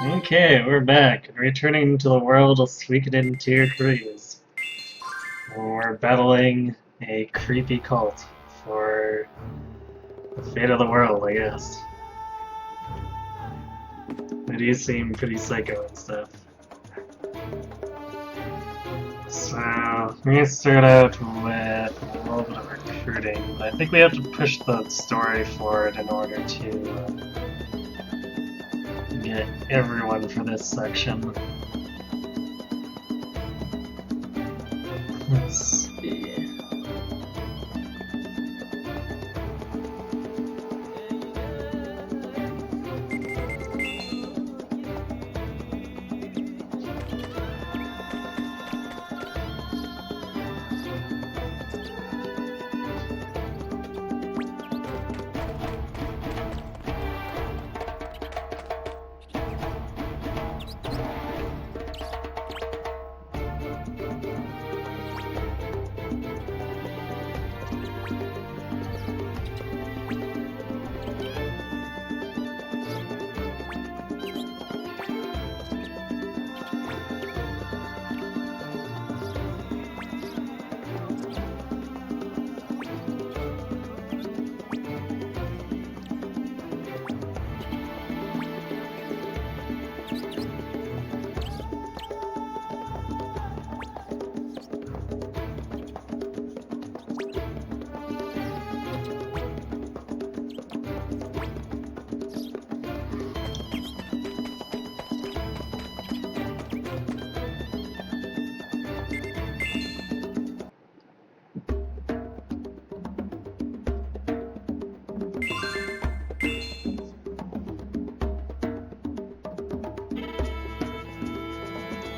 Okay, we're back, returning to the world of Suikoden Tierkreis. We're battling a creepy cult for the fate of the world, I guess. They do seem pretty psycho and stuff. So, we're gonna start out with a little bit of recruiting, but I think we have to push the story forward in order to get everyone for this section. Let's see.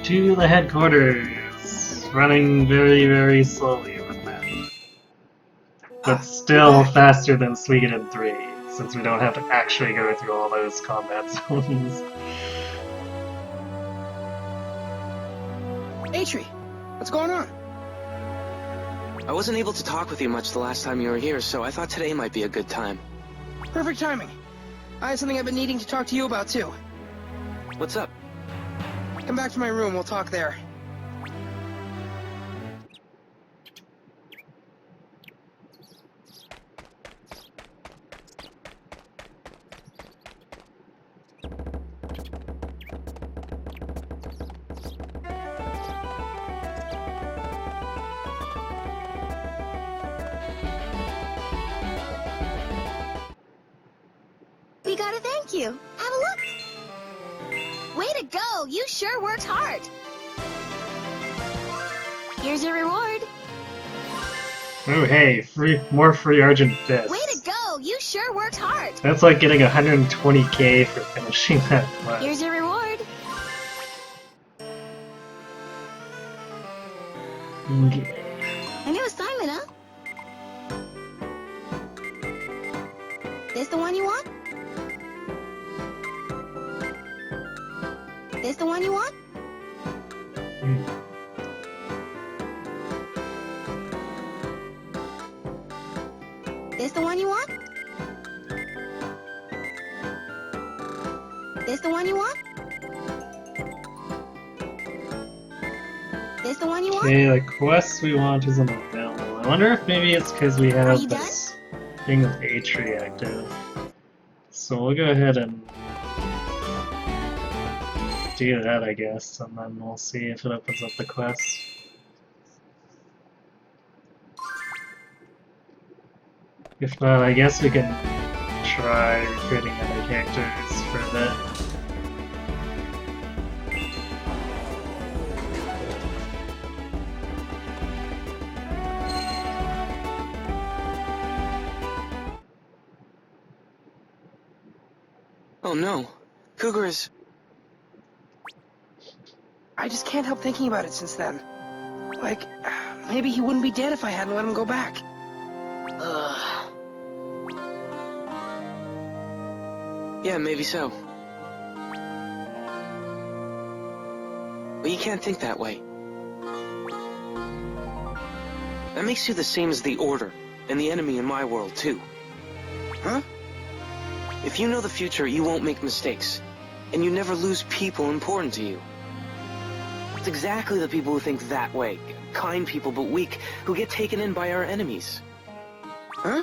To the headquarters, running very, very slowly with that. But still faster than Suikoden 3, since we don't have to actually go through all those combat zones. Atri, what's going on? I wasn't able to talk with you much the last time you were here, so I thought today might be a good time. Perfect timing. I have something I've been needing to talk to you about, too. What's up? Come back to my room, we'll talk there. We gotta thank you. Have a look. Way to go! You sure worked hard. Here's your reward. Oh hey, more free Argent Fists. Way to go! You sure worked hard. That's like getting 120k for finishing that quest. Here's your reward. Okay. A new assignment, huh? This the one you want? This the one you want? This the one you want? This the one you want? This the one you want? Okay, the quest we want isn't available. I wonder if maybe it's because we Are have you this thing with Atri active. So we'll go ahead and do that, I guess, and then we'll see if it opens up the quest. If not, I guess we can try recruiting other characters for a bit. Oh no. Cougar is... I just can't help thinking about it since then. Like, maybe he wouldn't be dead if I hadn't let him go back. Ugh. Yeah, maybe so. But you can't think that way. That makes you the same as the Order, and the enemy in my world, too. Huh? If you know the future, you won't make mistakes. and you never lose people important to you. It's exactly the people who think that way, kind people but weak, who get taken in by our enemies. Huh?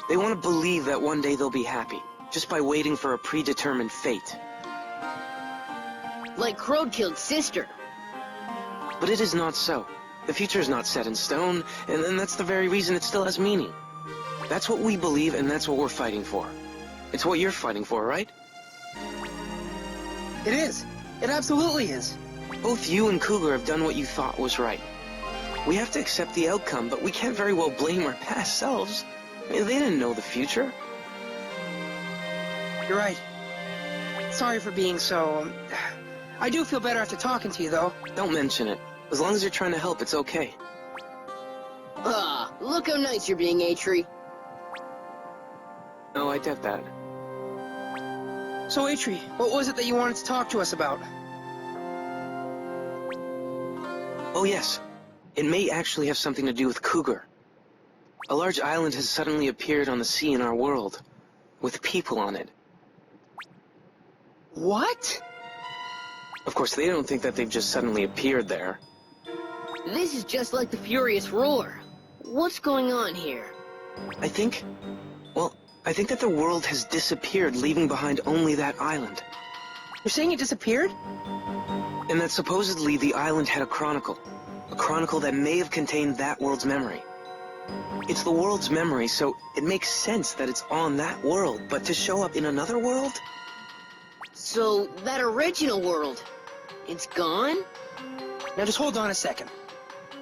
They want to believe that one day they'll be happy, just by waiting for a predetermined fate. Like Crowdkill's sister. But it is not so. The future is not set in stone, and that's the very reason it still has meaning. That's what we believe, and that's what we're fighting for. It's what you're fighting for, right? It is. It absolutely is. Both you and Cougar have done what you thought was right. We have to accept the outcome, but we can't very well blame our past selves. I mean, they didn't know the future. You're right. Sorry for being so... I do feel better after talking to you, though. Don't mention it. As long as you're trying to help, it's okay. Ah, look how nice you're being, Atri. No, I get that. So, Atri, what was it that you wanted to talk to us about? Oh yes, it may actually have something to do with Cougar. A large island has suddenly appeared on the sea in our world, with people on it. What? Of course, they don't think that they've just suddenly appeared there. This is just like the Furious Ruler. What's going on here? I think that the world has disappeared, leaving behind only that island. You're saying it disappeared? And that supposedly the island had a chronicle that may have contained that world's memory. It's the world's memory, so it makes sense that it's on that world, but to show up in another world? So, that original world, it's gone? Now just hold on a second.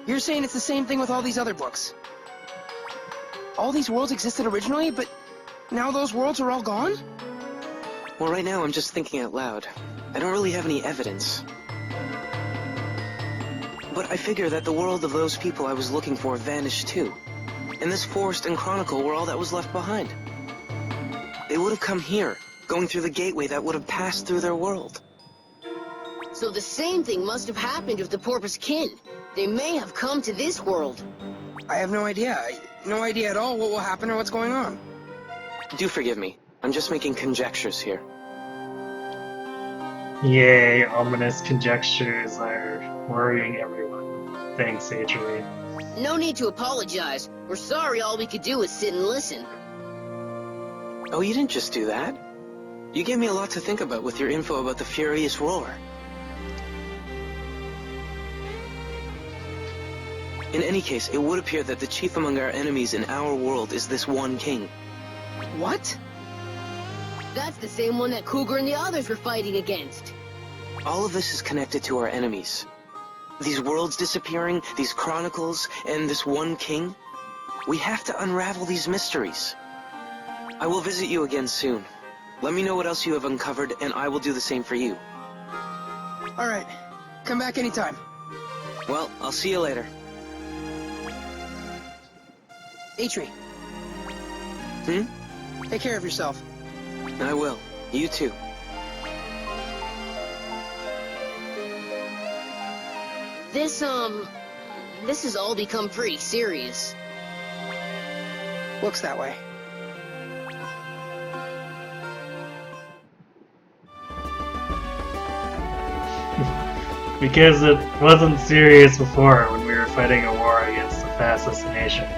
You're saying it's the same thing with all these other books? All these worlds existed originally, but now those worlds are all gone? Well, right now I'm just thinking out loud. I don't really have any evidence. But I figure that the world of those people I was looking for vanished too. And this forest and chronicle were all that was left behind. They would have come here, going through the gateway that would have passed through their world. So the same thing must have happened with the Porpoise kin. They may have come to this world. I have no idea. No idea at all what will happen or what's going on. Do forgive me. I'm just making conjectures here. Yay, ominous conjectures are worrying everyone. Thanks, Atri. No need to apologize. We're sorry all we could do was sit and listen. Oh, you didn't just do that. You gave me a lot to think about with your info about the Furious Roar. In any case, it would appear that the chief among our enemies in our world is this one king. What? That's the same one that Cougar and the others were fighting against. All of this is connected to our enemies. These worlds disappearing, these chronicles, and this one king. We have to unravel these mysteries. I will visit you again soon. Let me know what else you have uncovered, and I will do the same for you. All right. Come back anytime. Well, I'll see you later. Atri, take care of yourself. I will. You too. This has all become pretty serious. Looks that way. Because it wasn't serious before when we were fighting a war against the fastest nation.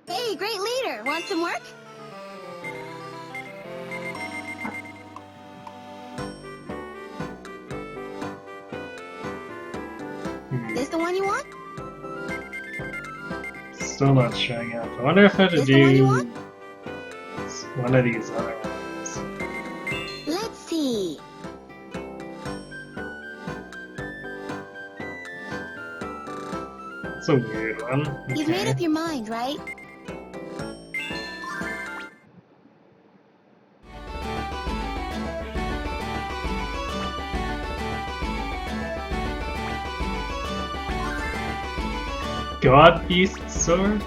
Hey, great leader. Want some work? This the one you want? Still not showing up. I wonder if I have to Is the one you do want? one of these other ones. Let's see. It's a weird one. You've made up your mind, right? God Beast sword?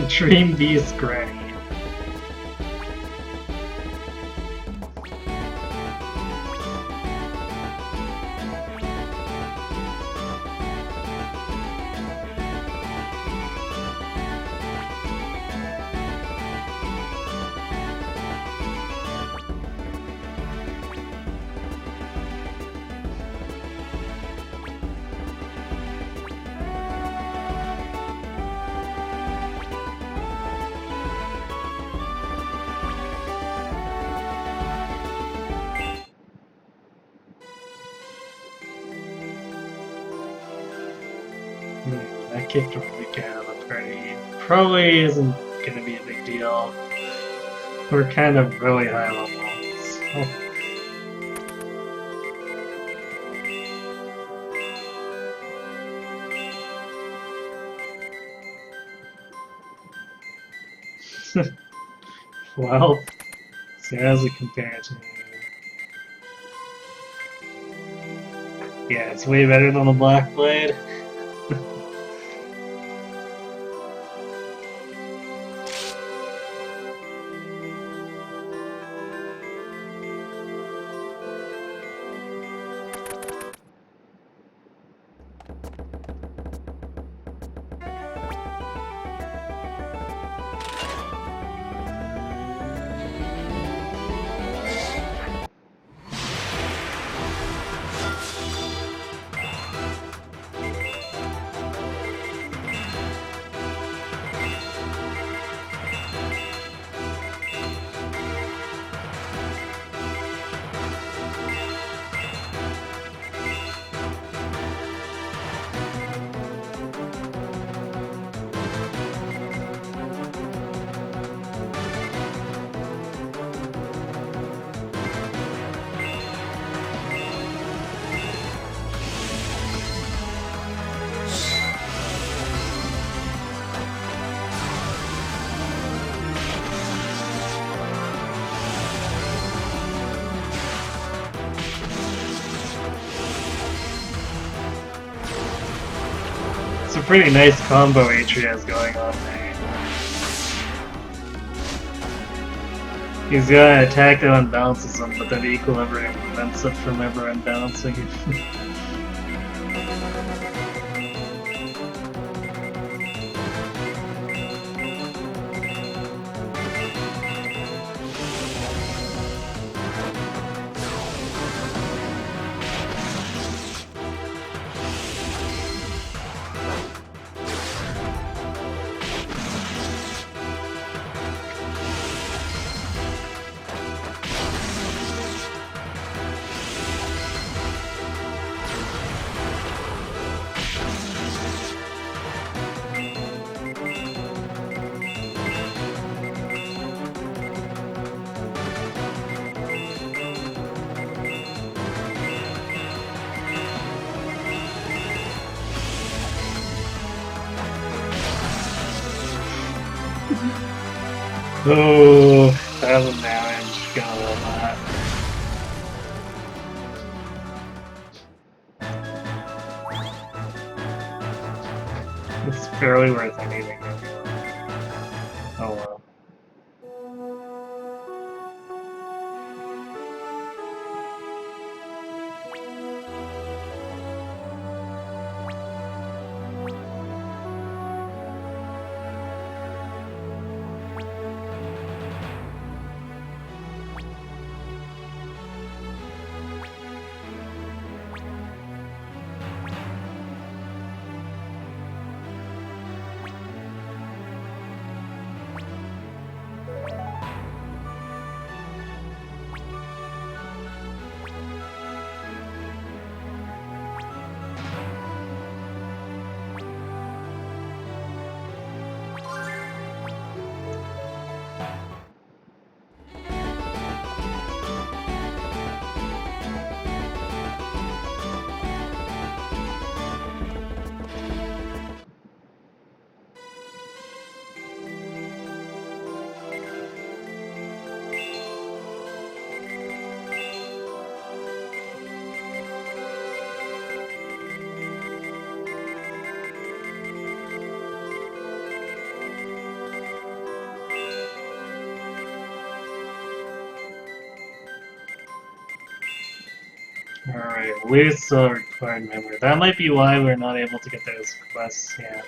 Dream Beast Granny. That kicked a week out of the party. Probably isn't gonna be a big deal. We're kind of really high level. So. Well, so how's it compare to... Yeah, it's way better than the Black Blade. It's a pretty nice combo Atri has going on there. He's got an attack that unbalances him, but then equilibrium prevents it from ever unbalancing. Oh, 1,000 damage, gonna love that. It's barely worth anything. Oh well. Alright, we still required memory. That might be why we're not able to get those quests yet.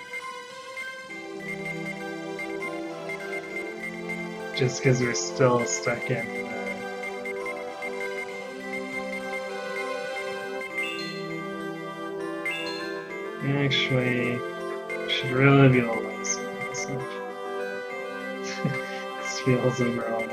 Just because we're still stuck in actually, should really be able to see this. This feels overall.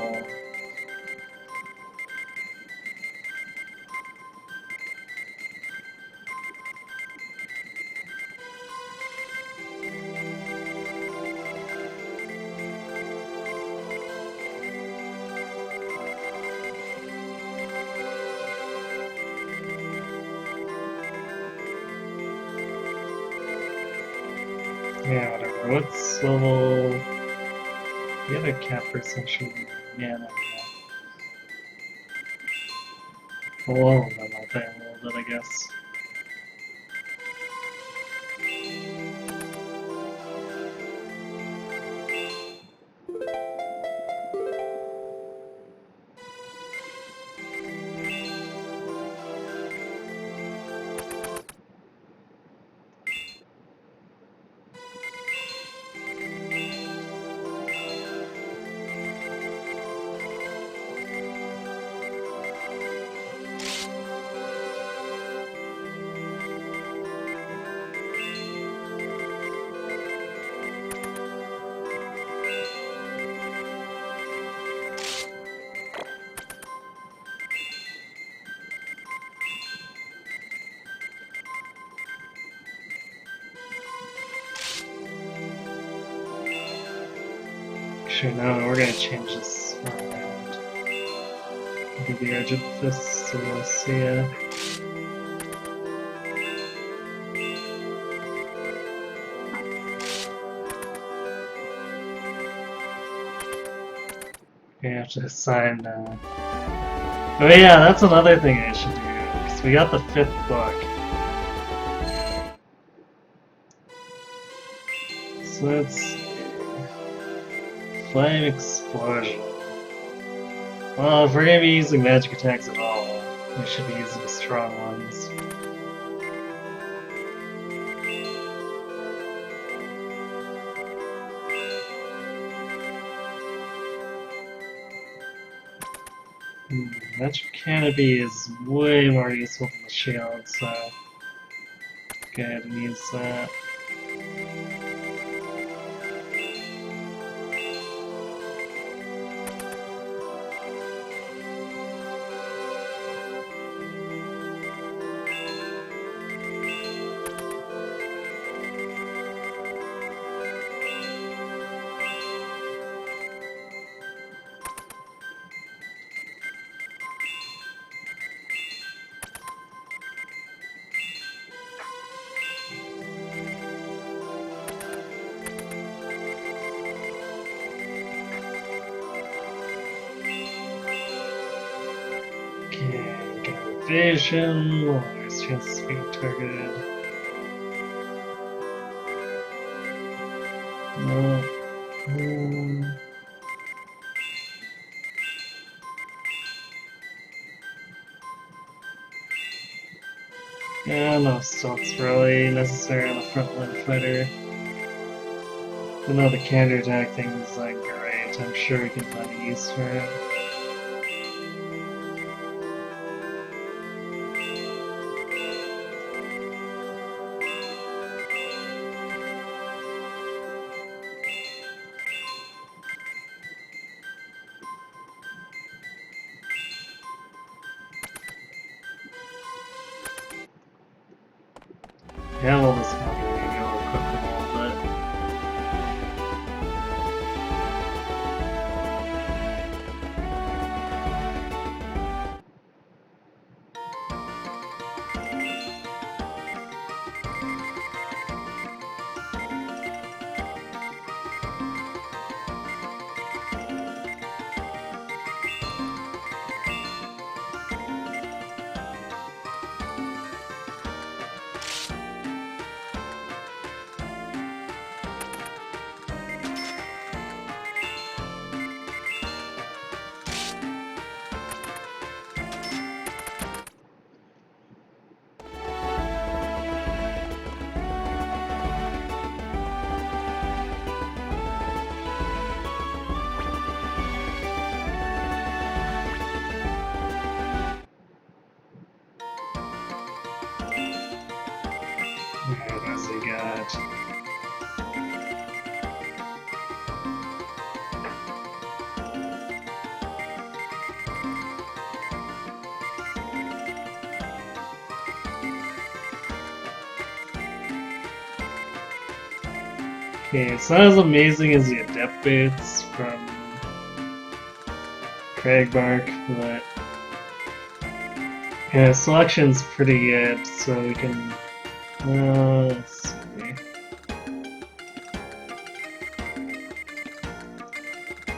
Yeah, whatever. What's level? The other cat person should be. Yeah, no, yeah. All of them out there a little bit, I guess. Actually, no, we're gonna change this around. Give the edge of the fist so we'll see ya. We have to assign. Oh yeah, that's another thing I should do. Because we got the 5th book. So let's see. Flame explosion. Well, if we're gonna be using magic attacks at all, we should be using the strong ones. Magic canopy is way more useful than the shield, so go ahead and use that. Okay, got vision, lowers chances of being targeted. No. Yeah, no stealth's really necessary on a frontline fighter. Even though the counterattack thing is like great, I'm sure we can find a use for it. Yeah, well, this one we can go equip them a little bit. it. Okay, it's not as amazing as the Adept bits from Cragbark, but yeah, selection's pretty good, so we can. Let's see.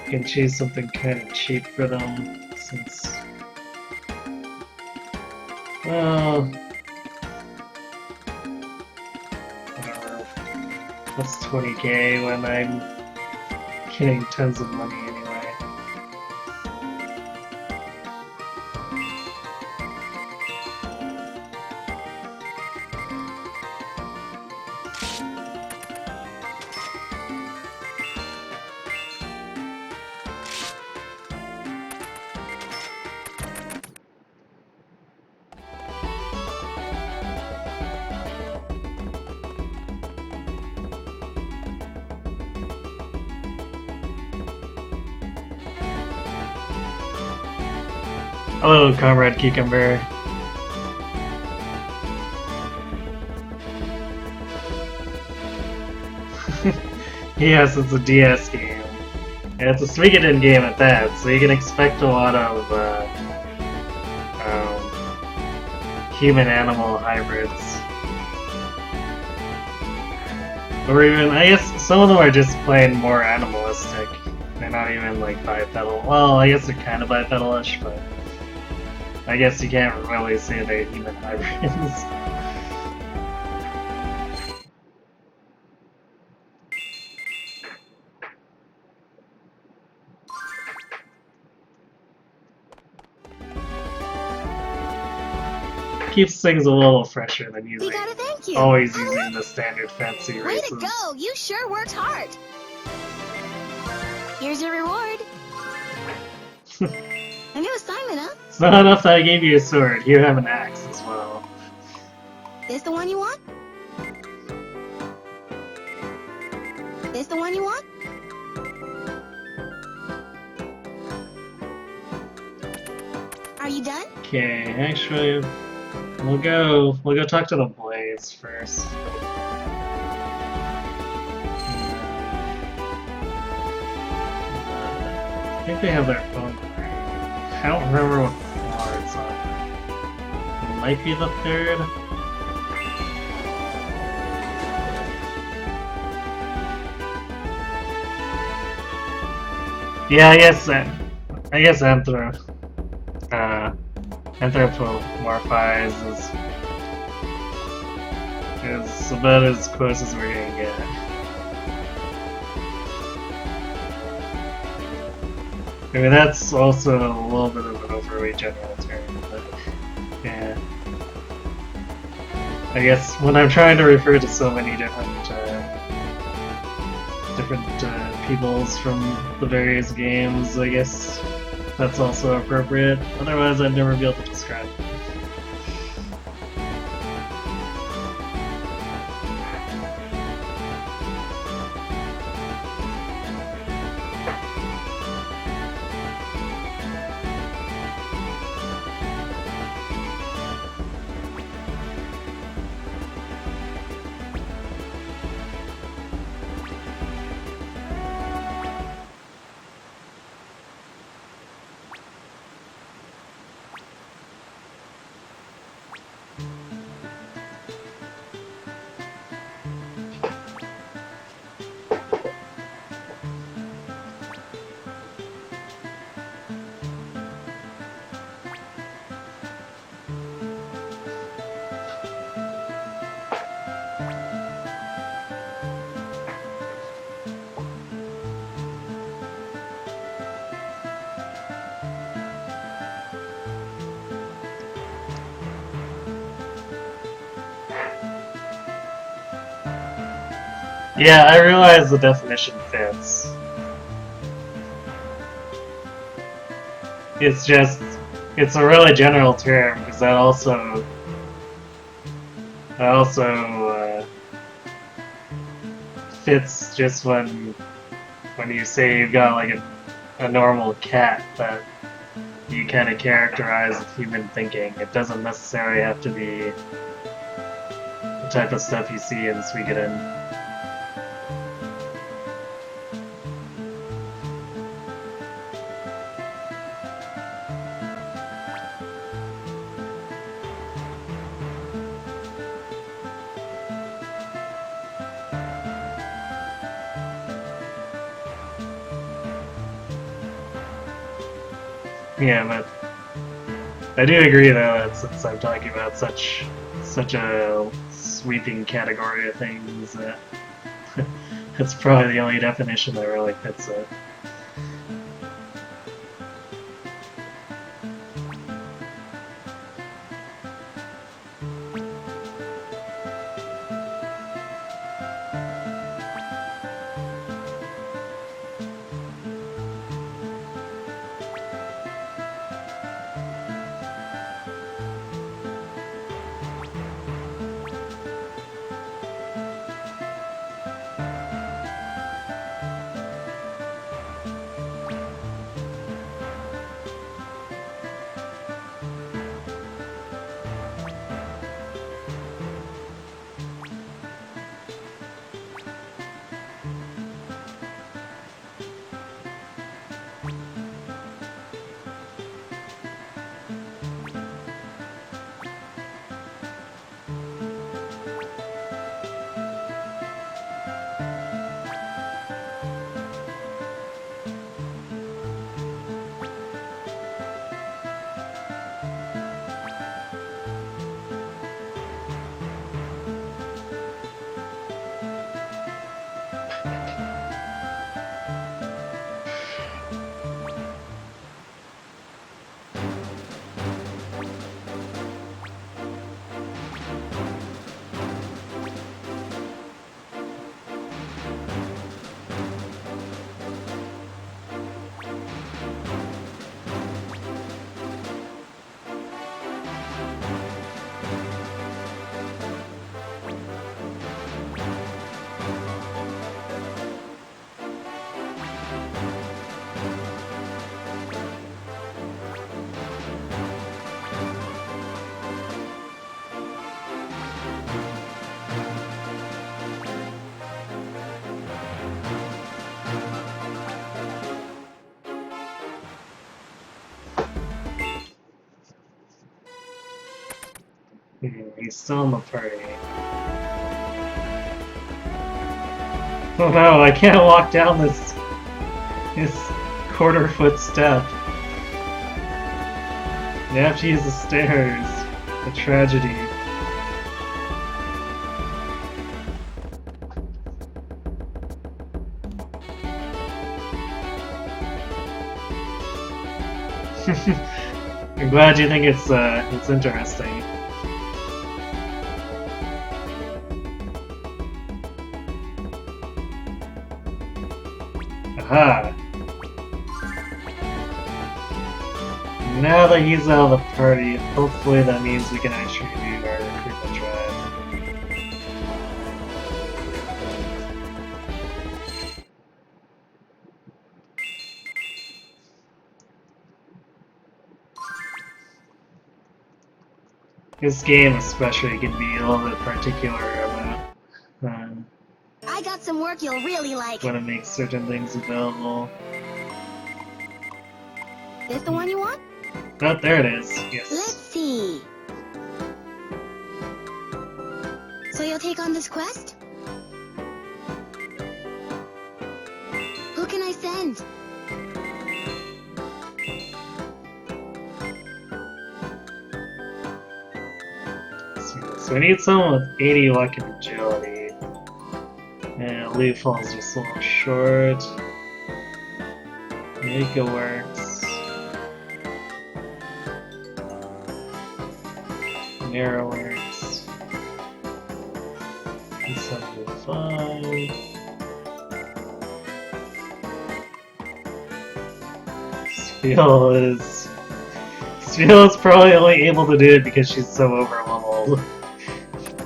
We can choose something kind of cheap for them, since. Well. Whatever. What's 20k when I'm getting tons of money anyway? Hello, Comrade Cucumber. Yes, it's a DS game. And it's a Suikoden game at that, so you can expect a lot of human-animal hybrids. Or even, I guess some of them are just plain more animalistic. They're not even like bipedal. Well, I guess they're kind of bipedal-ish, but I guess you can't really say they're human hybrids. Keeps things a little fresher than We using gotta thank you. always Have a using look. the standard fancy Way races. to go! You sure worked hard. Here's your reward. A new assignment, huh? It's not enough that I gave you a sword. You have an axe as well. This the one you want? This the one you want? Are you done? Okay, actually, we'll go talk to the Blaze first. I think they have their phone number. I don't remember what floor it's on. It might be the third. Yeah, I guess anthropomorphize is about as close as we're gonna get. I mean, that's also a little bit of an overweight general term, but yeah. I guess when I'm trying to refer to so many different peoples from the various games, I guess that's also appropriate. Otherwise, I'd never be able to describe it. Yeah, I realize the definition fits. It's just, it's a really general term, because that also fits just when you say you've got like a normal cat that you kind of characterize with human thinking. It doesn't necessarily have to be the type of stuff you see in Suikoden. Yeah, but I do agree though that since I'm talking about such a sweeping category of things, that's probably the only definition that really fits it. He's still in the party. Oh no, I can't walk down this quarter-foot step. You have to use the stairs. A tragedy. I'm glad you think it's interesting. Aha! Now that he's out of the party, hopefully that means we can actually do our recruitment drive. This game especially can be a little bit particular about I got some work you'll really like. when it makes certain things available. This the one you want? Oh, there it is. Let's Yes. see. So you'll take on this quest? Who can I send? So we need someone with 80 luck and agility. And Lee falls just a little short. Mika works. Nero works. He's 75. Spiel is probably only able to do it because she's so overleveled.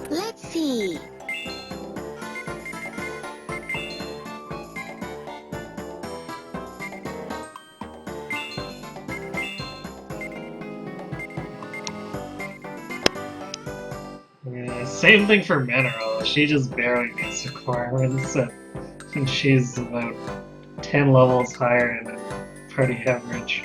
Let's see. Same thing for Mineral. She just barely meets requirements, and she's about 10 levels higher than party average.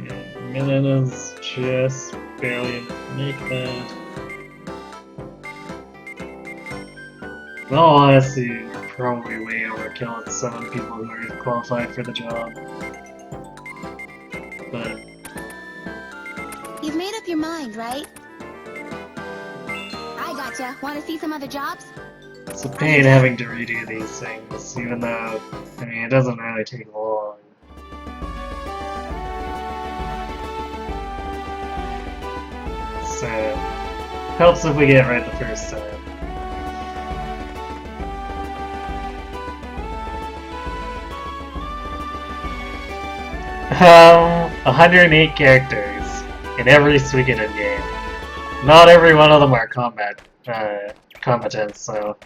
Yeah, Milena's just barely make that. In all honesty, you're probably way overkill with 7 people who are qualified for the job. But You've made up your mind, right? I gotcha. Want to see some other jobs? it's a pain having to redo these things, even though, I mean, it doesn't really take long. So, helps if we get it right the first time. 108 characters in every Suikoden game. Not every one of them are combatants, so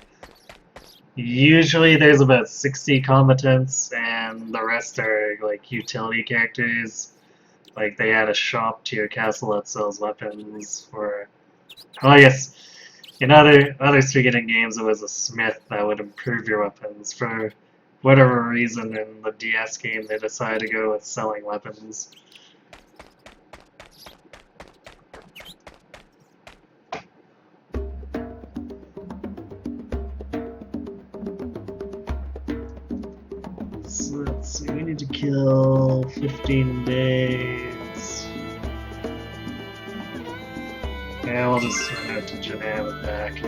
usually there's about 60 combatants, and the rest are like utility characters. Like they had a shop to your castle that sells weapons for. Well, I guess in other Suikoden games it was a smith that would improve your weapons. For whatever reason in the DS game they decided to go with selling weapons. So let's see, we need to kill 15 days. Yeah, we'll just run out to Japan and back.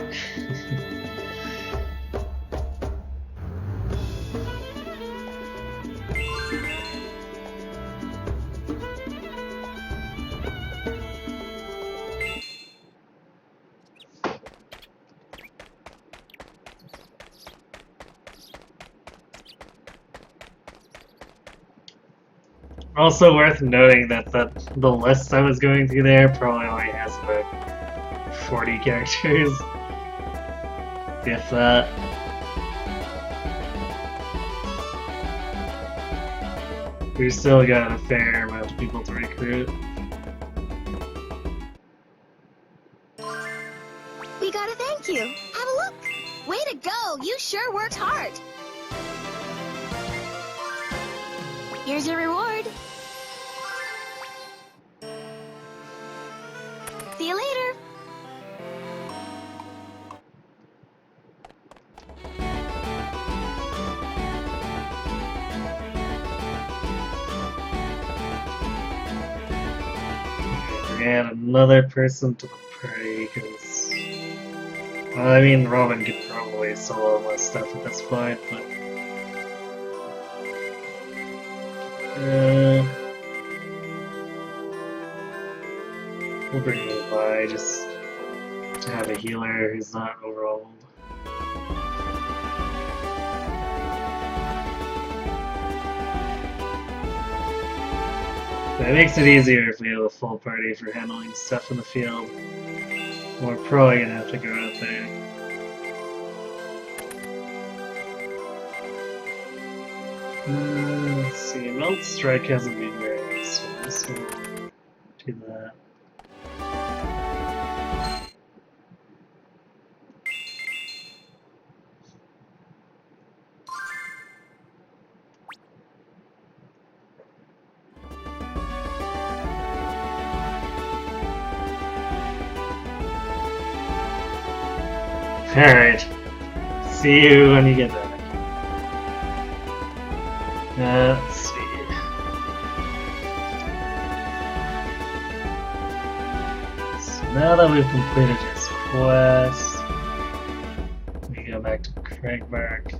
Also worth noting that the list I was going through there probably only has about 40 characters, if that. We've still got a fair amount of people to recruit. We gotta thank you. Have a look. Way to go. You sure worked hard. Here's your reward. See you later. Add another person to the party, because I mean, Roman could probably solo more stuff at this point, but we'll bring him by just to have a healer who's not overwhelmed. It makes it easier if we have a full party for handling stuff in the field. We're probably gonna have to go out there. Let's see, Melt Strike hasn't been very useful, so we'll do that. Alright. See you when you get back. Let's see. So now that we've completed his quest, we go back to Craigbark.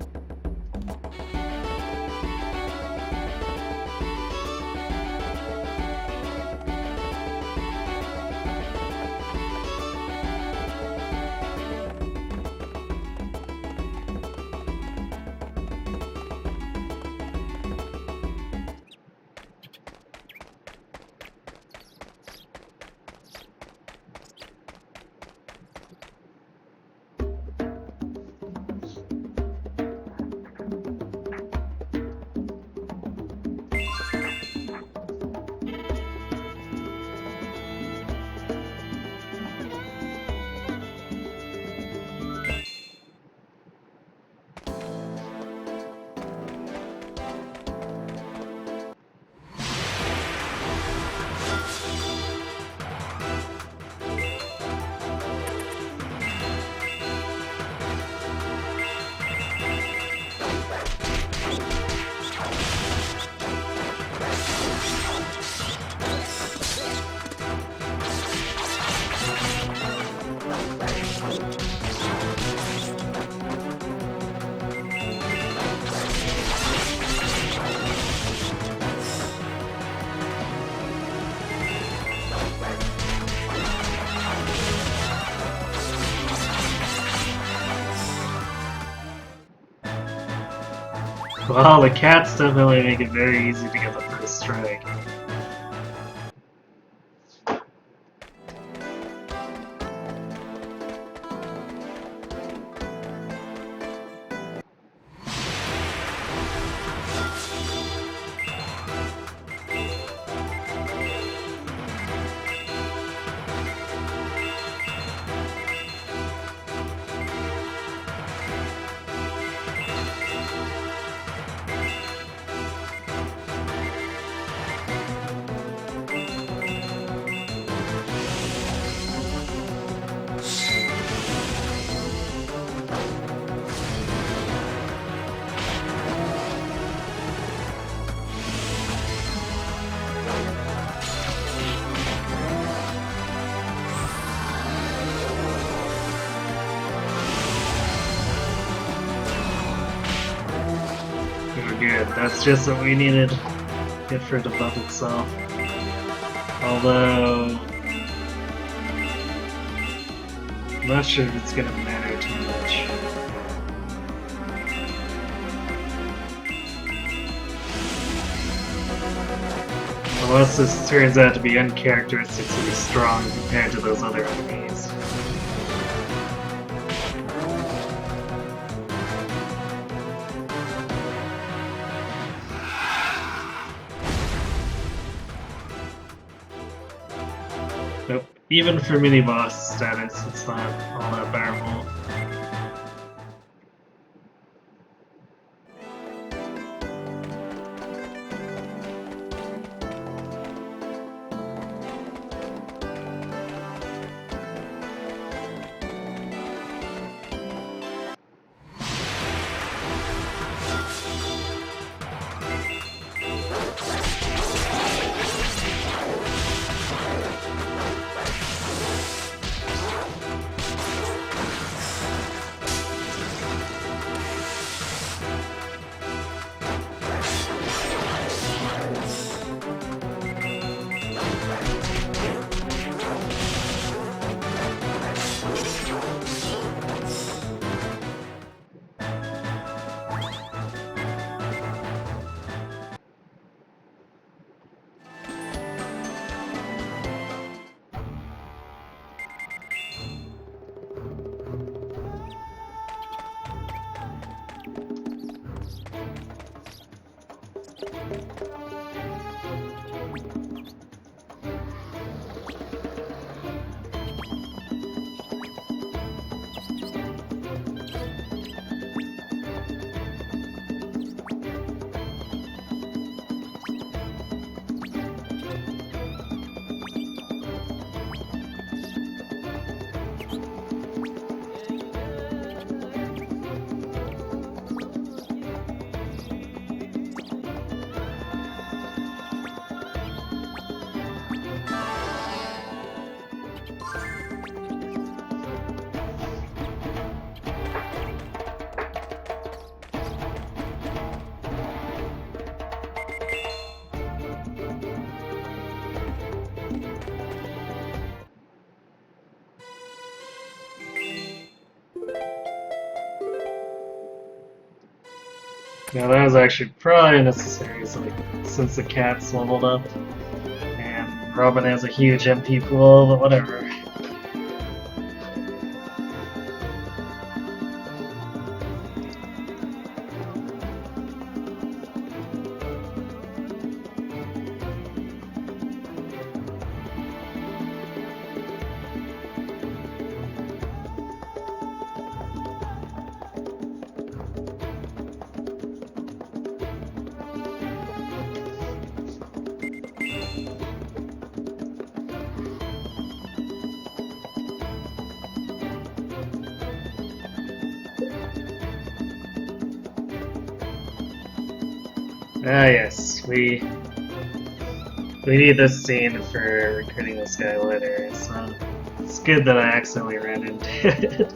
Well, the cats definitely make it very easy to get the first strike. We're good. That's just what we needed. Good for it to buff itself. Although, I'm not sure if it's gonna matter too much. Unless this turns out to be uncharacteristically strong compared to those other enemies. Nope. Even for mini-boss status, it's not all that powerful. Now that was actually probably necessary, so since the cat's leveled up, and Robin has a huge MP pool, but whatever. Ah yes, we need this scene for recruiting this guy later, so it's good that I accidentally ran into it.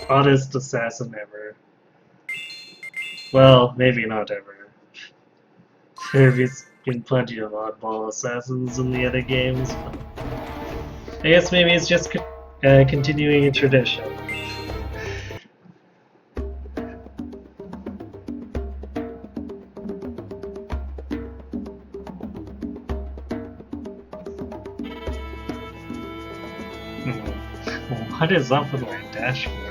Oddest assassin ever. Well, maybe not ever. There's been plenty of oddball assassins in the other games, but I guess maybe it's just continuing a tradition. What is up with my dashboard?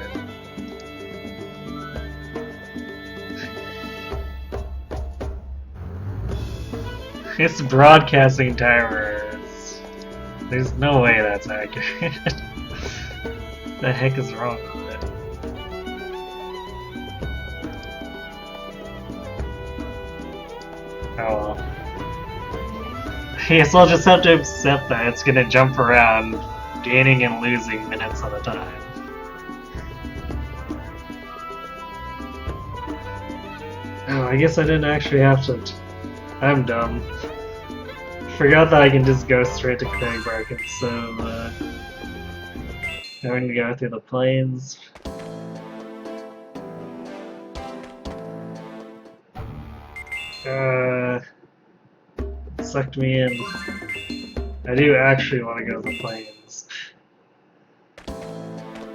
It's broadcasting timers. There's no way that's accurate. The heck is wrong with it? Oh well. I guess I'll just have to accept that it's gonna jump around, gaining and losing minutes at a time. Oh, I guess I didn't actually have to. I'm dumb. Forgot that I can just go straight to Craigbark instead of having to go through the plains. Sucked me in. I do actually want to go to the plains.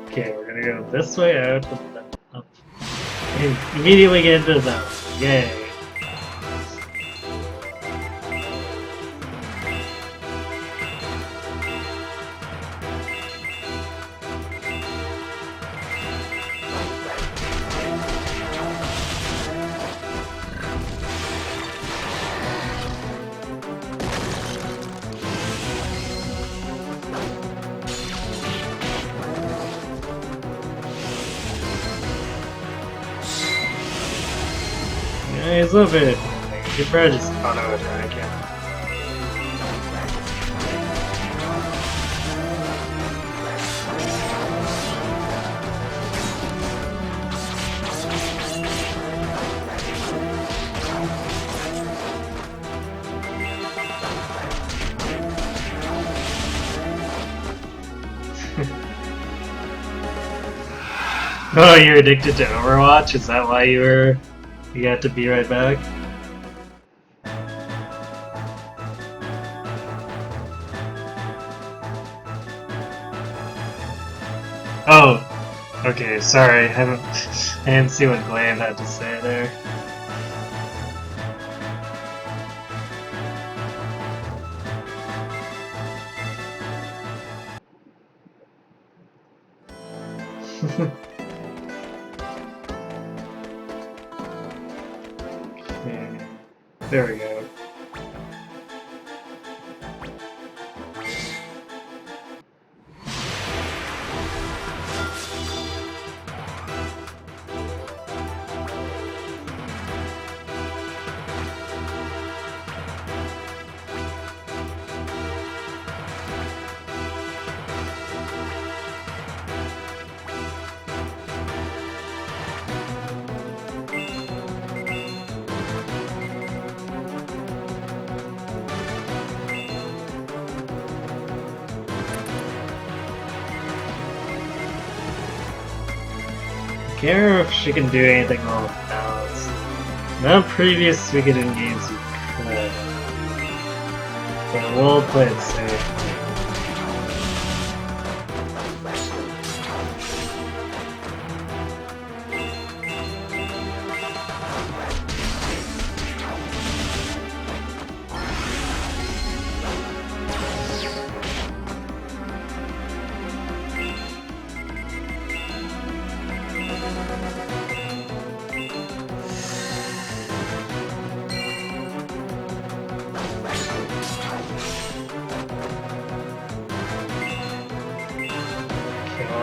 Okay, we're gonna go this way out and then up. And immediately get into them. Yay. He's a bit. You probably just auto attack him. Oh, you're addicted to Overwatch? Is that why you had to be right back? Oh, okay, sorry. I didn't see what Glaive had to say there. Okay, there we go. I can't remember if she can do anything while balanced. Not previous Suikoden games you could. But we'll play it safe.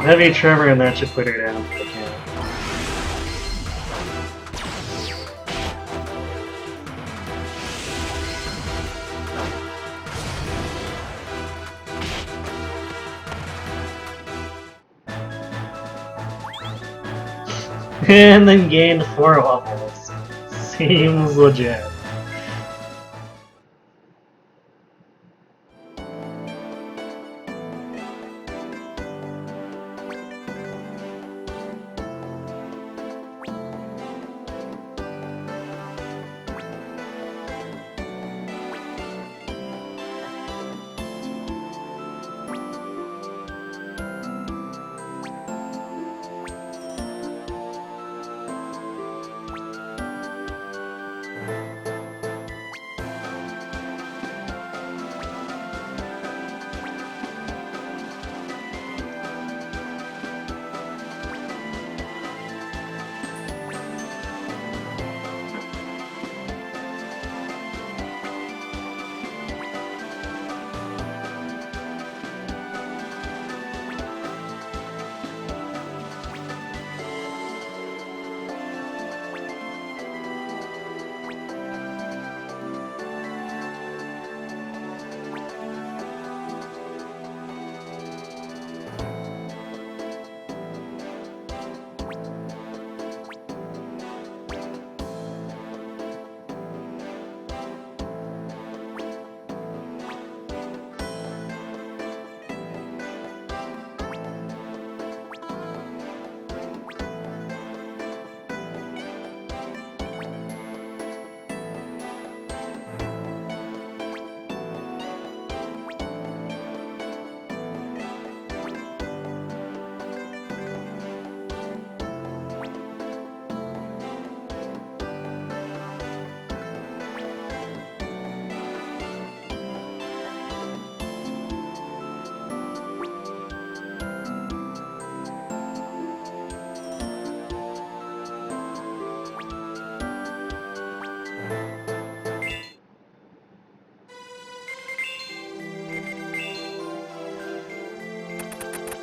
Heavy tremor and that should put her down if I can. And then gained 4 levels. Seems legit.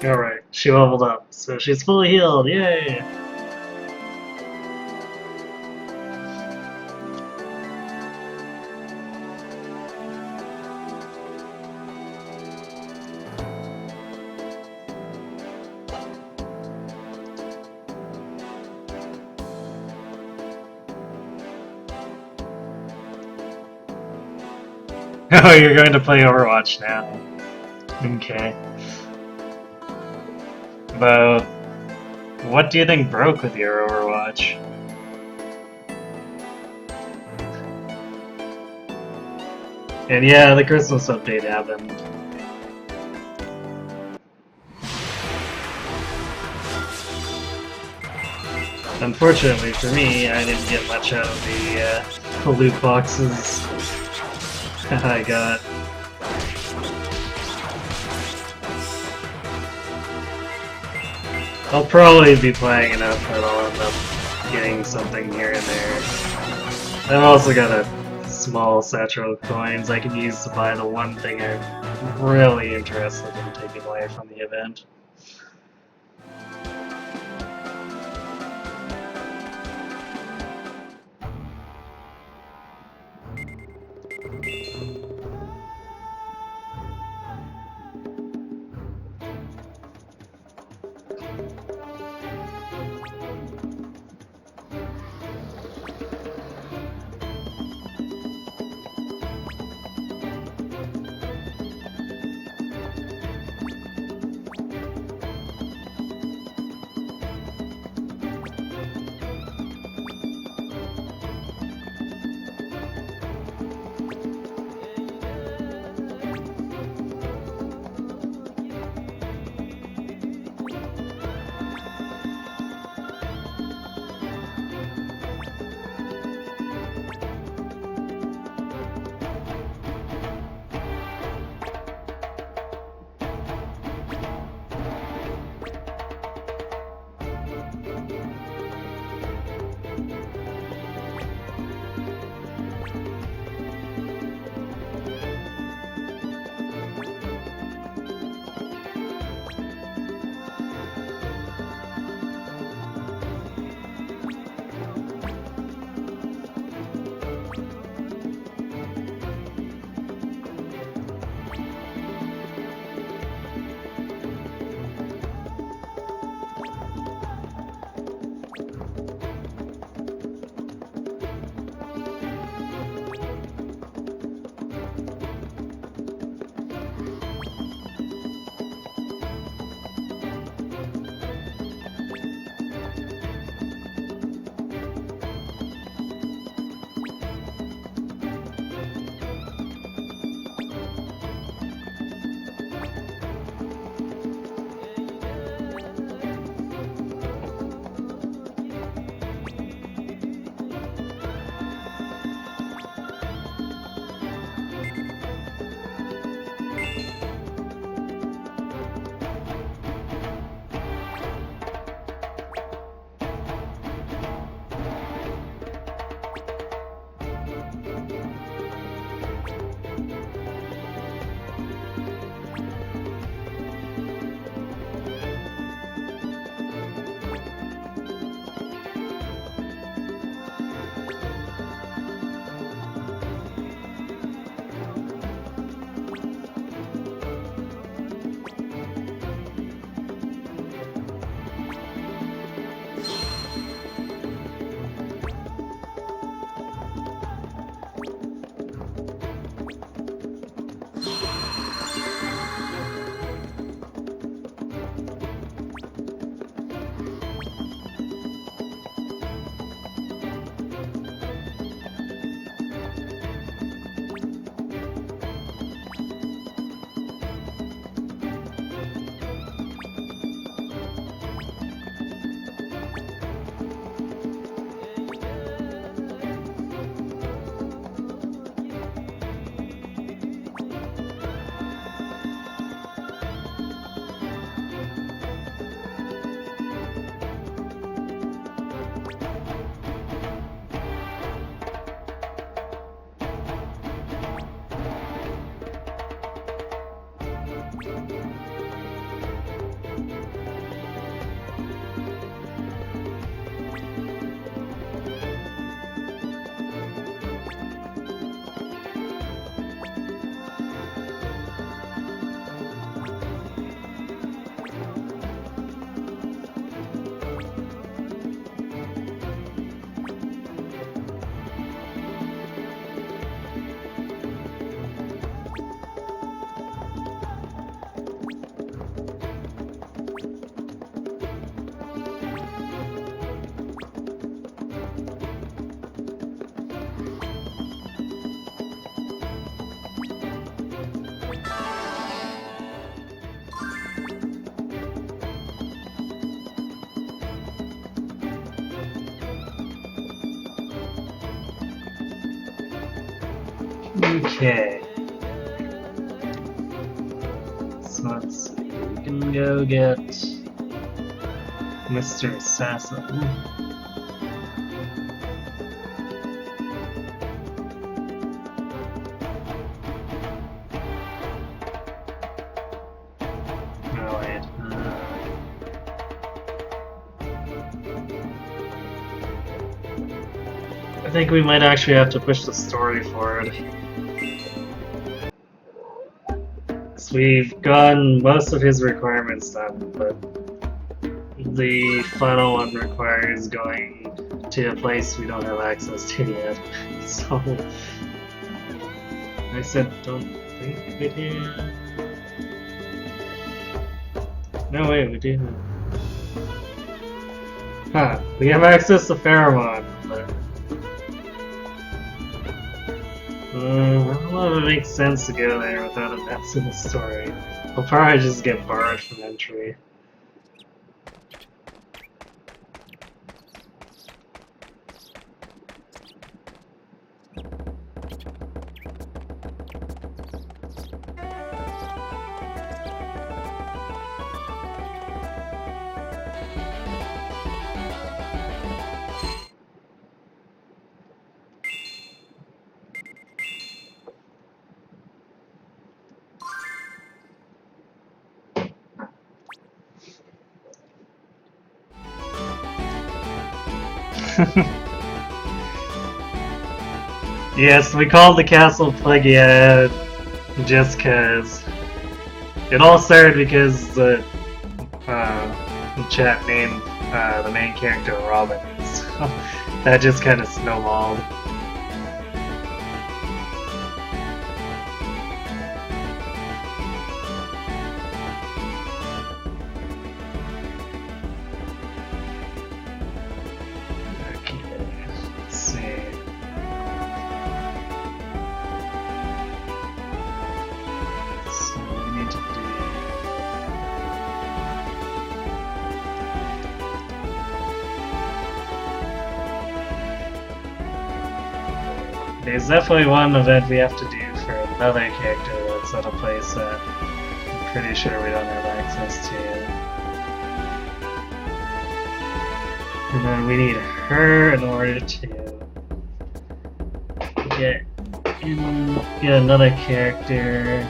Alright, she leveled up, so she's fully healed, yay! Oh, you're going to play Overwatch now. Okay. But what do you think broke with your Overwatch? And yeah, the Christmas update happened. Unfortunately for me, I didn't get much out of the loot boxes that I got. I'll probably be playing enough that I'll end up getting something here and there. I've also got a small satchel of coins I can use to buy the one thing I'm really interested in taking away from the event. Okay. So let's see. We can go get Mr. Assassin. Oh wait. I think we might actually have to push the story forward. So we've gotten most of his requirements done, but the final one requires going to a place we don't have access to yet. So I said don't think we do. No wait, we do. Huh, we have access to Pheromone, but I don't know if it makes sense to go there without events in the story. We'll probably just get barred from entry. Yes, we called the castle Plagiad just cause. It all started because the chat named the main character Robin, so that just kind of snowballed. Okay, let's see. So we need to do. There's definitely one event we have to do for another character that's at a place that I'm pretty sure we don't have access to. And then we need her in order to get another character.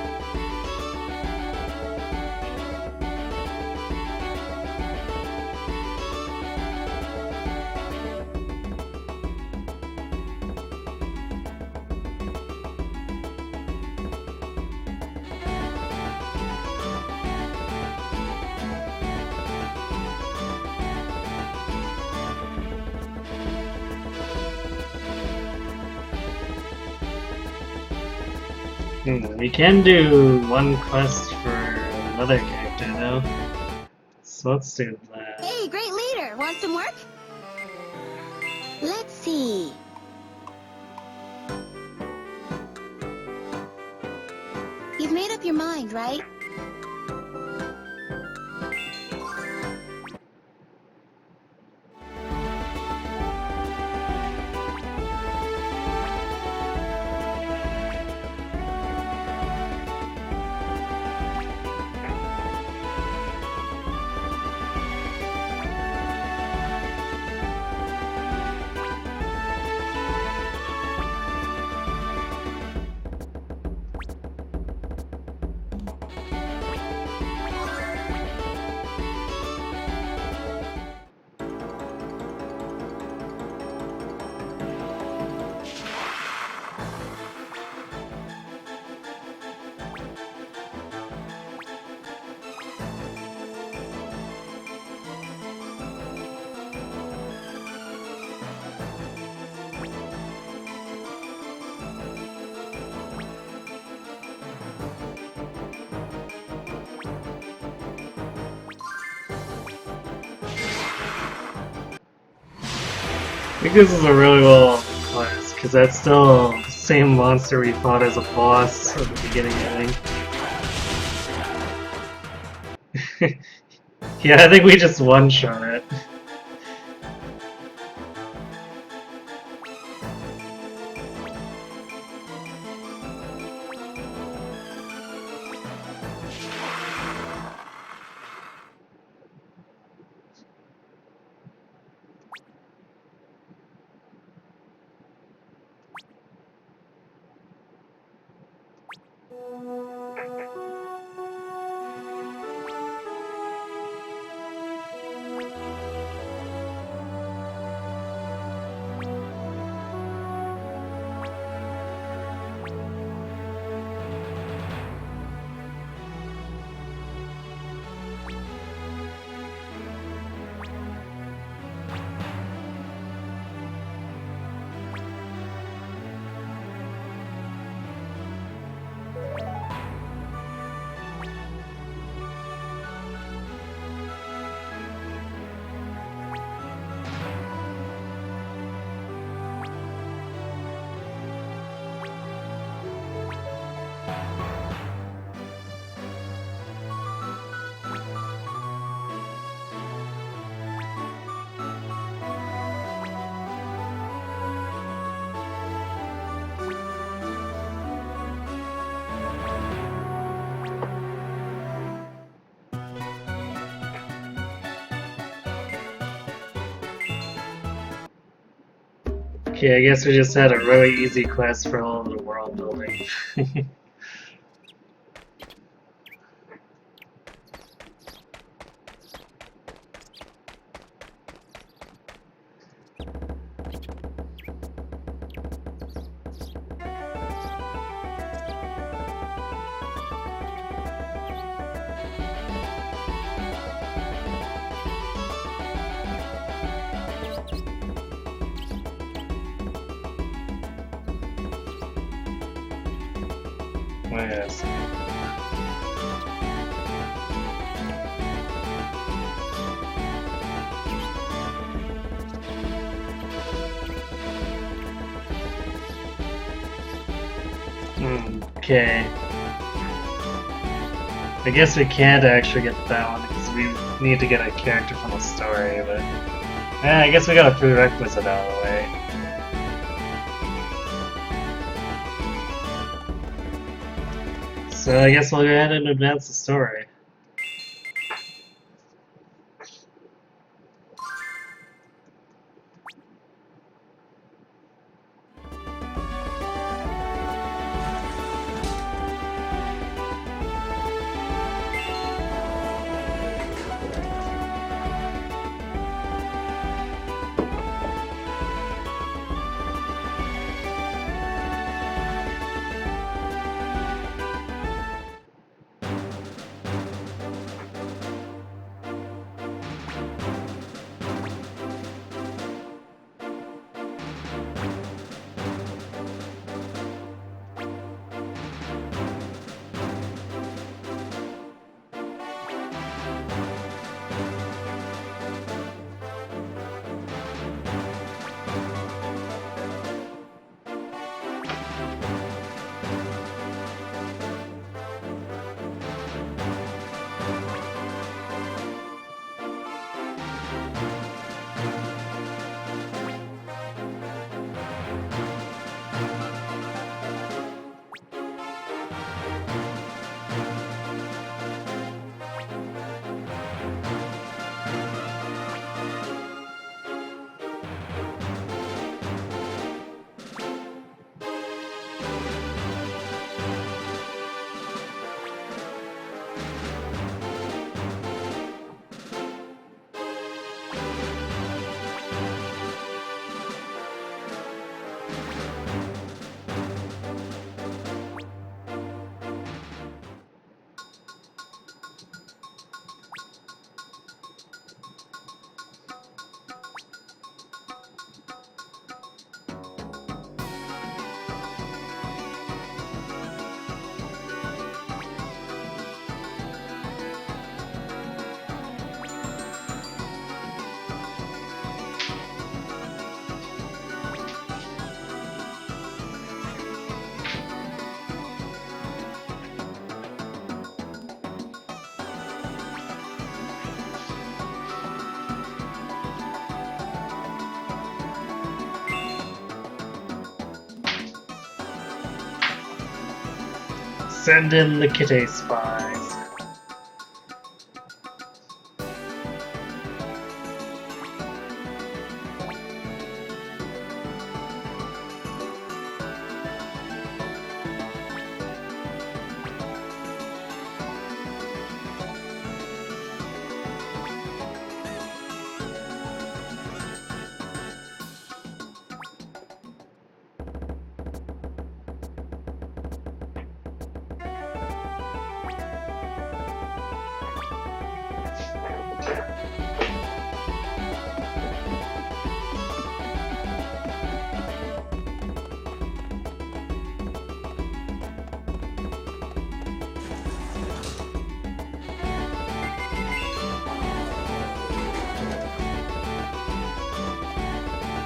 We can do one quest for another character though. So let's do that. Hey, great leader! Want some work? Let's see. You've made up your mind, right? I think this is a really well quest, because that's still the same monster we fought as a boss at the beginning, I think. Yeah, I think we just one-shot it. Okay, I guess we just had a really easy quest for all of the world building. Yes. Okay. I guess we can't actually get that one because we need to get a character from the story, but I guess we got a prerequisite out of the way. So I guess we'll go ahead and advance the story. Send in the kitty spies.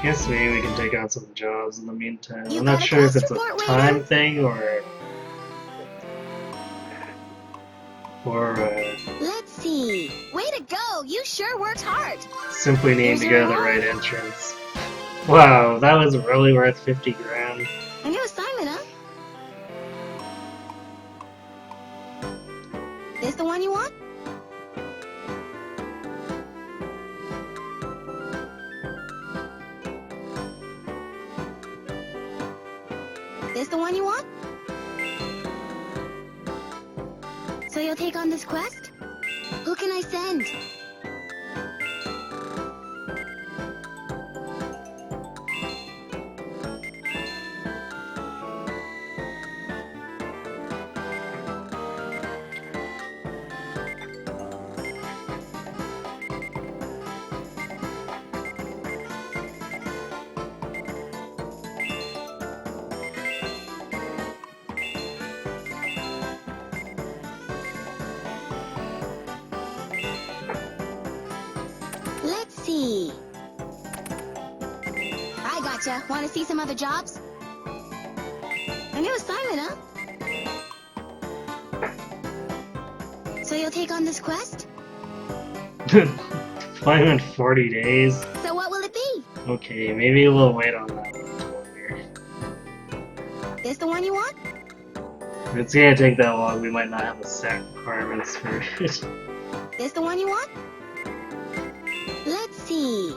Guess maybe we can take out some jobs in the meantime. You I'm not got a sure if quest it's a report, waiter? time thing or Let's see. Way to go! You sure worked hard. simply need Here's to your go to the reward. right entrance. Wow, that was really worth 50 grand. A new assignment, huh? This the one you want? This the one you want? So you'll take on this quest? Who can I send? Let's see. I gotcha. Want to see some other jobs? A new assignment, huh? So you'll take on this quest? Deployment 40 days. So what will it be? Okay, maybe we'll wait on that one until later. This the one you want? If it's gonna take that long, we might not have the set requirements for it. This the one you want? Let's see.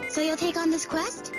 So you'll take on this quest?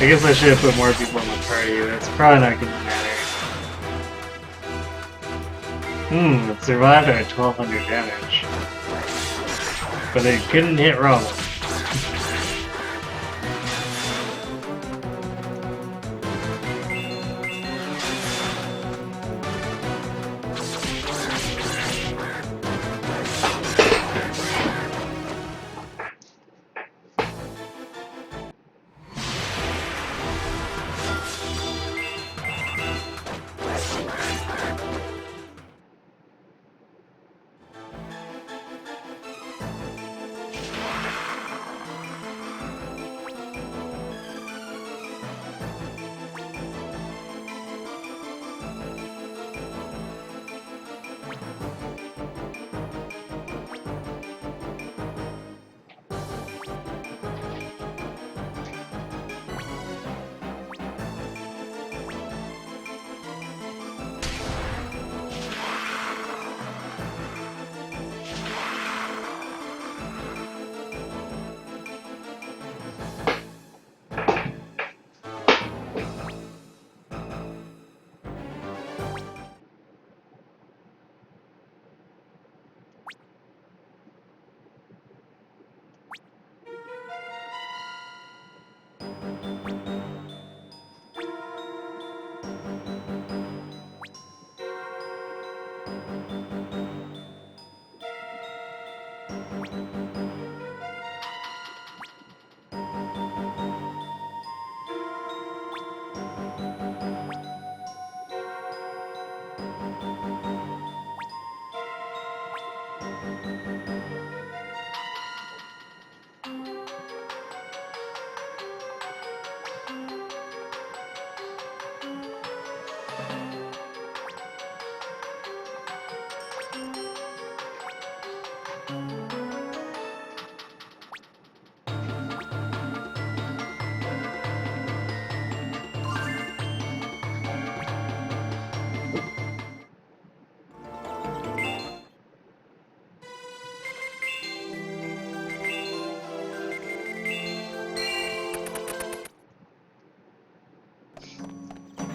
I guess I should have put more people in the party, but it's probably not gonna matter. It survived at 1200 damage. But it couldn't hit Roland.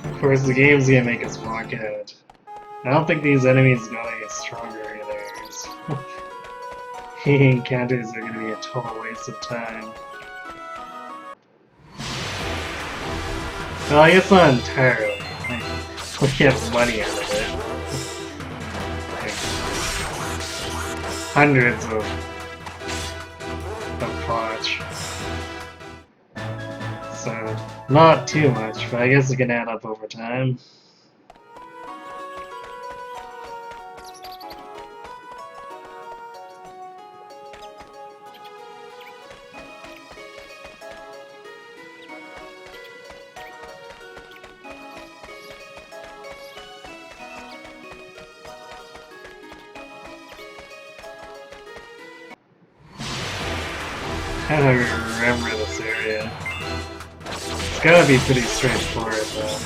Of course, the game's gonna make us walk out. I don't think these enemies got any stronger either. So any encounters are gonna be a total waste of time. Well, I guess not entirely. We get money out of it. Like, hundreds of potch. So, not too much, but I guess it can add up over time. I don't remember this area. It's gotta be pretty straightforward though.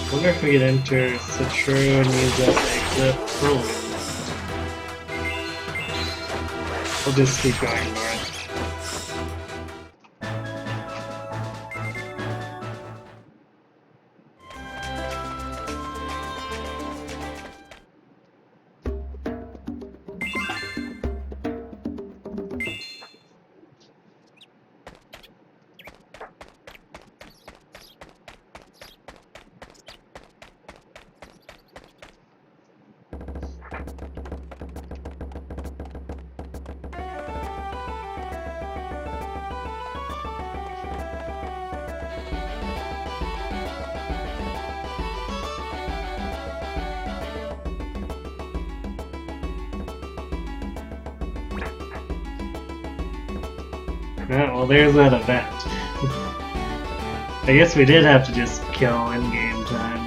I wonder if we could enter Citru and use that to exit Whirlwind. We'll just keep going north. Yeah, well, there's that event. I guess we did have to just kill in-game time.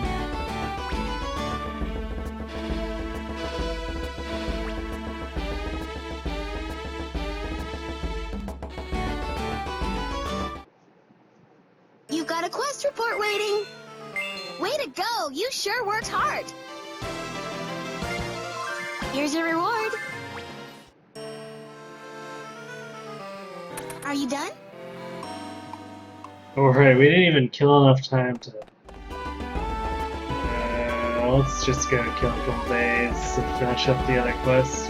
You got a quest report waiting. Way to go! You sure worked hard. Here's your reward. Are you done? Alright, we didn't even kill enough time to... let's just go kill a couple days and finish up the other quests.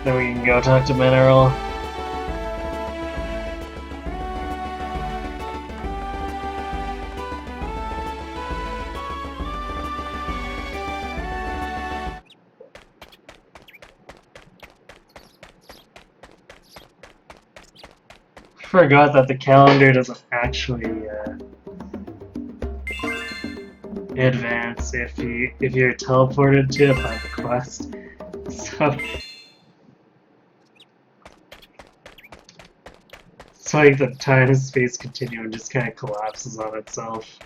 Then we can go talk to Mineral. Forgot that the calendar doesn't actually advance if you're teleported to it by the quest. looks like the time-space continuum just kind of collapses on itself.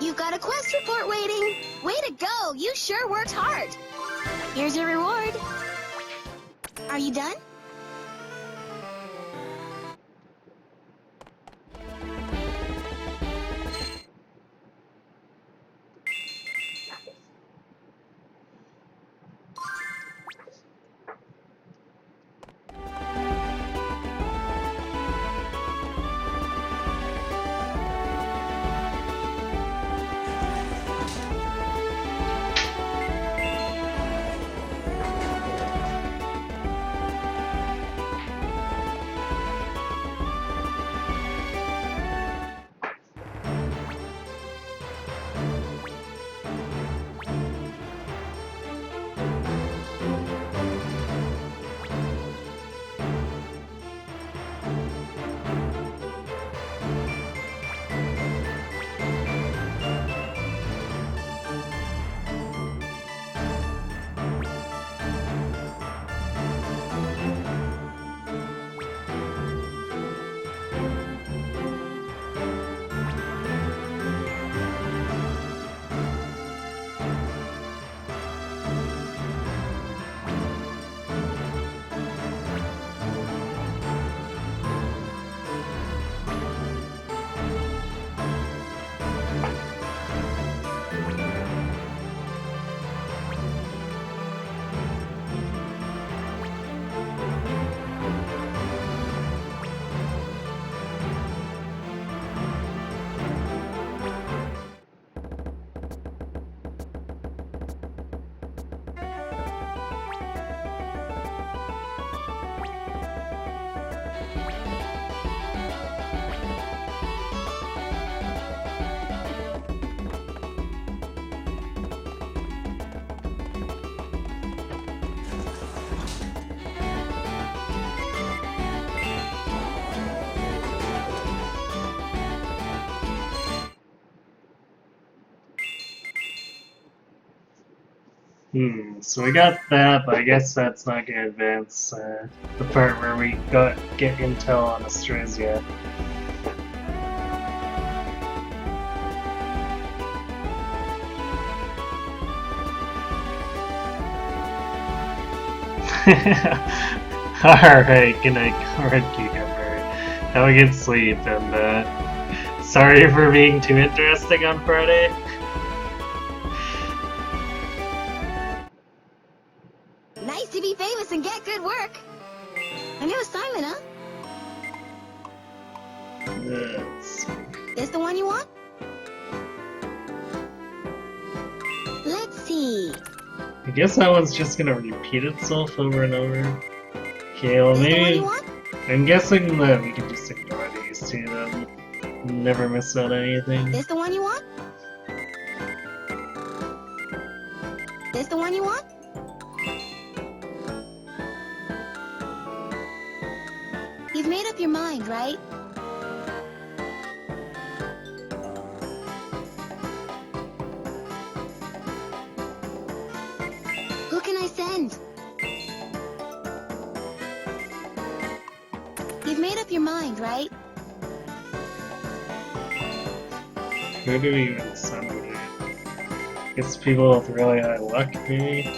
You've got a quest report waiting. Way to go! You sure worked hard. Here's your reward. Are you done? So we got that, but I guess that's not gonna advance the part where we get intel on Austrasia. Alright, good night, Red Cucumber. Have a good sleep, and sorry for being too interesting on Friday. Nice to be famous and get good work. A new assignment, huh? Yes. This the one you want? Let's see. I guess that one's just gonna repeat itself over and over. Okay, well This the one maybe... you want? I'm guessing that we can just ignore these two then. Never miss out anything. This the one you want? This the one you want? You've made up your mind, right? Who can I send? You've made up your mind, right? Who do we even send it? Guess people with really high luck, maybe?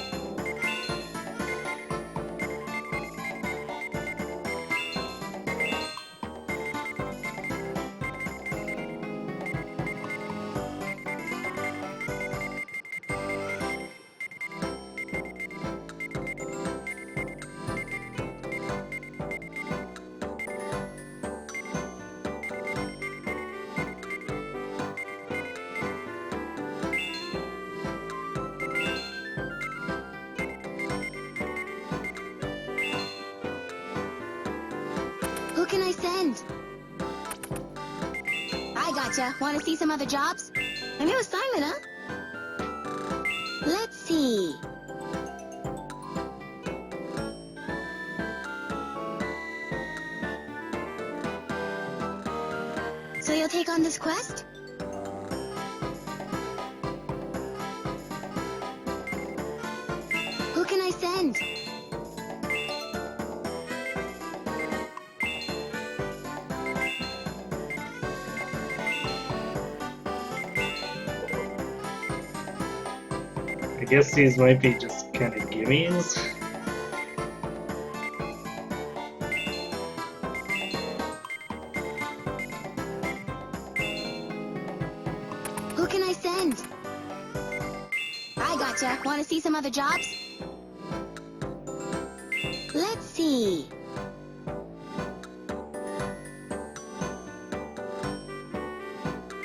Who can I send? I gotcha. Want to see some other jobs? A new assignment, huh? Let's see. on this quest? Who can I send? I guess these might be just kind of gimmies. Who can I send? I gotcha. Want to see some other jobs? Let's see.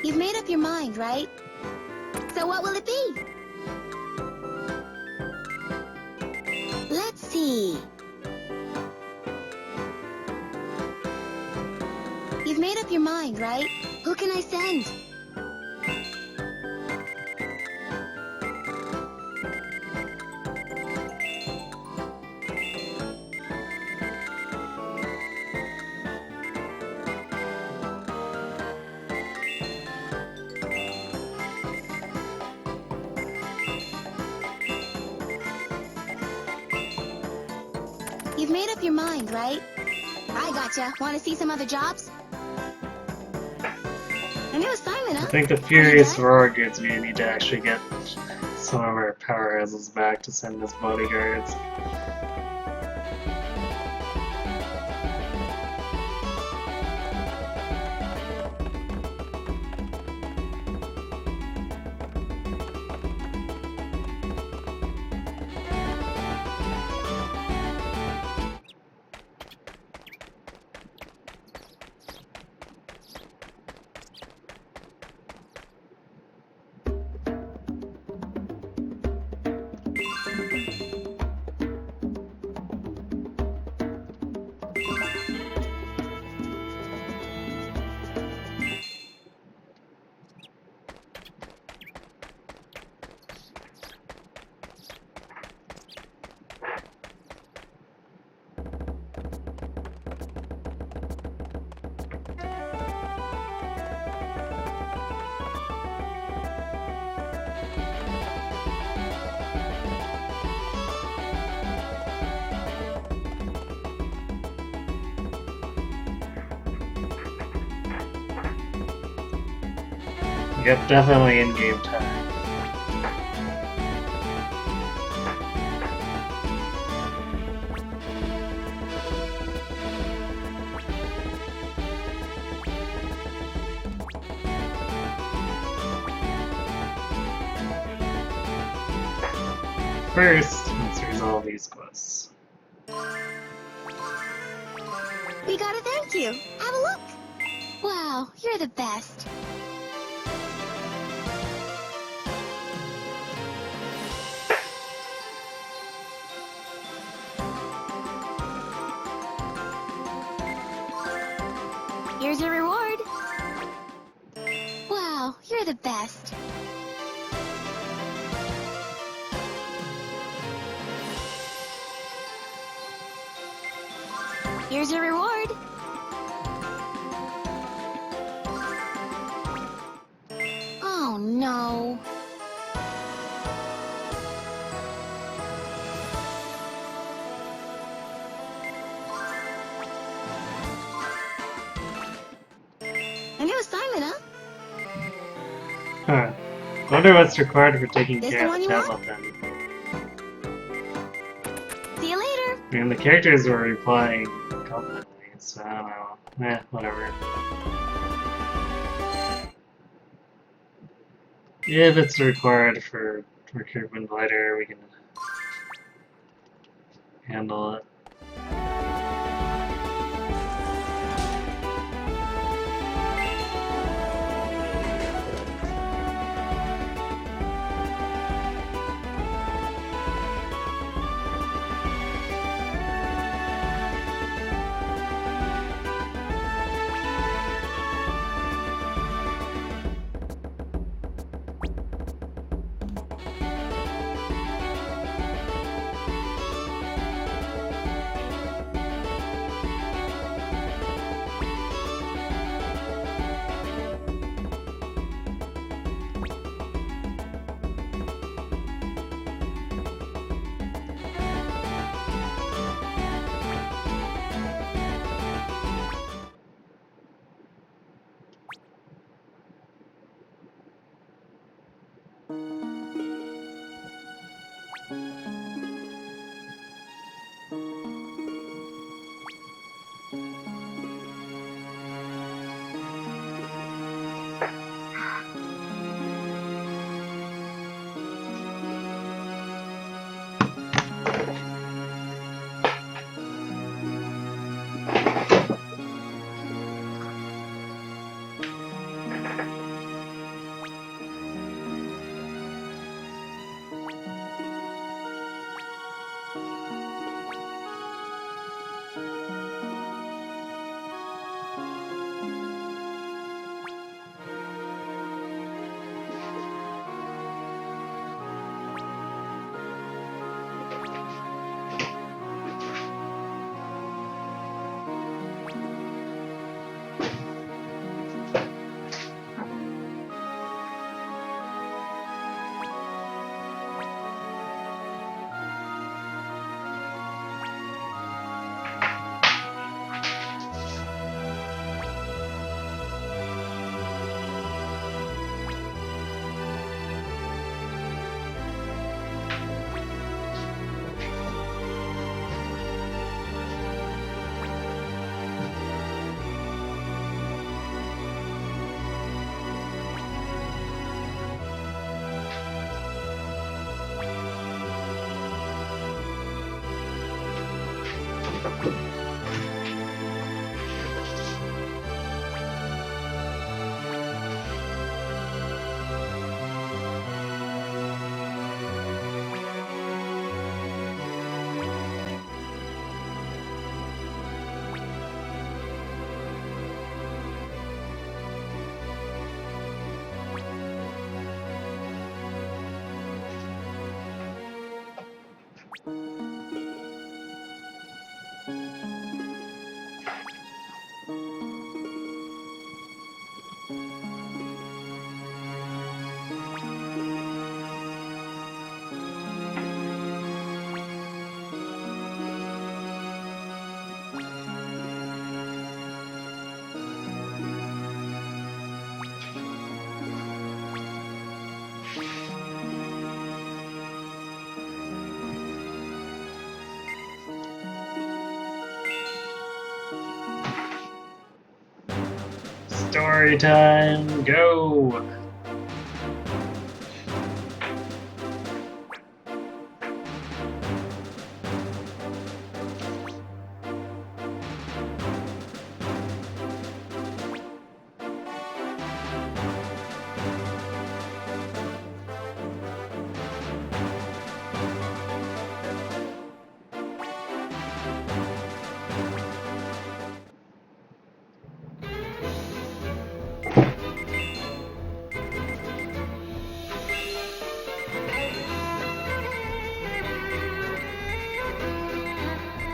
You've made up your mind, right? So what will it be? Let's see. You've made up your mind, right? Who can I send? You've made up your mind, right? I gotcha. Want to see some other jobs? A new assignment, I huh? think the Furious Roar gives me a need to actually get some of our powerhouses back to send as bodyguards. Yep, definitely in-game time. First, let's resolve these quests. We gotta thank you. Have a look. Wow, you're the best. Here's your reward. Wow, you're the best. Here's your reward. Oh no. A new assignment, huh? Huh. Wonder what's required for taking This care the of the one you tablet then. See you later. I mean, the characters were replying confidently, so I don't know. Whatever. If it's required for recruitment later, we can handle it. Story time, go!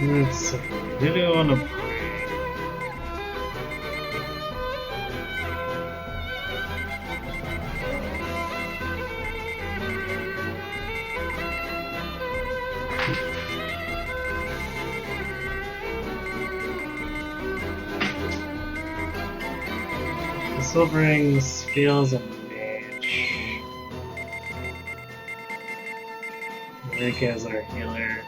It's a video on a break. This will bring feels and mage. Rick as our healer.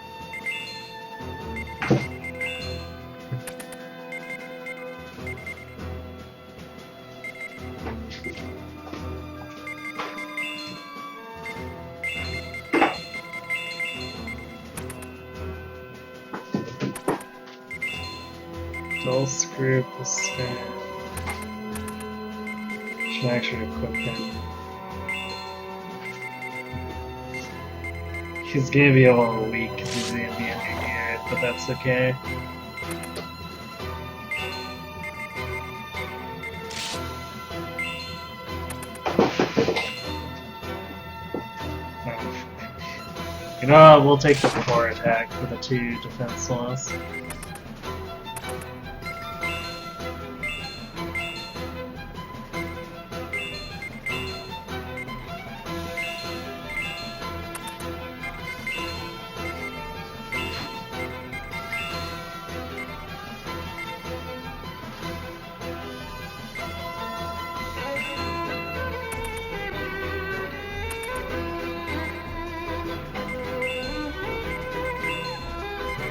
Dulce group is spam. Should actually equip him. He's gonna be a little weak because he's gonna be engineered, but that's okay. You know what, we'll take the 4 attack for the 2 defense loss.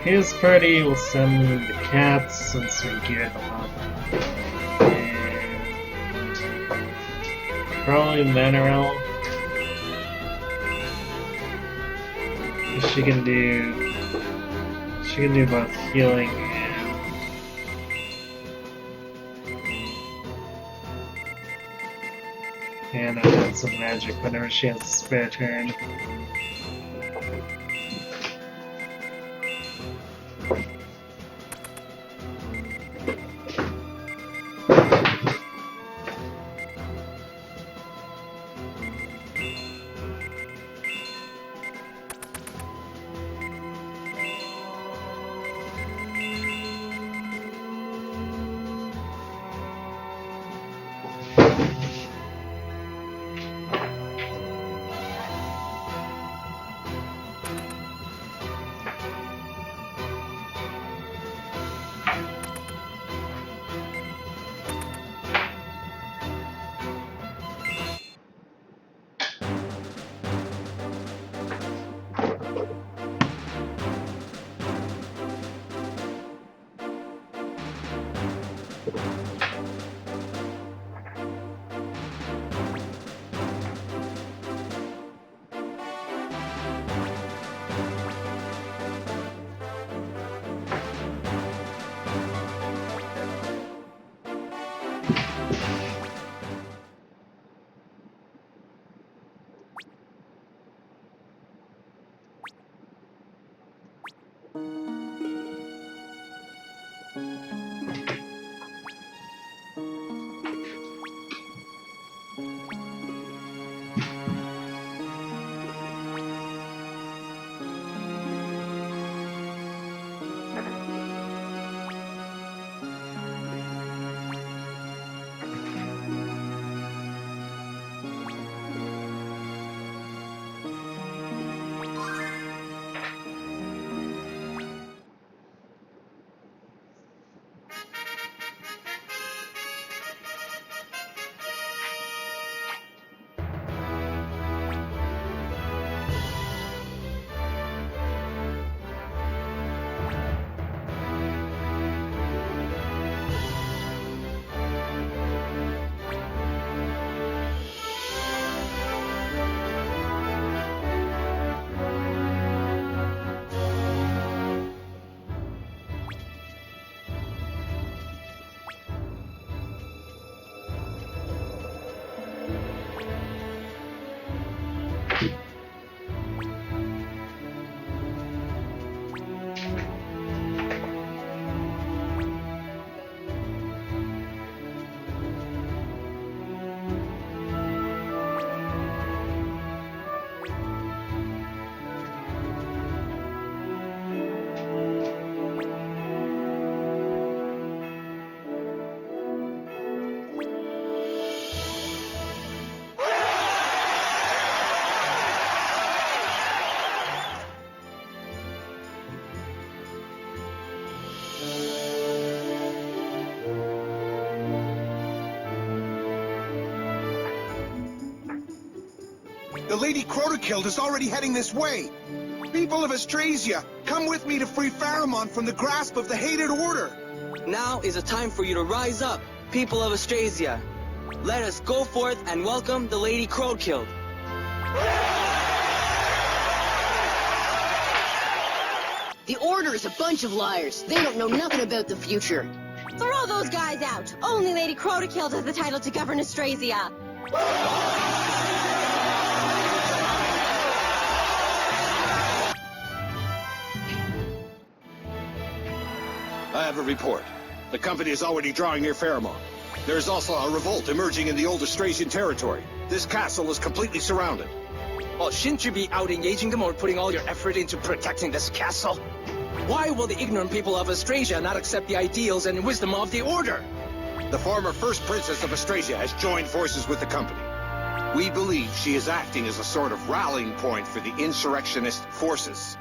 His party will send the cats since we geared them up. And probably Mineral. She can do both healing and offensive magic whenever she has a spare turn. The Lady Crotakild is already heading this way. People of Austrasia, come with me to free Pharamond from the grasp of the hated order. Now is a time for you to rise up, people of Austrasia. Let us go forth and welcome the Lady Crotakild. The Order is a bunch of liars. They don't know nothing about the future. Throw those guys out. Only Lady Crotakild has the title to govern Austrasia. I have a report. The company is already drawing near Pharamond. There is also a revolt emerging in the old Austrasian territory. This castle is completely surrounded. Well, shouldn't you be out engaging them or putting all your effort into protecting this castle? Why will the ignorant people of Austrasia not accept the ideals and wisdom of the Order? The former First Princess of Austrasia has joined forces with the company. We believe she is acting as a sort of rallying point for the insurrectionist forces.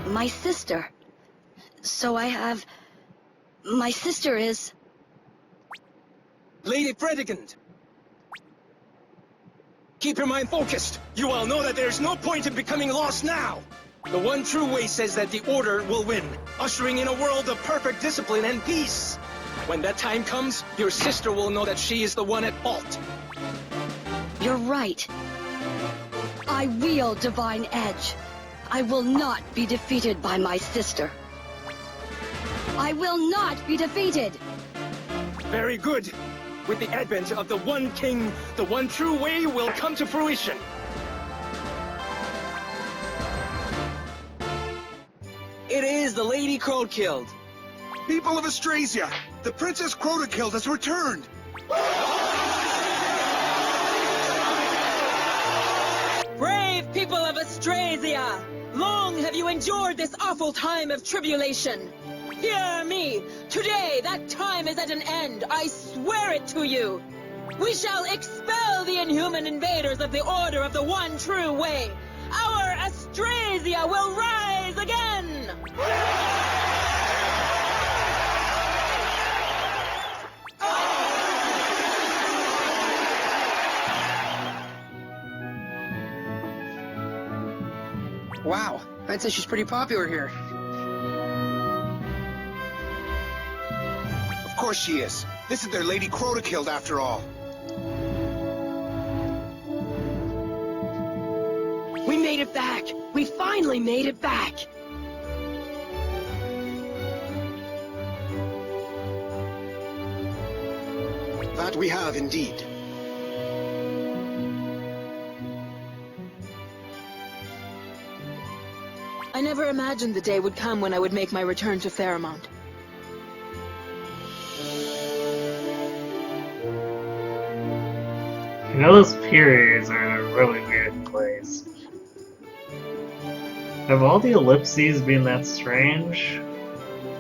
My sister. So I have... My sister is... Lady Fredegund! Keep your mind focused. You all know that there's no point in becoming lost now. The one true way says that the Order will win, ushering in a world of perfect discipline and peace. When that time comes, your sister will know that she is the one at fault. You're right. I wield Divine Edge. I will not be defeated by my sister. I will not be defeated! Very good. With the advent of the one king, the one true way will come to fruition. It is the Lady Crotakild. People of Austrasia, the Princess Crotakild has returned. Brave people of Austrasia! Long have you endured this awful time of tribulation. Hear me! Today that time is at an end. I swear it to you. We shall expel the inhuman invaders of the Order of the One True Way. Our Austrasia will rise again! Wow, I'd say she's pretty popular here. Of course she is. This is their Lady Crotakild after all. We made it back! We finally made it back! That we have indeed. I never imagined the day would come when I would make my return to Fairmont. You know, those periods are in a really weird place. Have all the ellipses been that strange?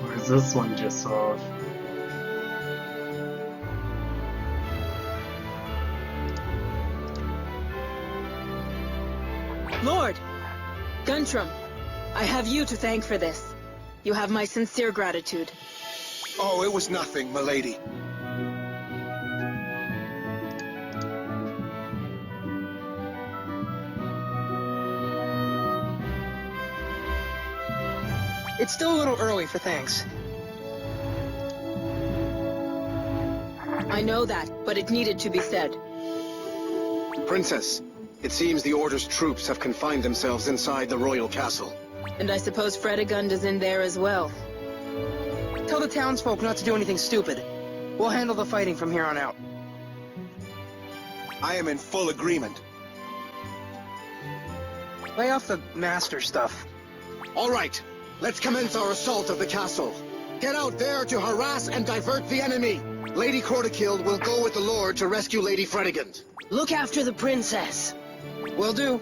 Or is this one just off? Lord! Guntram, I have you to thank for this. You have my sincere gratitude. Oh, it was nothing, milady. It's still a little early for thanks. I know that, but it needed to be said. Princess, it seems the Order's troops have confined themselves inside the royal castle. And I suppose Fredegund is in there as well. Tell the townsfolk not to do anything stupid. We'll handle the fighting from here on out. I am in full agreement. Lay off the master stuff. All right, let's commence our assault of the castle. Get out there to harass and divert the enemy. Lady Cortakild will go with the Lord to rescue Lady Fredegund. Look after the princess. Will do.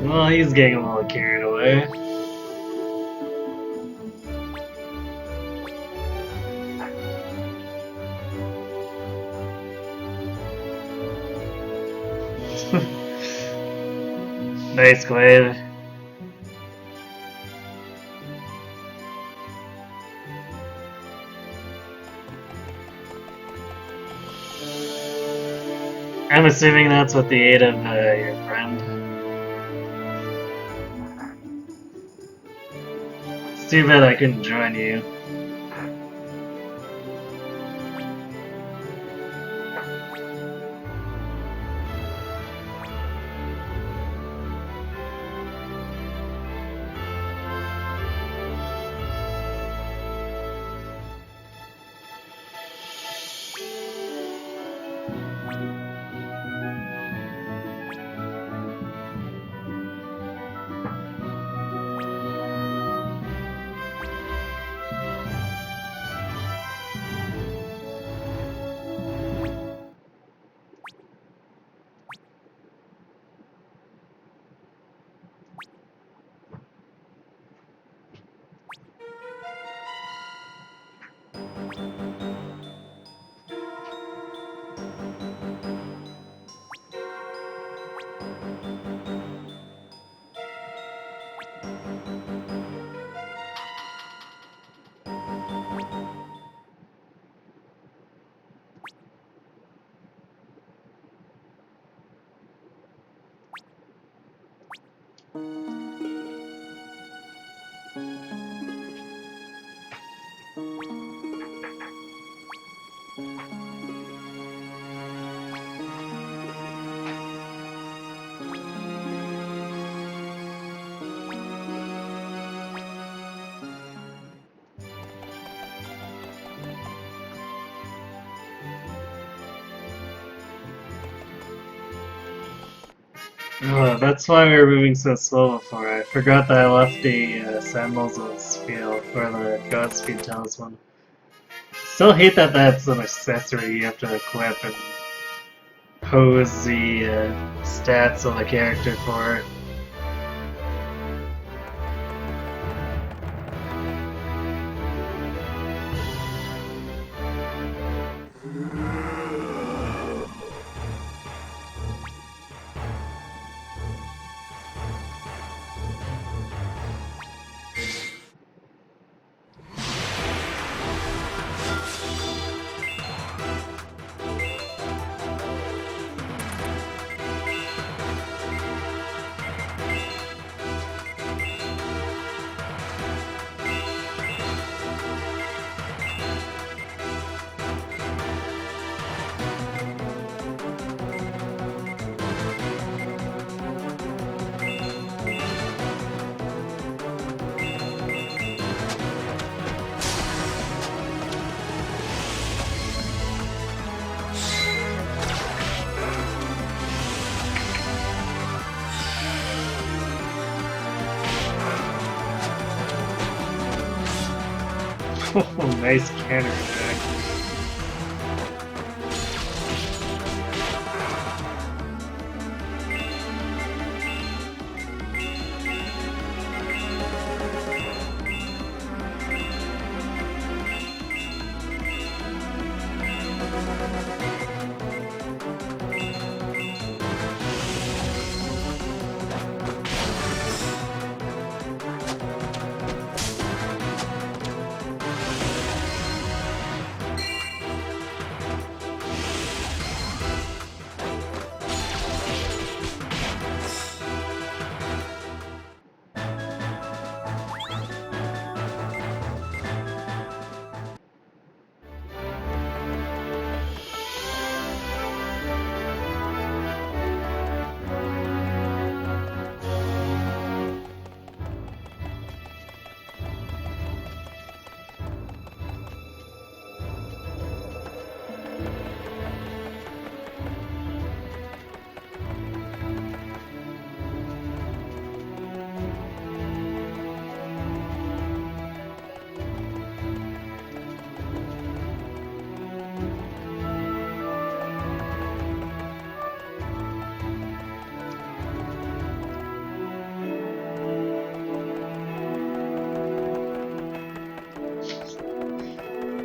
Well, he's getting a little carried away. Nice, Glade. I'm assuming that's with the aid of your friend. It's too bad I couldn't join you. Oh, that's why we were moving so slow before. I forgot that I left the sandals of Spiel, or the Godspeed Talisman. Still hate that that's an accessory you have to equip and pose the stats of the character for. Oh, nice counter attack.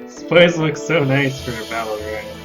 This place looks so nice for a battle royale.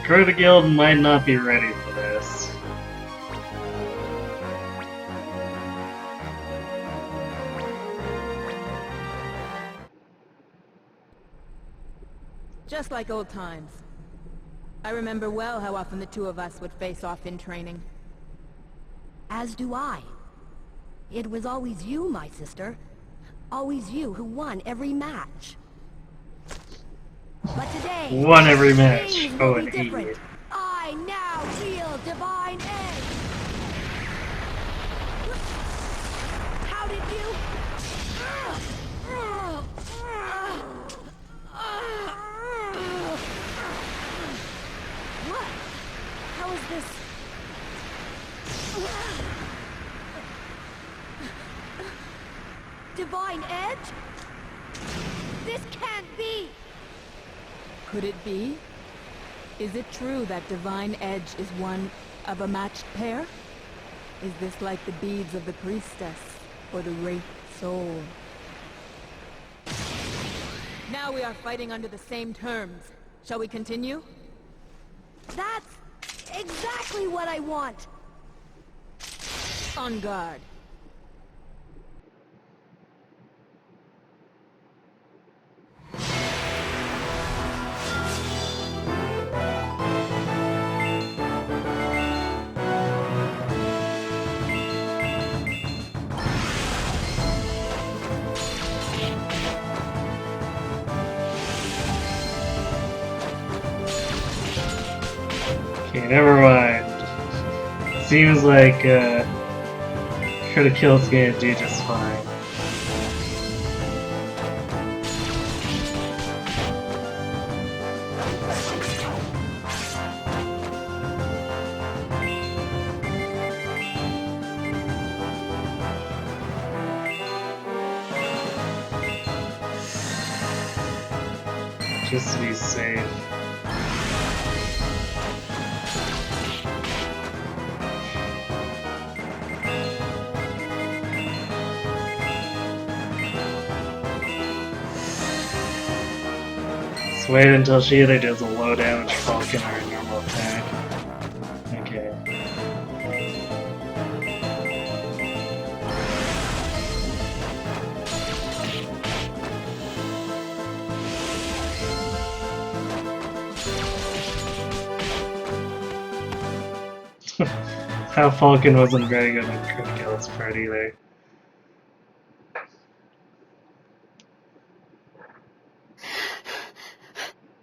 Crota Guild might not be ready for this. Just like old times. I remember well how often the two of us would face off in training. As do I. It was always you, my sister. Always you who won every match. But today, Won every match. things Oh, will be an different. idiot. I now wield divine edge. How did you? What? How is this? Could it be? Is it true that Divine Edge is one of a matched pair? Is this like the beads of the priestess, or the wraith soul? Now we are fighting under the same terms. Shall we continue? That's exactly what I want! On guard. Okay, never mind. Seems like Critical's gonna do just fine. Just to be safe. Let's wait until she either does a low damage Falcon or a normal attack. Okay. How Falcon wasn't very good at Critical's part either.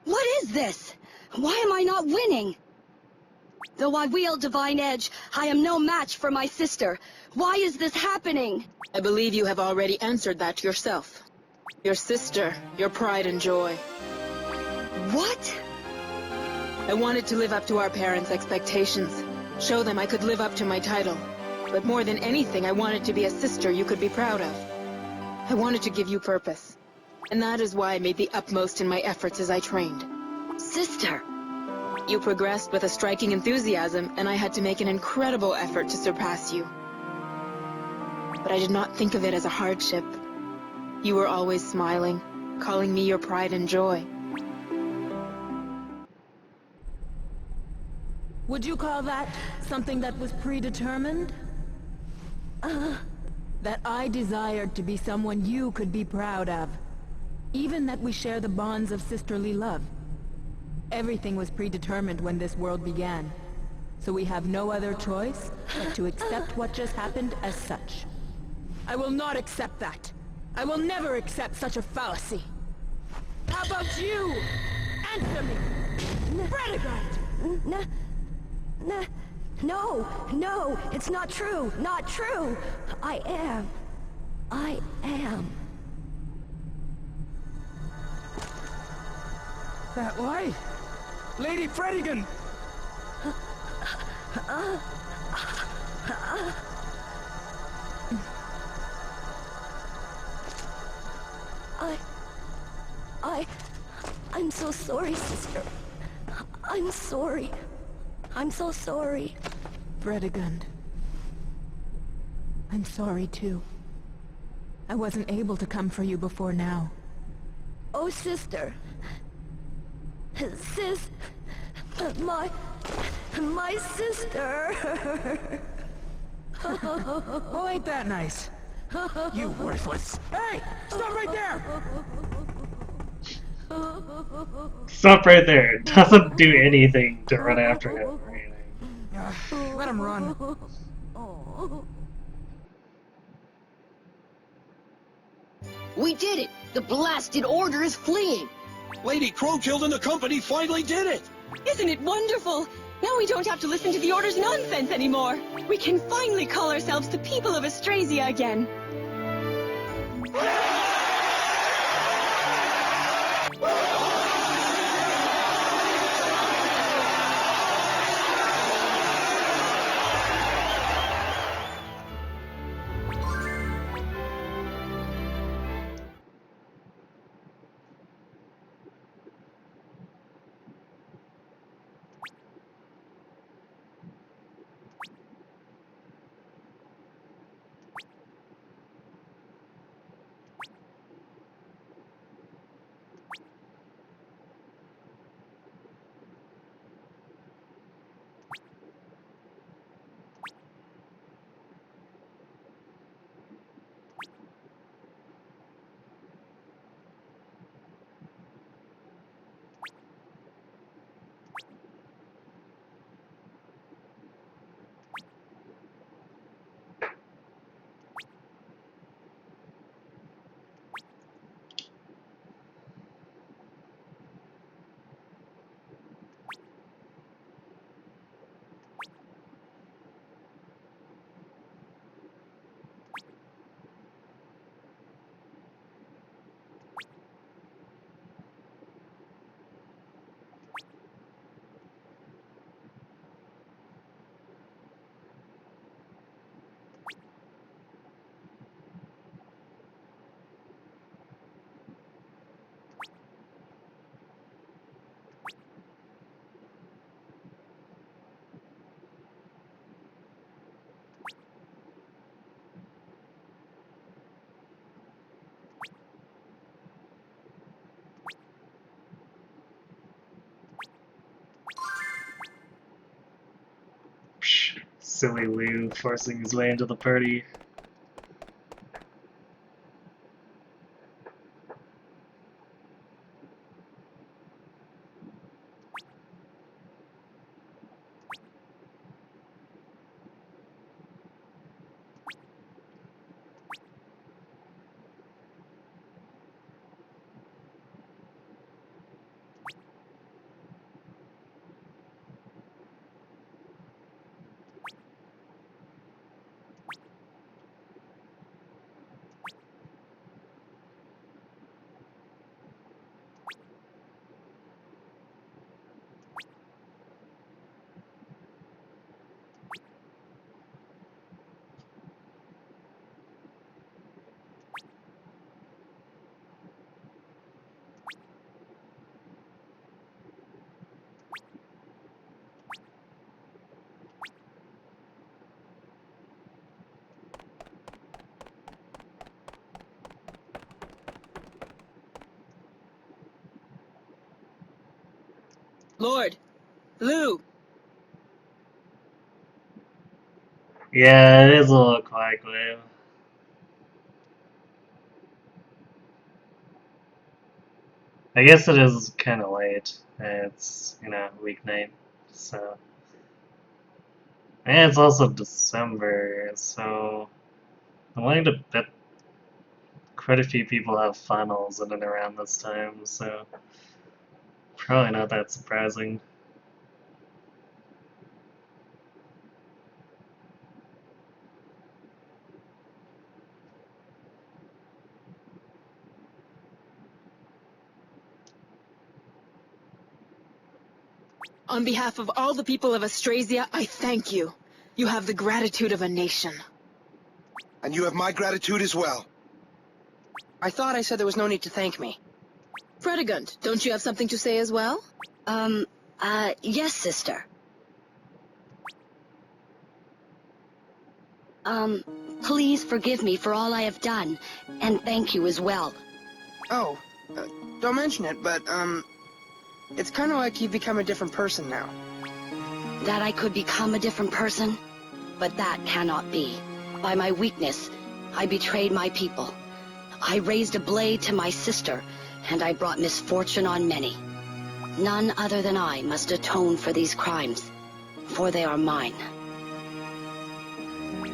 What is this? Why am I not winning? Though I wield Divine Edge, I am no match for my sister. Why is this happening? I believe you have already answered that yourself. Your sister, your pride and joy. What? I wanted to live up to our parents' expectations. Show them I could live up to my title. But more than anything, I wanted to be a sister you could be proud of. I wanted to give you purpose. And that is why I made the utmost in my efforts as I trained. Sister! You progressed with a striking enthusiasm, and I had to make an incredible effort to surpass you. But I did not think of it as a hardship. You were always smiling, calling me your pride and joy. Would you call that something that was predetermined? That I desired to be someone you could be proud of. Even that we share the bonds of sisterly love. Everything was predetermined when this world began. So we have no other choice but to accept what just happened as such. I will not accept that. I will never accept such a fallacy. How about you? Answer me! Fredegard! No, it's not true, not true. I am. That light! Lady Fredigan! I'm so sorry, sister. I'm sorry. I'm so sorry. Fredegund. I'm sorry too. I wasn't able to come for you before now. Oh, sister. Sis... My sister... Well, ain't that nice? You worthless! Hey! Stop right there! Stop right there. It doesn't do anything to run after him or anything. Let him run. We did it! The blasted order is fleeing! Lady Crowkill and the company finally did it! Isn't it wonderful? Now we don't have to listen to the Order's nonsense anymore. We can finally call ourselves the people of Austrasia again. Silly Lou forcing his way into the party. Lord, Lou, Yeah, it is a little quiet, Glaive. I guess it is kind of late. It's, weeknight, so. And it's also December, so I'm willing to bet quite a few people have finals in and around this time, so probably not that surprising. on behalf of all the people of Austrasia, I thank you. You have the gratitude of a nation. And you have my gratitude as well. I thought I said there was no need to thank me. Fredegund, don't you have something to say as well? Yes, sister. Please forgive me for all I have done, and thank you as well. Oh, don't mention it, but, it's kind of like you've become a different person now. That I could become a different person? But that cannot be. By my weakness, I betrayed my people. I raised a blade to my sister, and I brought misfortune on many. None other than I must atone for these crimes, for they are mine.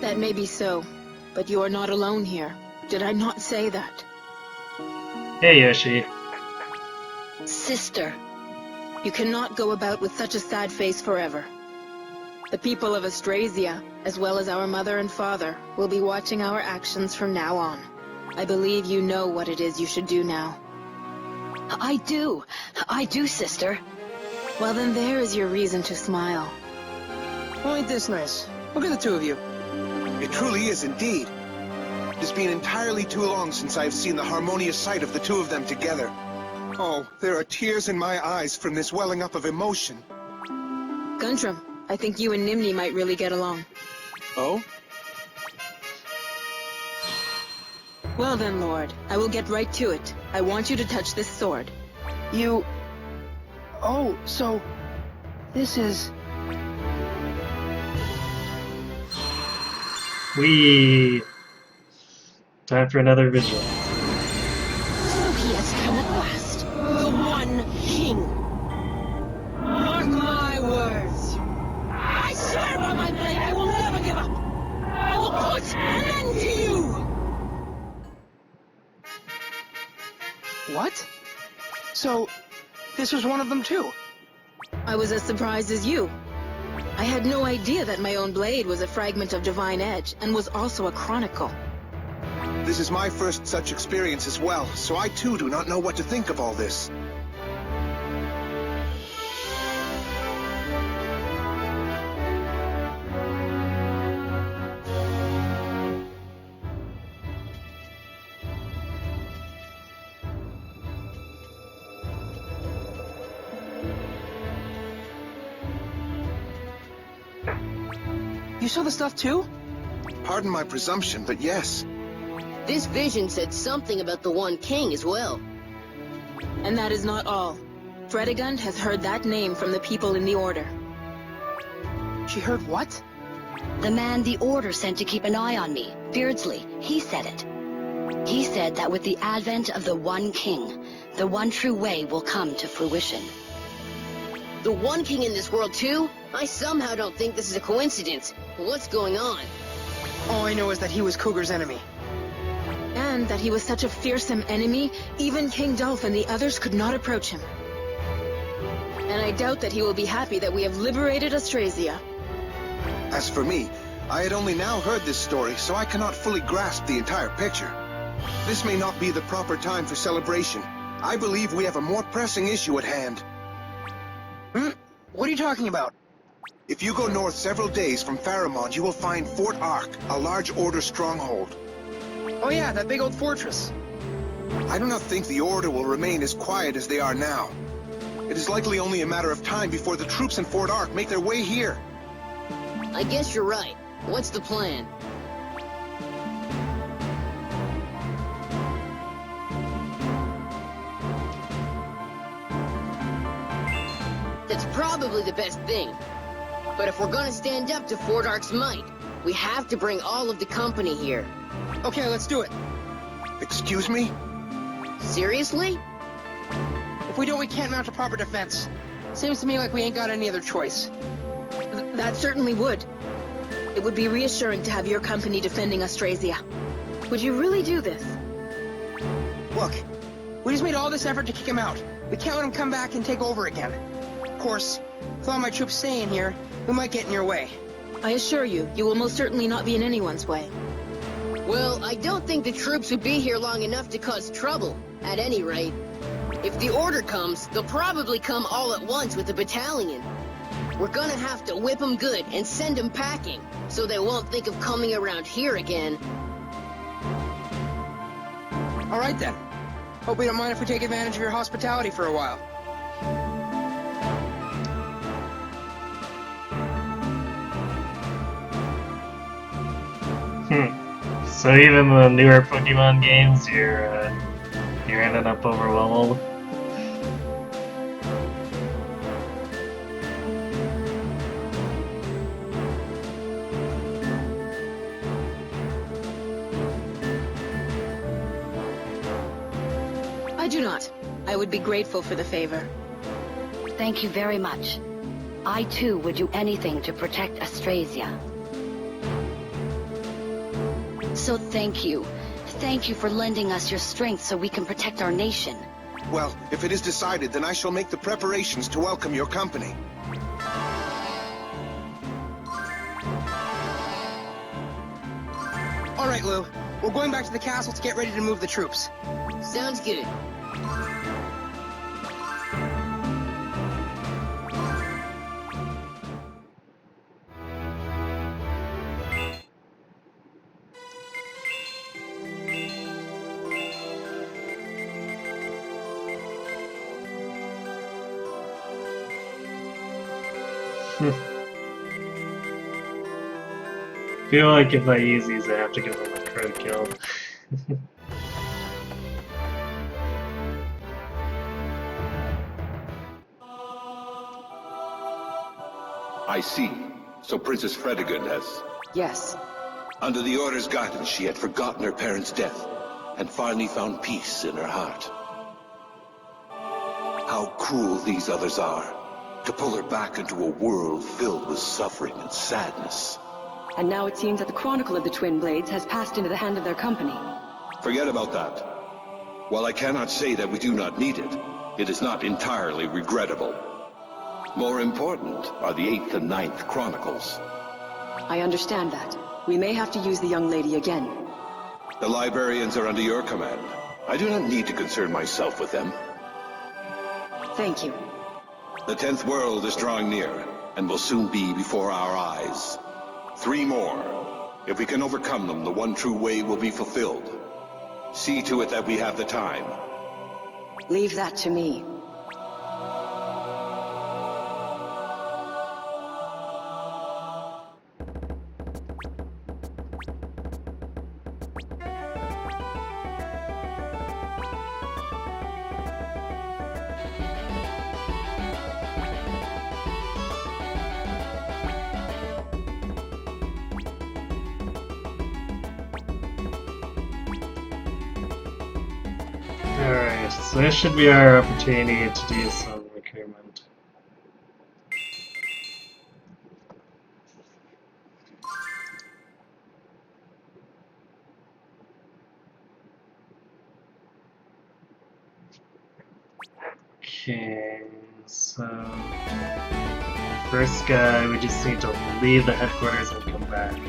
That may be so, but you are not alone here. Did I not say that? Hey, Yoshi. Sister. You cannot go about with such a sad face forever. The people of Austrasia, as well as our mother and father, will be watching our actions from now on. I believe you know what it is you should do now. I do, sister. Well, then there is your reason to smile. Oh, ain't this nice? Look at the two of you. It truly is indeed. It has been entirely too long since I've seen the harmonious sight of the two of them together. Oh, there are tears in my eyes from this welling up of emotion. Guntram, I think you and Nimni might really get along. Oh? Well then, Lord, I will get right to it. I want you to touch this sword. You... Oh, so... This is... Time for another visual. So he has come at last. The One King. Mark my words. I swear by my blade I will never give up. I will put an end to you. What? So, this was one of them too? I was as surprised as you. I had no idea that my own blade was a fragment of Divine Edge, and was also a chronicle. This is my first such experience as well, so I too do not know what to think of all this. You saw the stuff too? Pardon my presumption, but yes. This vision said something about the One King as well. And that is not all. Fredegund has heard that name from the people in the Order. She heard what? The man the Order sent to keep an eye on me, Beardsley, he said it. He said that with the advent of the One King, the one true way will come to fruition. The One King in this world, too? I somehow don't think this is a coincidence. What's going on? All I know is that he was Cougar's enemy. And that he was such a fearsome enemy, even King Dolph and the others could not approach him. And I doubt that he will be happy that we have liberated Austrasia. As for me, I had only now heard this story, so I cannot fully grasp the entire picture. This may not be the proper time for celebration. I believe we have a more pressing issue at hand. What are you talking about? If you go north several days from Faramond, you will find Fort Ark, a large Order stronghold. Oh yeah, that big old fortress. I do not think the Order will remain as quiet as they are now. It is likely only a matter of time before the troops in Fort Ark make their way here. I guess you're right. What's the plan? That's probably the best thing. But if we're gonna stand up to Fort Ark's might, we have to bring all of the company here. Okay, let's do it. Excuse me? Seriously? If we don't, we can't mount a proper defense. Seems to me like we ain't got any other choice. That certainly would. It would be reassuring to have your company defending Austrasia. Would you really do this? Look, we just made all this effort to kick him out. We can't let him come back and take over again. Of course, with all my troops staying here, we might get in your way. I assure you, you will most certainly not be in anyone's way. Well, I don't think the troops would be here long enough to cause trouble, at any rate. If the Order comes, they'll probably come all at once with a battalion. We're gonna have to whip them good and send them packing, so they won't think of coming around here again. All right then. Hope you don't mind if we take advantage of your hospitality for a while. So even the newer Pokemon games, you're ending up overwhelmed. I do not. I would be grateful for the favor. Thank you very much. I too would do anything to protect Austrasia. So thank you. Thank you for lending us your strength so we can protect our nation. Well, if it is decided, then I shall make the preparations to welcome your company. All right, Lou. We're going back to the castle to get ready to move the troops. Sounds good. Feel like if I use these, I have to give them a crit kill. I see. So Princess Fredegund has... Yes. Under the Order's guidance, she had forgotten her parents' death, and finally found peace in her heart. How cruel these others are, to pull her back into a world filled with suffering and sadness. And now it seems that the Chronicle of the Twin Blades has passed into the hand of their company. Forget about that. While I cannot say that we do not need it, it is not entirely regrettable. More important are the 8th and 9th Chronicles. I understand that. We may have to use the young lady again. The librarians are under your command. I do not need to concern myself with them. Thank you. The 10th world is drawing near, and will soon be before our eyes. 3 more. If we can overcome them, the one true way will be fulfilled. See to it that we have the time. Leave that to me. so this should be our opportunity to do some recruitment. Okay, so first guy, we just need to leave the headquarters and come back.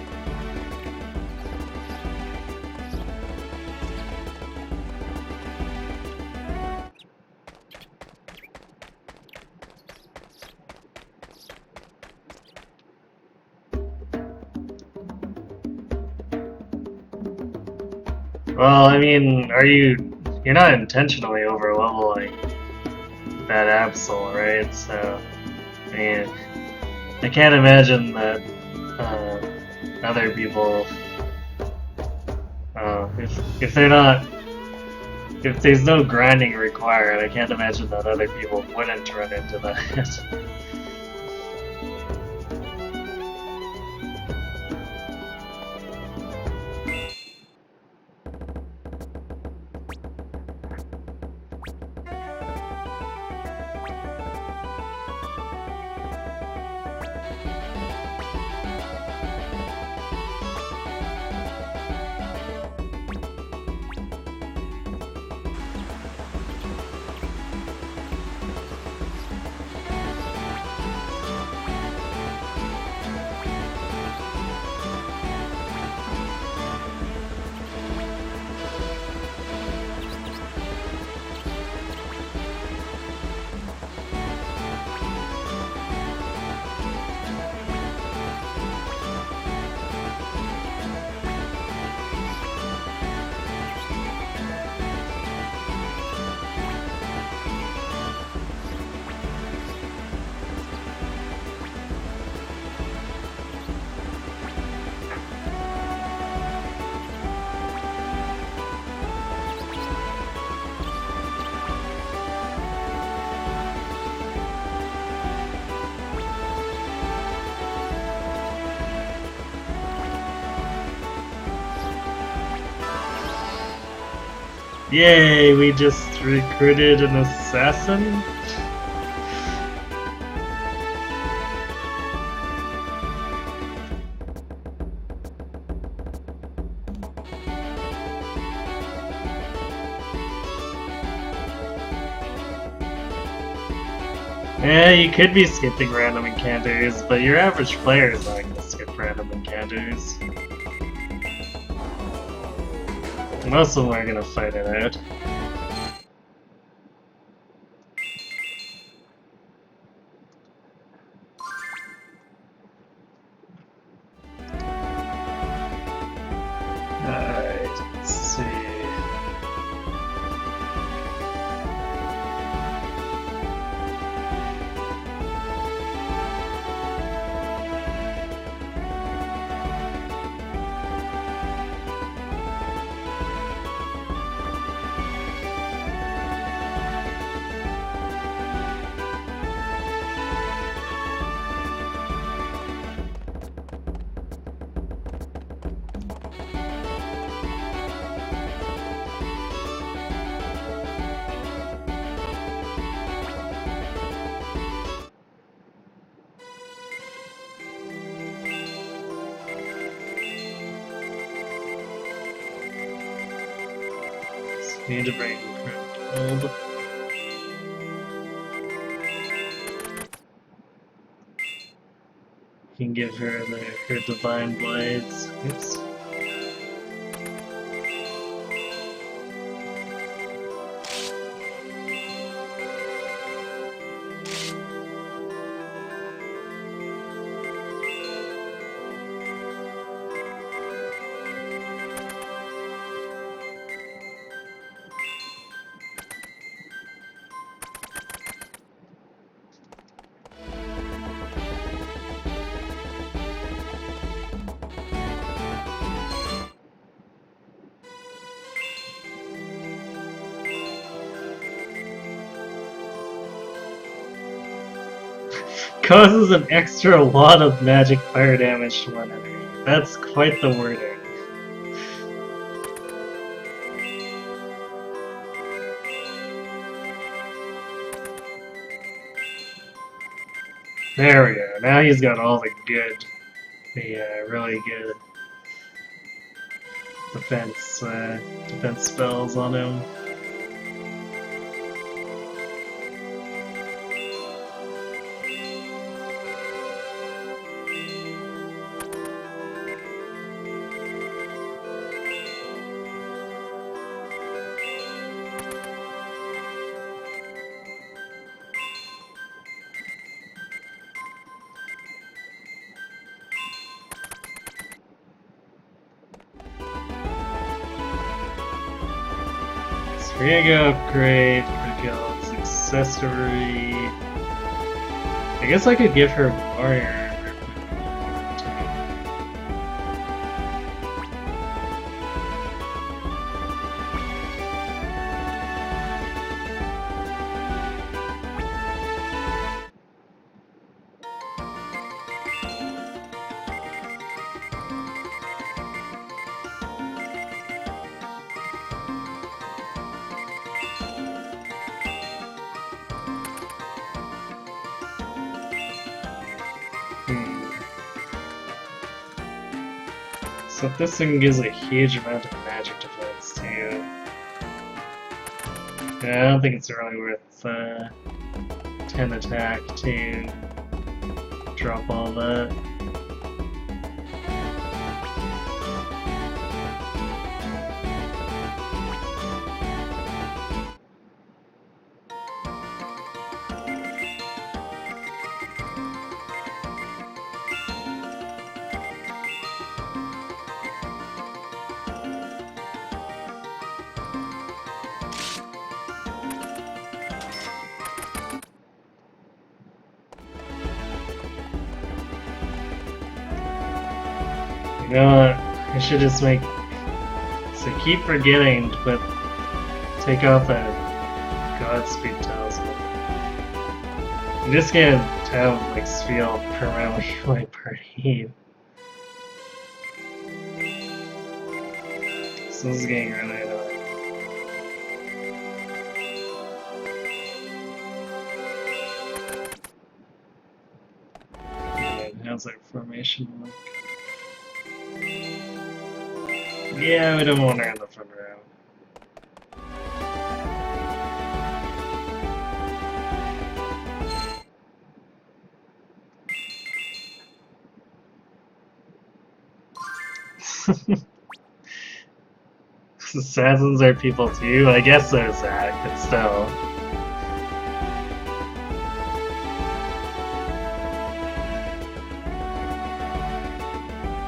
Well, I mean, you're not intentionally over-leveling that Absol, right? So, I mean, I can't imagine that other people, if they're not, if there's no grinding required, I can't imagine that other people wouldn't run into that. Yay, we just recruited an assassin? Yeah, you could be skipping random encounters, but your average player is not going to skip random encounters. Most of them are going to fight it out. Alright, let's see. Need to bring gold. You can give her her divine blades. Oops. Causes an extra lot of magic fire damage to one enemy. That's quite the wording. There we go. Now he's got all the really good defense spells on him. Riega upgrade, critical accessory. I guess I could give her warrior. So this thing gives a huge amount of magic defense too. Yeah, I don't think it's really worth 10 attack to drop all that. You know what? I should just make. So keep forgetting to take off that Godspeed talisman. I'm just gonna have like Spiel permanently my party. So this is getting really annoying. And how's our formation look? Yeah, we don't want her in the front row. Assassins are people too? I guess there's that, but still.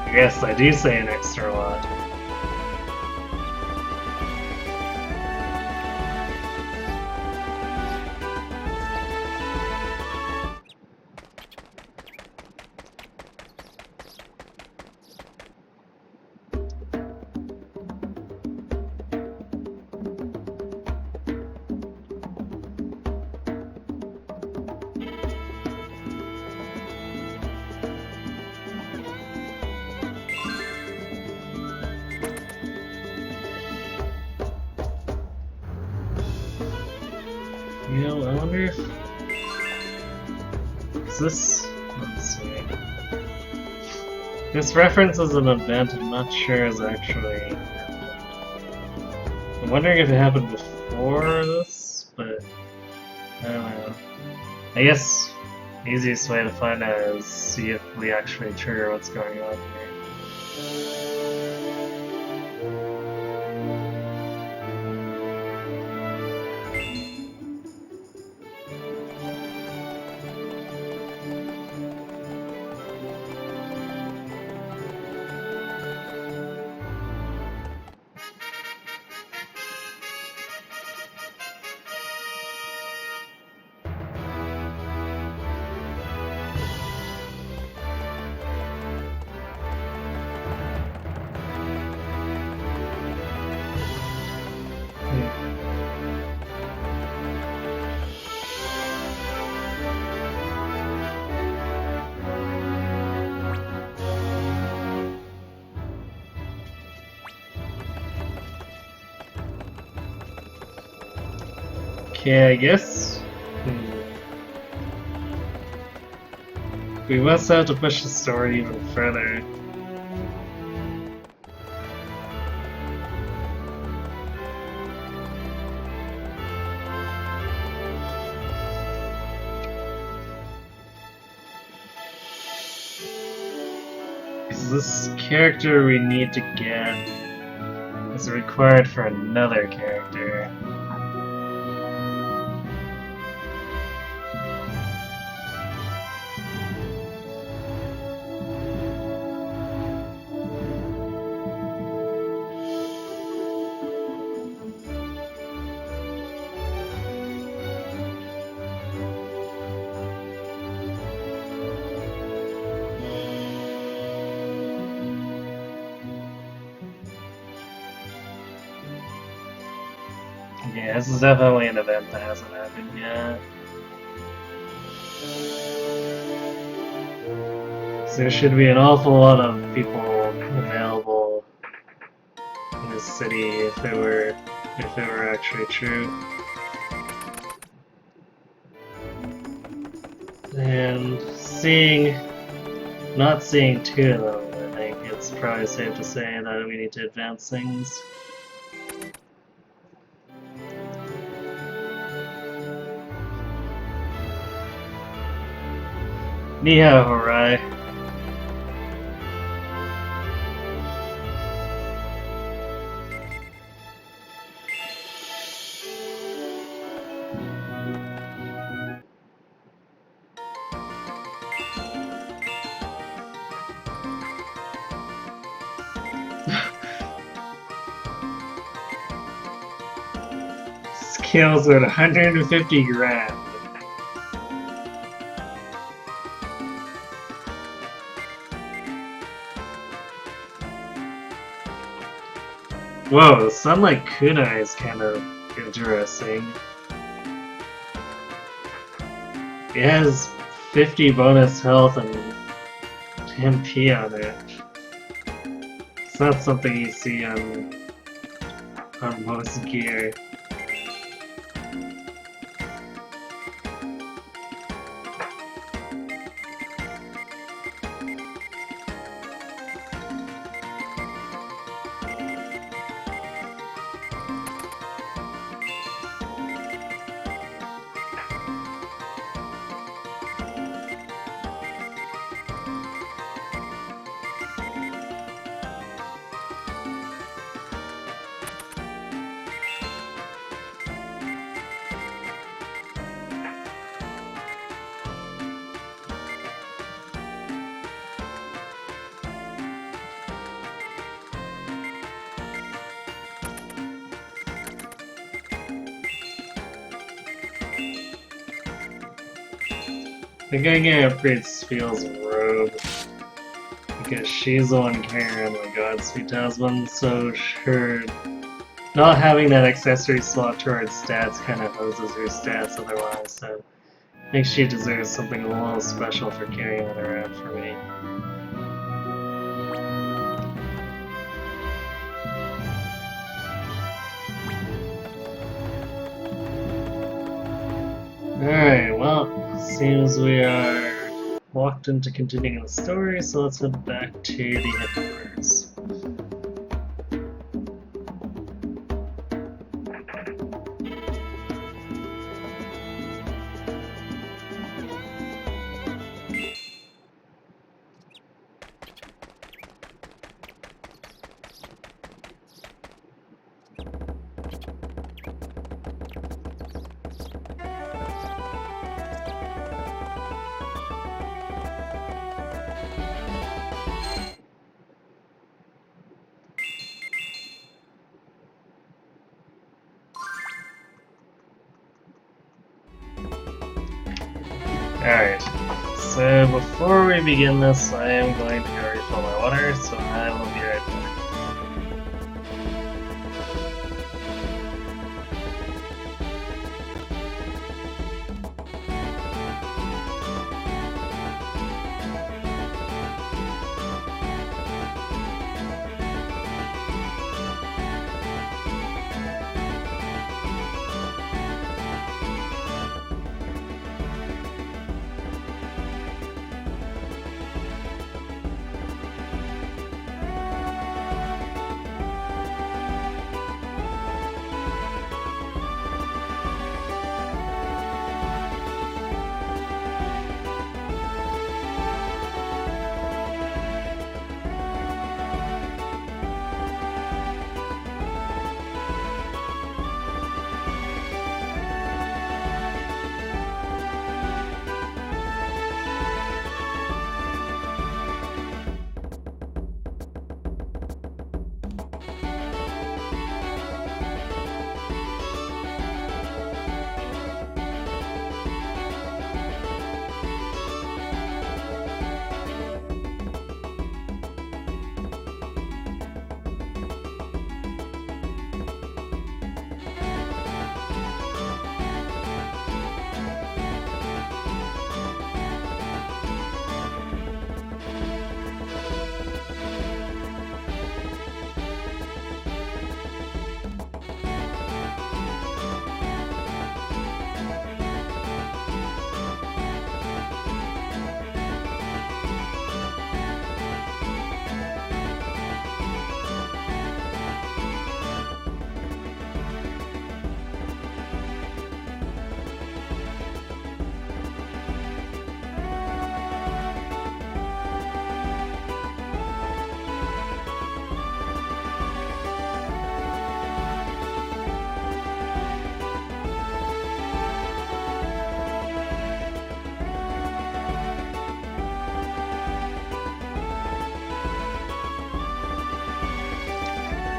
I guess I do say an extra lot. You know, I wonder if... Is this... Let's see... This references an event I'm not sure is actually... I'm wondering if it happened before this, but... I don't know. I guess the easiest way to find out is see if we actually trigger what's going on here. Okay, I guess. We must have to push the story even further. Because this character we need to get is required for another character. Yeah, this is definitely an event that hasn't happened yet. So there should be an awful lot of people available in this city if it were actually true. And not seeing two of them, I think it's probably safe to say that we need to advance things. Ni hao, Horai. Scales at 150 grand. Whoa, the Sunlight Kunai is kind of interesting. It has 50 bonus health and MP on it. It's not something you see on most gear. I think I'm gonna upgrade Spiel's robe because she's the one carrying the Godspeed Talisman, so her not having that accessory slot to her stats kind of hoses her stats otherwise, so I think she deserves something a little special for carrying it around for me. Alright, well, seems we are locked into continuing the story, so let's head back to the headquarters. Alright, so before we begin this, I am going to go refill my water, so I will be right back.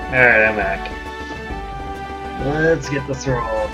Alright, I'm back. Let's get this rolled.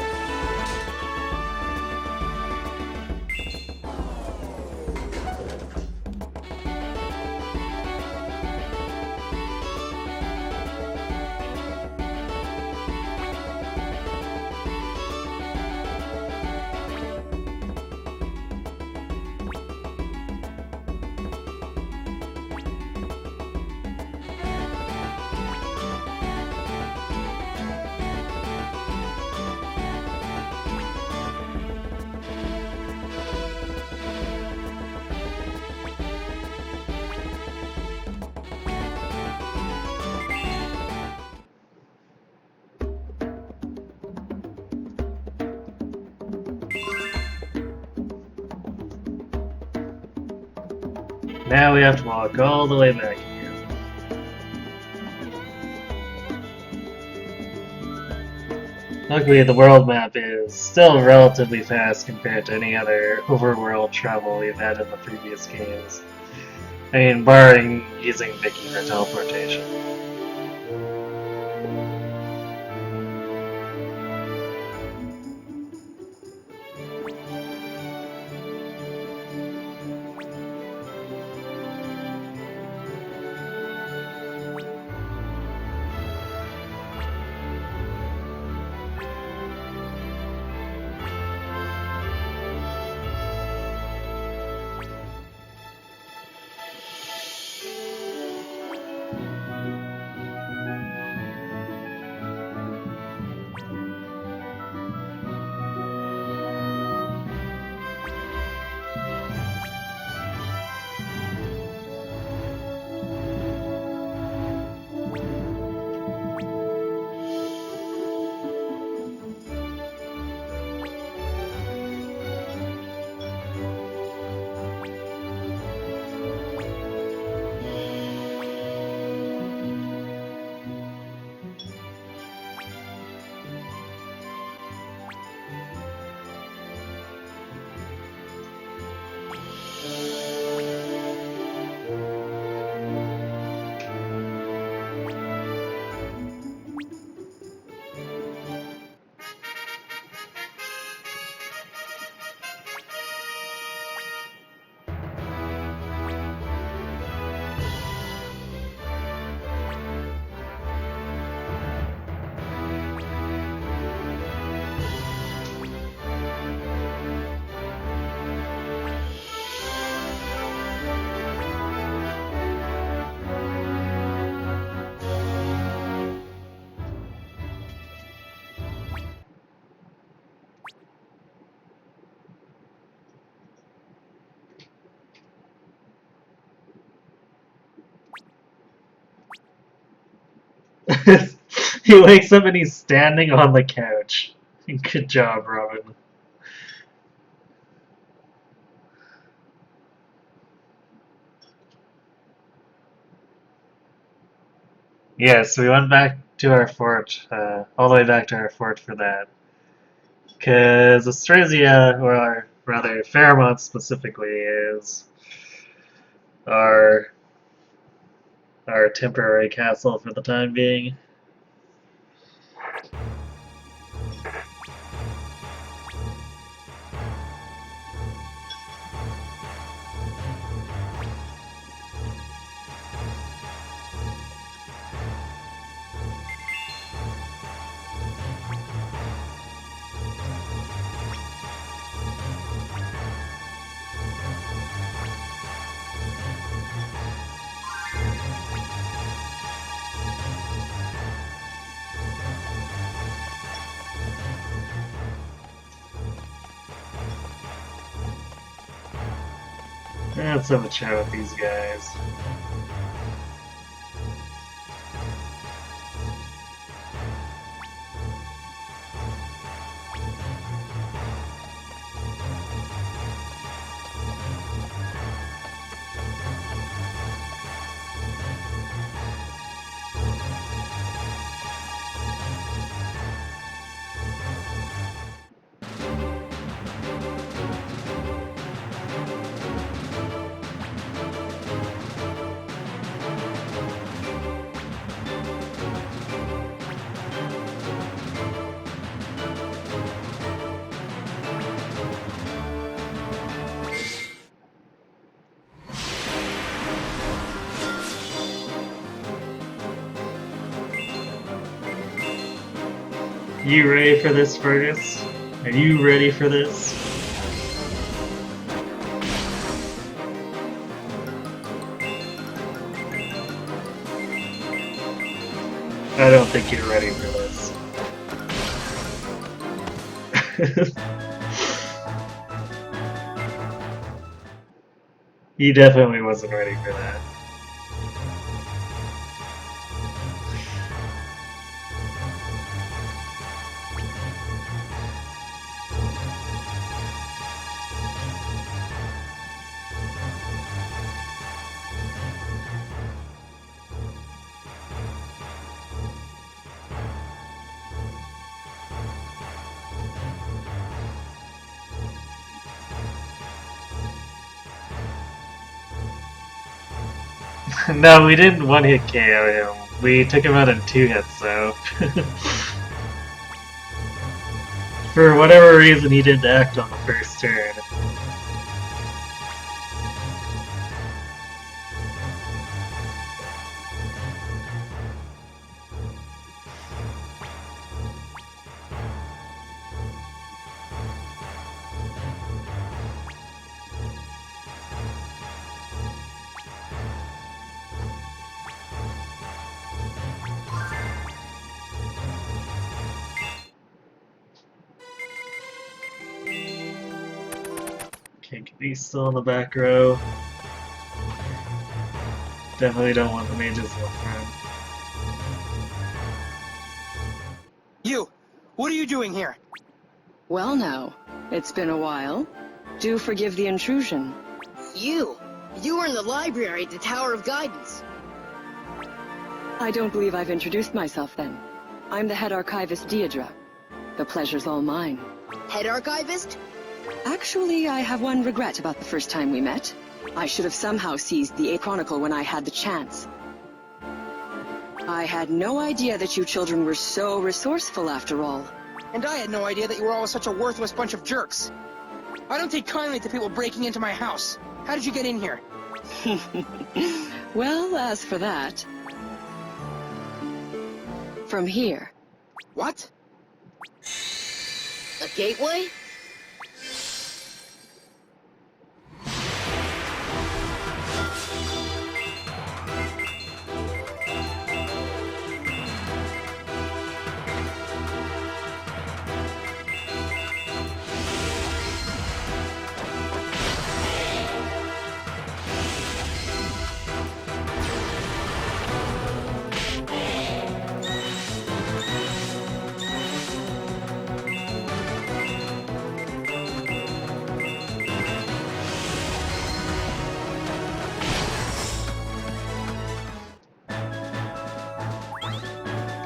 Now we have to walk all the way back again. Luckily, the world map is still relatively fast compared to any other overworld travel we've had in the previous games. I mean, barring using Vicky for teleportation. He wakes up and he's standing on the couch. Good job, Robin. Yes, we went back to our fort, all the way back to our fort for that. Because Austrasia, or rather Fairmont specifically, is our temporary castle for the time being. Let's have a chat with these guys. You ready for this, Fergus? Are you ready for this? I don't think you're ready for this. He definitely wasn't ready for that. No, we didn't one-hit KO him. We took him out in 2 hits, though. For whatever reason, he didn't act on the first turn. Okay, he's still in the back row. Definitely don't want the mages in the front. You! What are you doing here? Well now, it's been a while. Do forgive the intrusion. You were in the library at the Tower of Guidance. I don't believe I've introduced myself then. I'm the head archivist Deirdre. The pleasure's all mine. Head archivist? Actually, I have one regret about the first time we met. I should have somehow seized the Chronicle when I had the chance. I had no idea that you children were so resourceful after all. And I had no idea that you were all such a worthless bunch of jerks. I don't take kindly to people breaking into my house. How did you get in here? Well, as for that... From here. What? A gateway?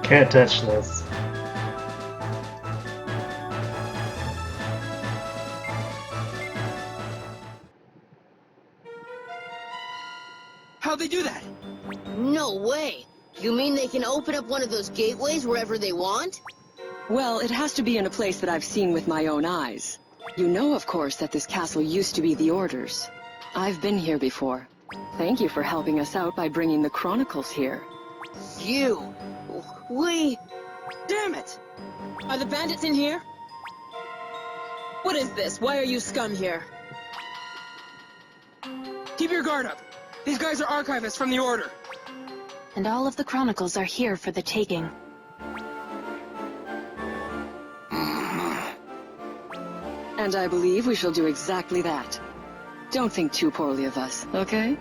Can't touch this. How'd they do that? No way! You mean they can open up one of those gateways wherever they want? Well, it has to be in a place that I've seen with my own eyes. You know, of course, that this castle used to be the Order's. I've been here before. Thank you for helping us out by bringing the Chronicles here. We... Damn it! Are the bandits in here? What is this? Why are you scum here? Keep your guard up. These guys are archivists from the Order. And all of the Chronicles are here for the taking. And I believe we shall do exactly that. Don't think too poorly of us, okay?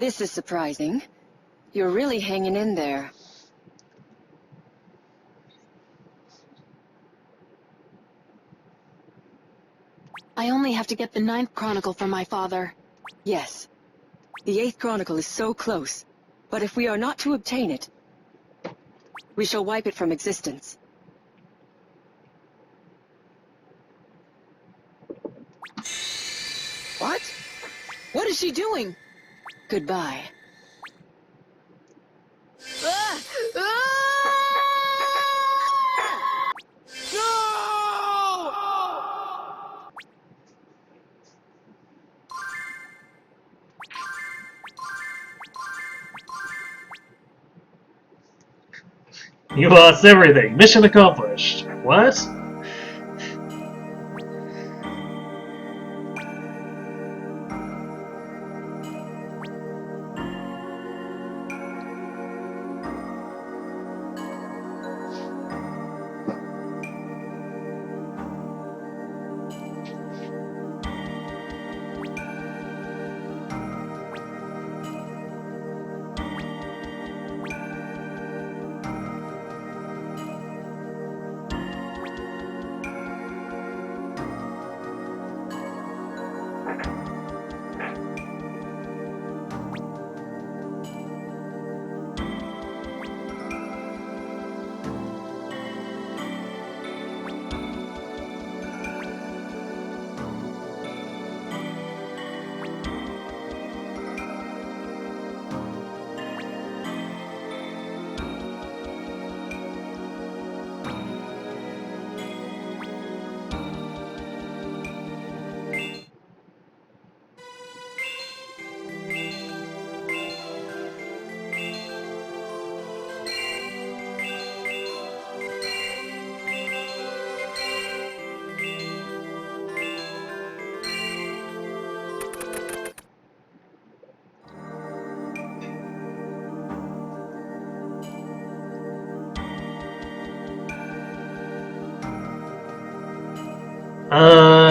This is surprising. You're really hanging in there. I only have to get the 9th Chronicle from my father. Yes. The 8th Chronicle is so close. But if we are not to obtain it, we shall wipe it from existence. What? What is she doing? Goodbye. Ah! Ah! You lost everything. Mission accomplished. What?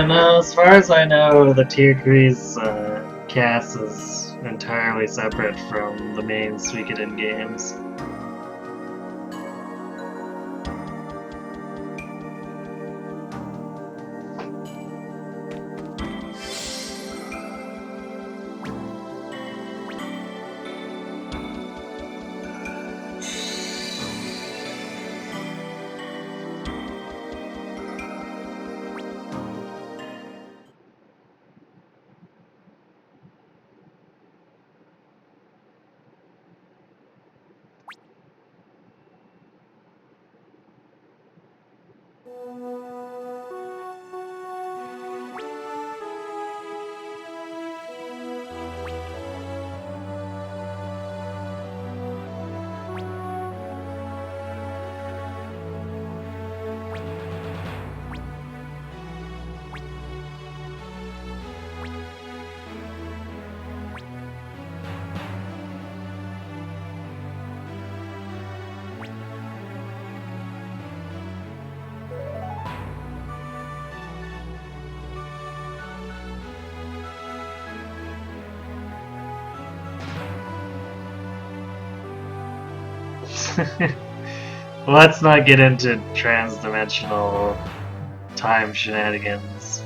No, as far as I know, the Tierkreis cast is entirely separate from the main Suikoden games. Let's not get into trans-dimensional time shenanigans.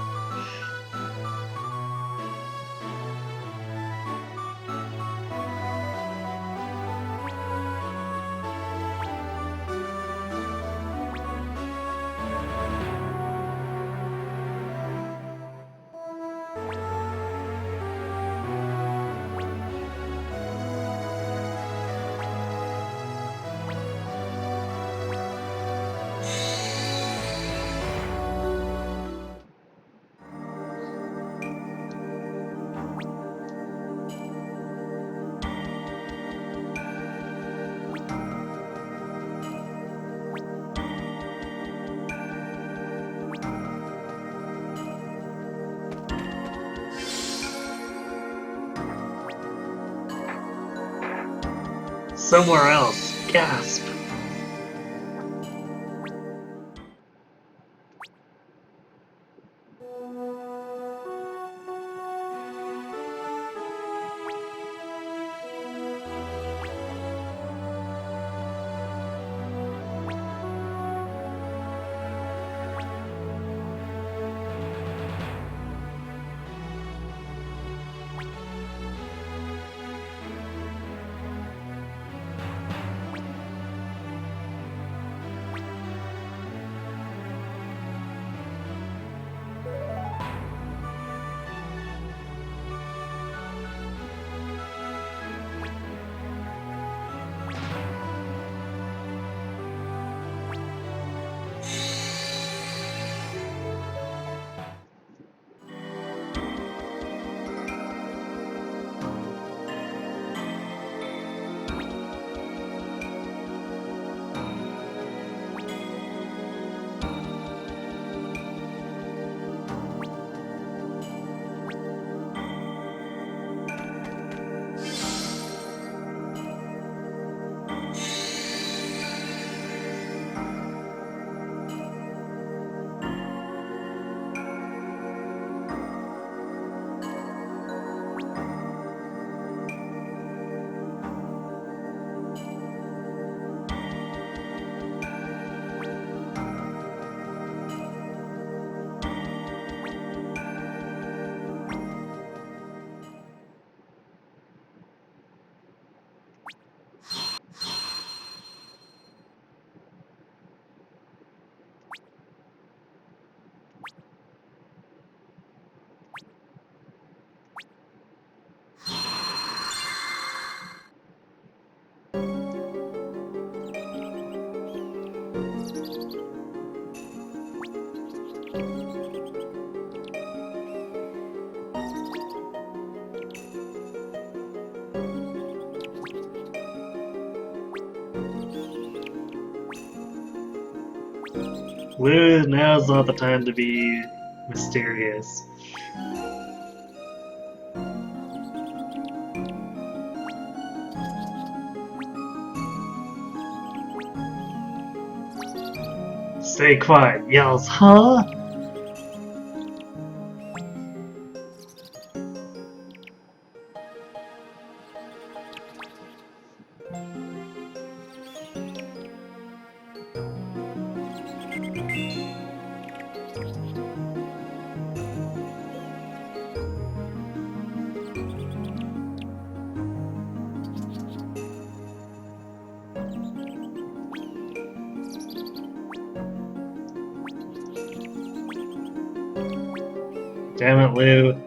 Somewhere else. Gasp. Lou, now's not the time to be mysterious. Stay quiet, yells, huh? Damn it, Lou.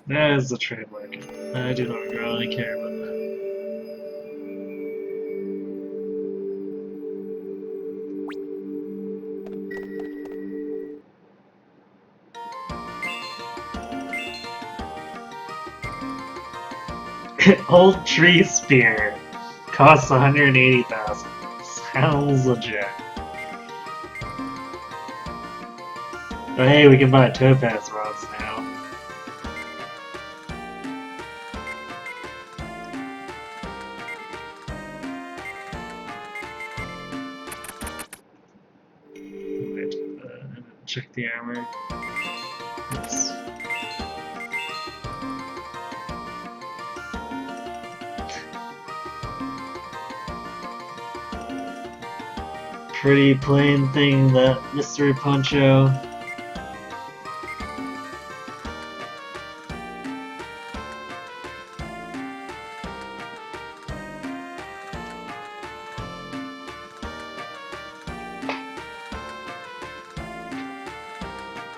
That is the trademark. I do not really care about that. Old tree spear. Costs 180,000. Sounds legit. But hey, we can buy topaz rods now. Wait, check the armor. Oops. pretty plain thing, that mystery poncho.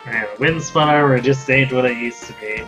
Man, wind spun armor just ain't what it used to be.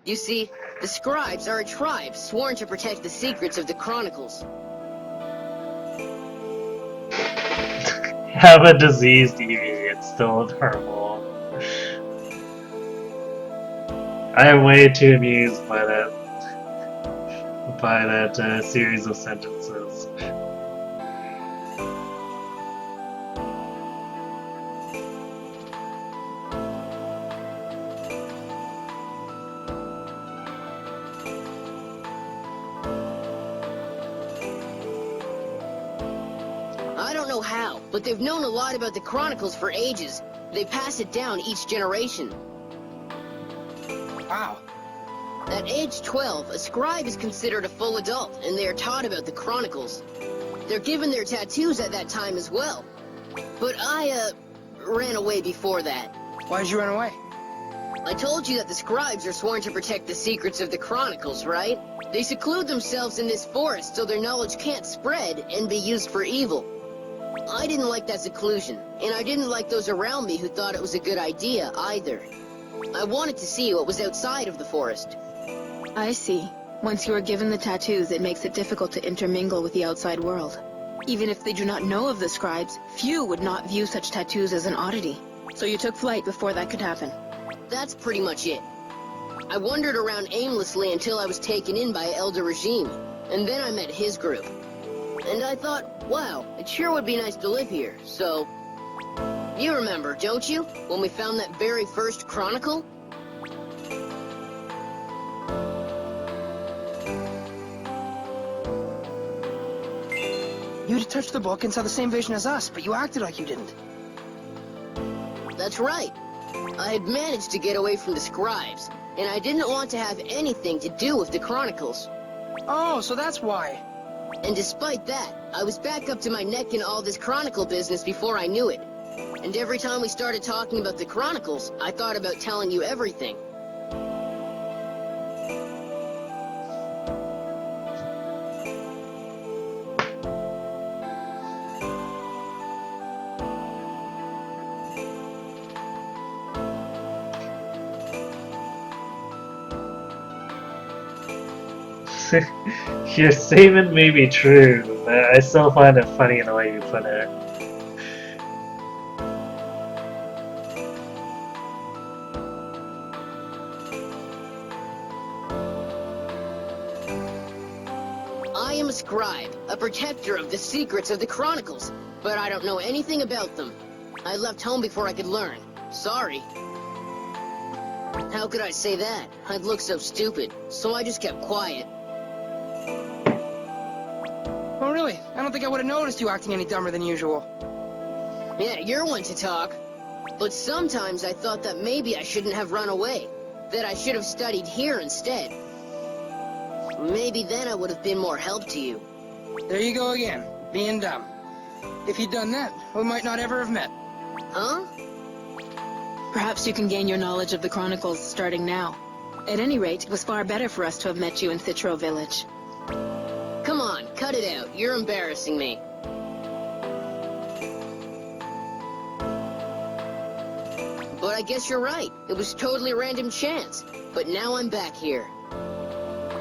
You see, the scribes are a tribe sworn to protect the secrets of the Chronicles. Have a diseased Eevee, it's still adorable. I am way too amused by that series of sentences. I don't know how, but they've known a lot about the Chronicles for ages. They pass it down each generation. Wow. At age 12, a scribe is considered a full adult, and they are taught about the Chronicles. They're given their tattoos at that time as well. But I, ran away before that. Why'd you run away? I told you that the scribes are sworn to protect the secrets of the Chronicles, right? They seclude themselves in this forest so their knowledge can't spread and be used for evil. I didn't like that seclusion, and I didn't like those around me who thought it was a good idea either. I wanted to see what was outside of the forest. I see. Once you are given the tattoos, it makes it difficult to intermingle with the outside world. Even if they do not know of the scribes, few would not view such tattoos as an oddity. So you took flight before that could happen. That's pretty much it. I wandered around aimlessly until I was taken in by Elder Regime, and then I met his group. And I thought, wow, it sure would be nice to live here, so... You remember, don't you? When we found that very first chronicle? You touched the book and saw the same vision as us, but you acted like you didn't. That's right. I had managed to get away from the scribes, and I didn't want to have anything to do with the Chronicles. Oh, so that's why. And despite that, I was back up to my neck in all this Chronicle business before I knew it. And every time we started talking about the Chronicles, I thought about telling you everything. Your statement may be true, but I still find it funny in the way you put it. I am a scribe, a protector of the secrets of the Chronicles, but I don't know anything about them. I left home before I could learn. Sorry. How could I say that? I'd look so stupid, so I just kept quiet. Oh, really? I don't think I would have noticed you acting any dumber than usual. Yeah, you're one to talk. But sometimes I thought that maybe I shouldn't have run away. That I should have studied here instead. Maybe then I would have been more help to you. There you go again, being dumb. If you'd done that, we might not ever have met. Huh? Perhaps you can gain your knowledge of the Chronicles starting now. At any rate, it was far better for us to have met you in Citro Village. Come on, cut it out. You're embarrassing me. But I guess you're right. It was totally random chance. But now I'm back here.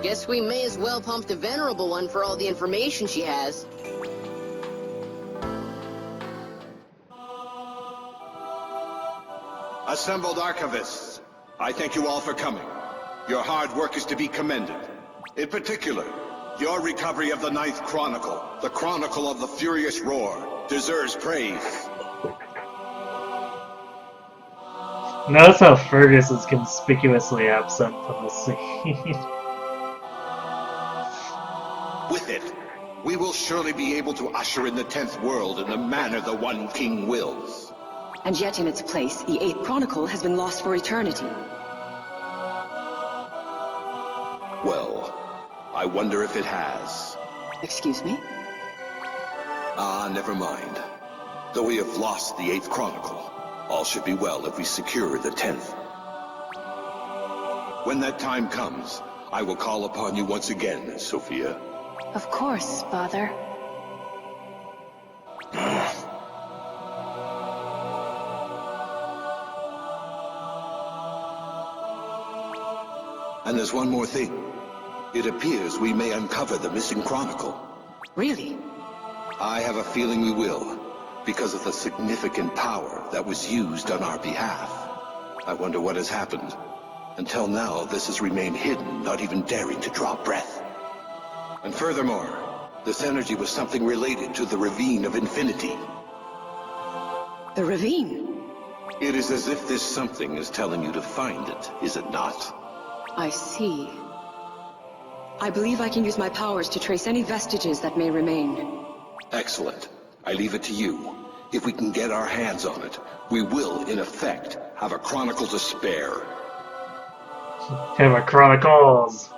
Guess we may as well pump the Venerable One for all the information she has. Assembled archivists, I thank you all for coming. Your hard work is to be commended. In particular, your recovery of the Ninth Chronicle, the Chronicle of the Furious Roar, deserves praise. Notice how Fergus is conspicuously absent from the scene. With it, we will surely be able to usher in the 10th world in the manner the One King wills. And yet in its place, the 8th Chronicle has been lost for eternity. Well, I wonder if it has. Excuse me? Ah, never mind. Though we have lost the 8th Chronicle, all should be well if we secure the 10th. When that time comes, I will call upon you once again, Sophia. Of course, Father. And there's one more thing. It appears we may uncover the missing Chronicle. Really? I have a feeling we will, because of the significant power that was used on our behalf. I wonder what has happened. Until now, this has remained hidden, not even daring to draw breath. And furthermore, this energy was something related to the Ravine of Infinity. The ravine? It is as if this something is telling you to find it, is it not? I see. I believe I can use my powers to trace any vestiges that may remain. Excellent. I leave it to you. If we can get our hands on it, we will, in effect, have a chronicle to spare. Have a Chronicles!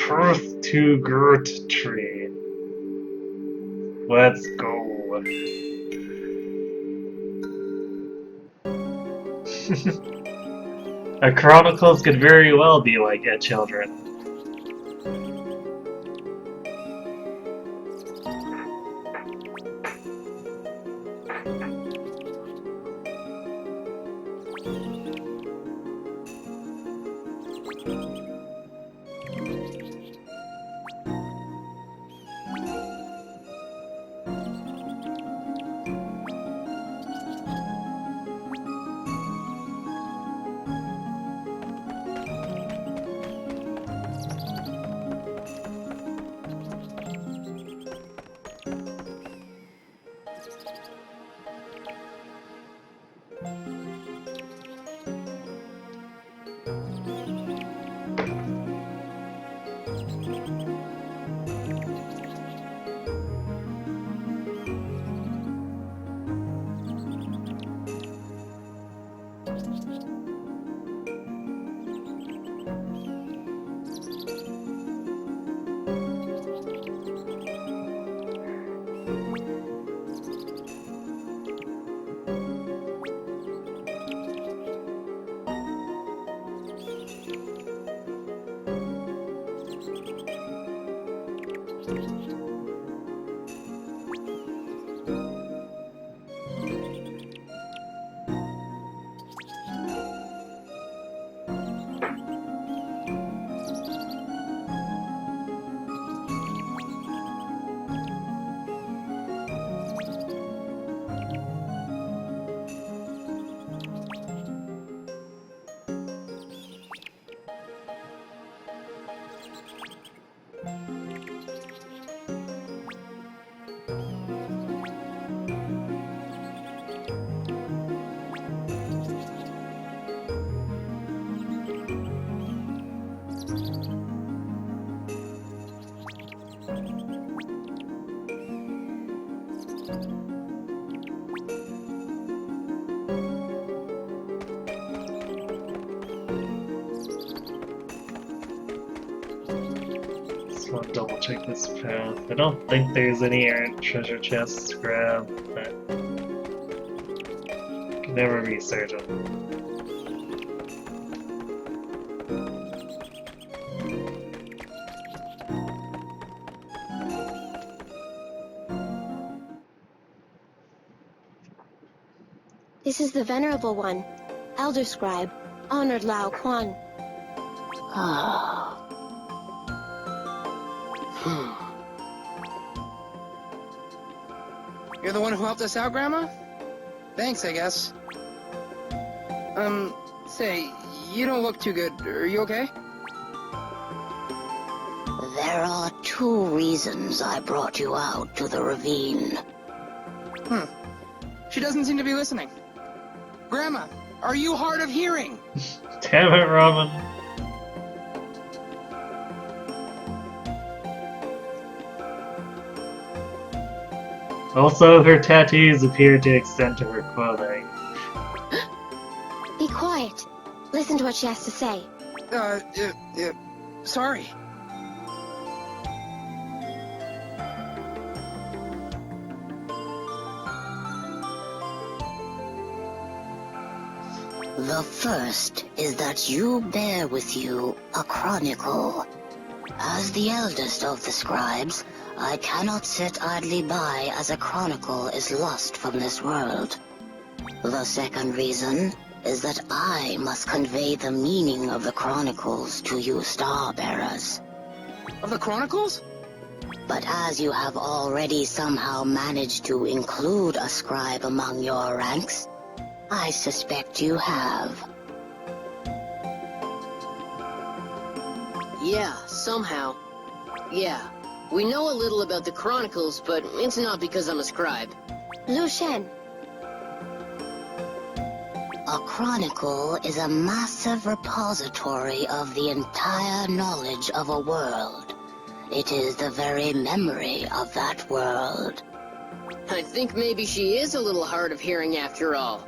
Perth to Gert tree. Let's go. Our chronicles could very well be like a children. I'll double check this path. I don't think there's any errant treasure chests to grab, but can never be certain. This is the Venerable One, Elder Scribe, Honored Lao Quan. Ah. You're the one who helped us out, Grandma? Thanks, I guess. Say, you don't look too good. Are you okay? There are 2 reasons I brought you out to the ravine. She doesn't seem to be listening. Grandma, are you hard of hearing? Damn it, Roman. Also, her tattoos appear to extend to her clothing. Be quiet. Listen to what she has to say. Sorry. The first is that you bear with you a chronicle. As the eldest of the scribes, I cannot sit idly by as a chronicle is lost from this world. The second reason is that I must convey the meaning of the chronicles to you star-bearers. Of the chronicles? But as you have already somehow managed to include a scribe among your ranks, I suspect you have. Yeah, somehow. Yeah, we know a little about the Chronicles, but it's not because I'm a scribe. Lu Shen. A chronicle is a massive repository of the entire knowledge of a world. It is the very memory of that world. I think maybe she is a little hard of hearing after all.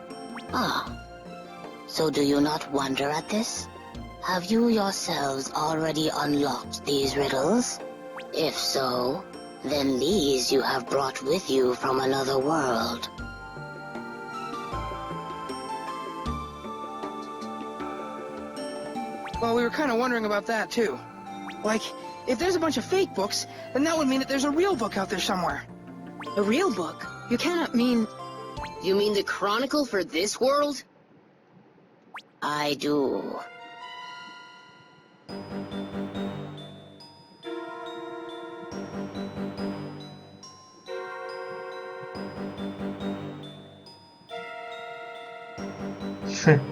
Ah, so do you not wonder at this? Have you yourselves already unlocked these riddles? If so, then these you have brought with you from another world. Well, we were kind of wondering about that, too. Like, if there's a bunch of fake books, then that would mean that there's a real book out there somewhere. A real book? You cannot mean... You mean the Chronicle for this world? I do.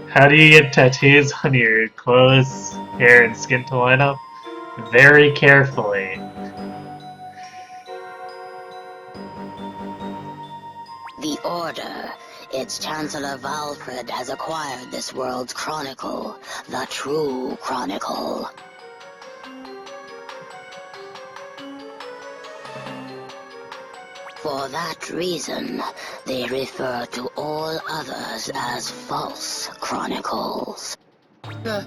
How do you get tattoos on your clothes, hair, and skin to line up? Very carefully. The Order, its Chancellor Valfred, has acquired this world's chronicle, the true chronicle. For that reason, they refer to all others as false chronicles. The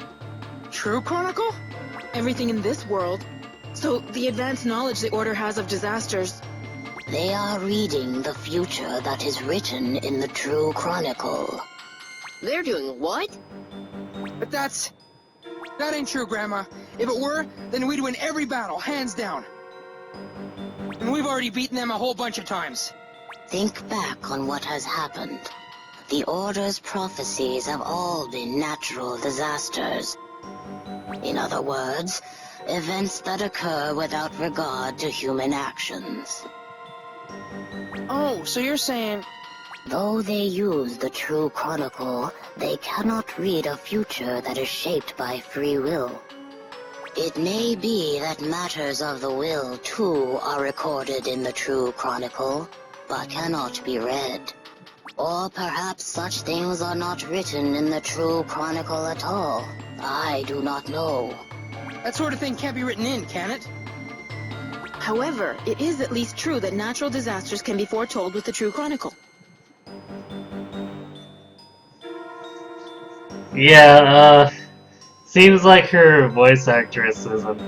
true chronicle? Everything in this world. So, the advanced knowledge the Order has of disasters... They are reading the future that is written in the true chronicle. They're doing what? But that ain't true, Grandma. If it were, then we'd win every battle, hands down. And we've already beaten them a whole bunch of times. Think back on what has happened. The Order's prophecies have all been natural disasters. In other words, events that occur without regard to human actions. Oh, so you're saying... Though they use the true chronicle, they cannot read a future that is shaped by free will. It may be that matters of the will, too, are recorded in the true chronicle, but cannot be read. Or perhaps such things are not written in the true chronicle at all. I do not know. That sort of thing can't be written in, can it? However, it is at least true that natural disasters can be foretold with the True Chronicle. Yeah, seems like her voice actress isn't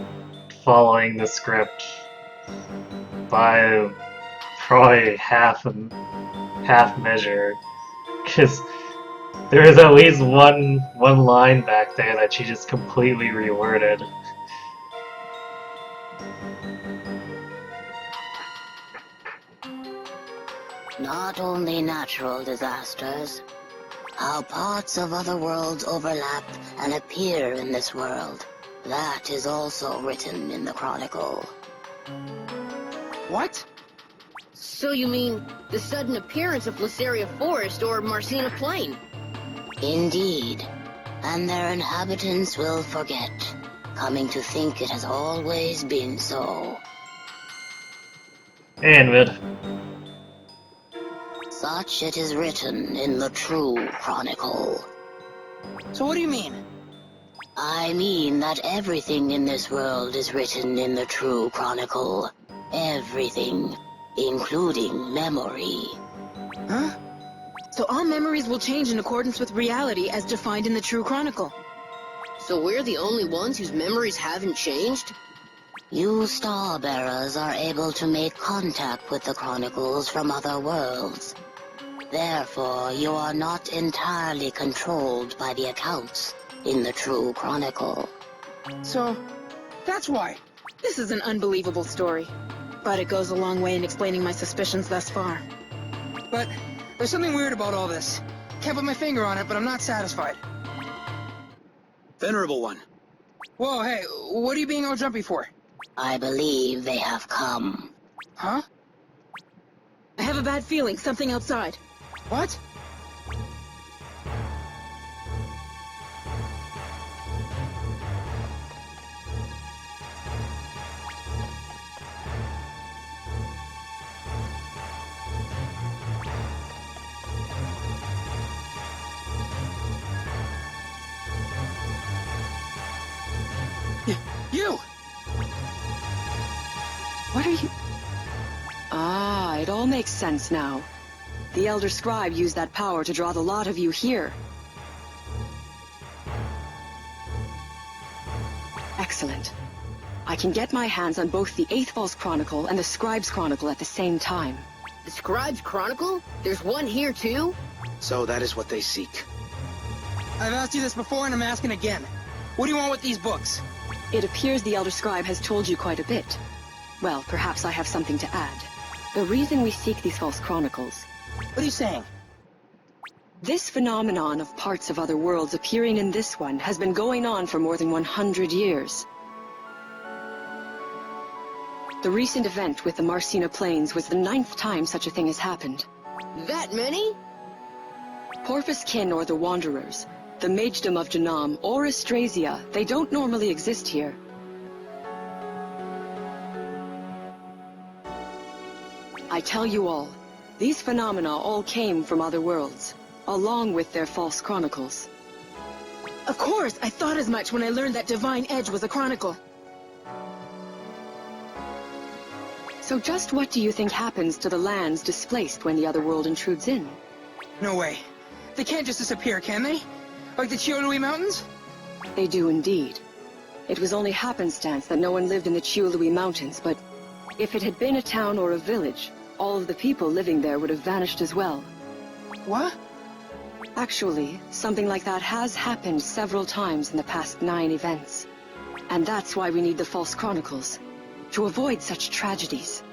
following the script by probably half measure, because there is at least one line back there that she just completely reworded. Not only natural disasters, how parts of other worlds overlap and appear in this world. That is also written in the Chronicle. What? So you mean the sudden appearance of Lysaria Forest or Marcina Plain? Indeed. And their inhabitants will forget, coming to think it has always been so. And mid. Such it is written in the true Chronicle. So what do you mean? I mean that everything in this world is written in the true Chronicle. Everything, including memory. Huh? So all memories will change in accordance with reality as defined in the True Chronicle. So we're the only ones whose memories haven't changed? You Starbearers are able to make contact with the Chronicles from other worlds. Therefore, you are not entirely controlled by the accounts in the True Chronicle. So, that's why. This is an unbelievable story, but it goes a long way in explaining my suspicions thus far. But there's something weird about all this. Can't put my finger on it, but I'm not satisfied. Venerable One. Whoa, hey, what are you being all jumpy for? I believe they have come. Huh? I have a bad feeling, something outside. What? You! What are you... Ah, it all makes sense now. The Elder Scribe used that power to draw the lot of you here. Excellent. I can get my hands on both the 8th False Chronicle and the Scribe's Chronicle at the same time. The Scribe's Chronicle? There's one here too? So that is what they seek. I've asked you this before and I'm asking again. What do you want with these books? It appears the Elder Scribe has told you quite a bit. Well, perhaps I have something to add. The reason we seek these false chronicles... What are you saying? This phenomenon of parts of other worlds appearing in this one has been going on for more than 100 years. The recent event with the Marcina Plains was the 9th time such a thing has happened. That many? Porpoise kin or the Wanderers, the Magedom of Janam, or Astrasia, they don't normally exist here. I tell you all, these phenomena all came from other worlds, along with their false chronicles. Of course, I thought as much when I learned that Divine Edge was a chronicle. So just what do you think happens to the lands displaced when the other world intrudes in? No way. They can't just disappear, can they? Like the Chiolui Mountains? They do indeed. It was only happenstance that no one lived in the Chiolui Mountains, but if it had been a town or a village, all of the people living there would have vanished as well. What? Actually, something like that has happened several times in the past 9 events. And that's why we need the false chronicles, to avoid such tragedies.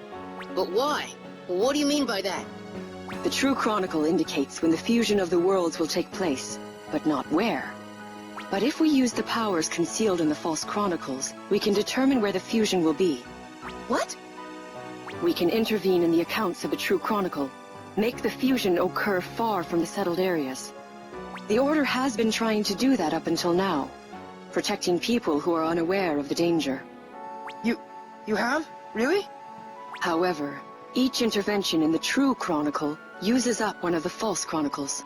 But why? What do you mean by that? The true chronicle indicates when the fusion of the worlds will take place, but not where. But if we use the powers concealed in the false chronicles, we can determine where the fusion will be. What? We can intervene in the accounts of a true chronicle, make the fusion occur far from the settled areas. The Order has been trying to do that up until now, protecting people who are unaware of the danger. You have? Really? However, each intervention in the true chronicle uses up one of the false chronicles.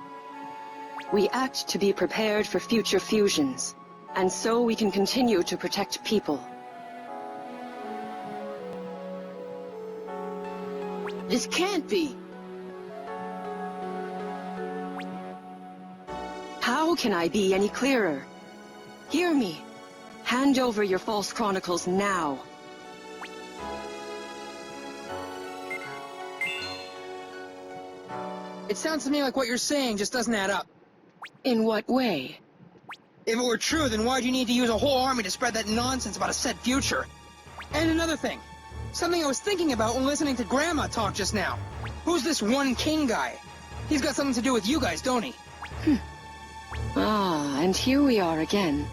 We act to be prepared for future fusions, and so we can continue to protect people. This can't be! How can I be any clearer? Hear me. Hand over your false chronicles now, It sounds to me like what you're saying just doesn't add up. In what way? If it were true, then why'd you need to use a whole army to spread that nonsense about a set future? And another thing. Something I was thinking about when listening to Grandma talk just now. Who's this one king guy? He's got something to do with you guys, don't he? Ah, and here we are again.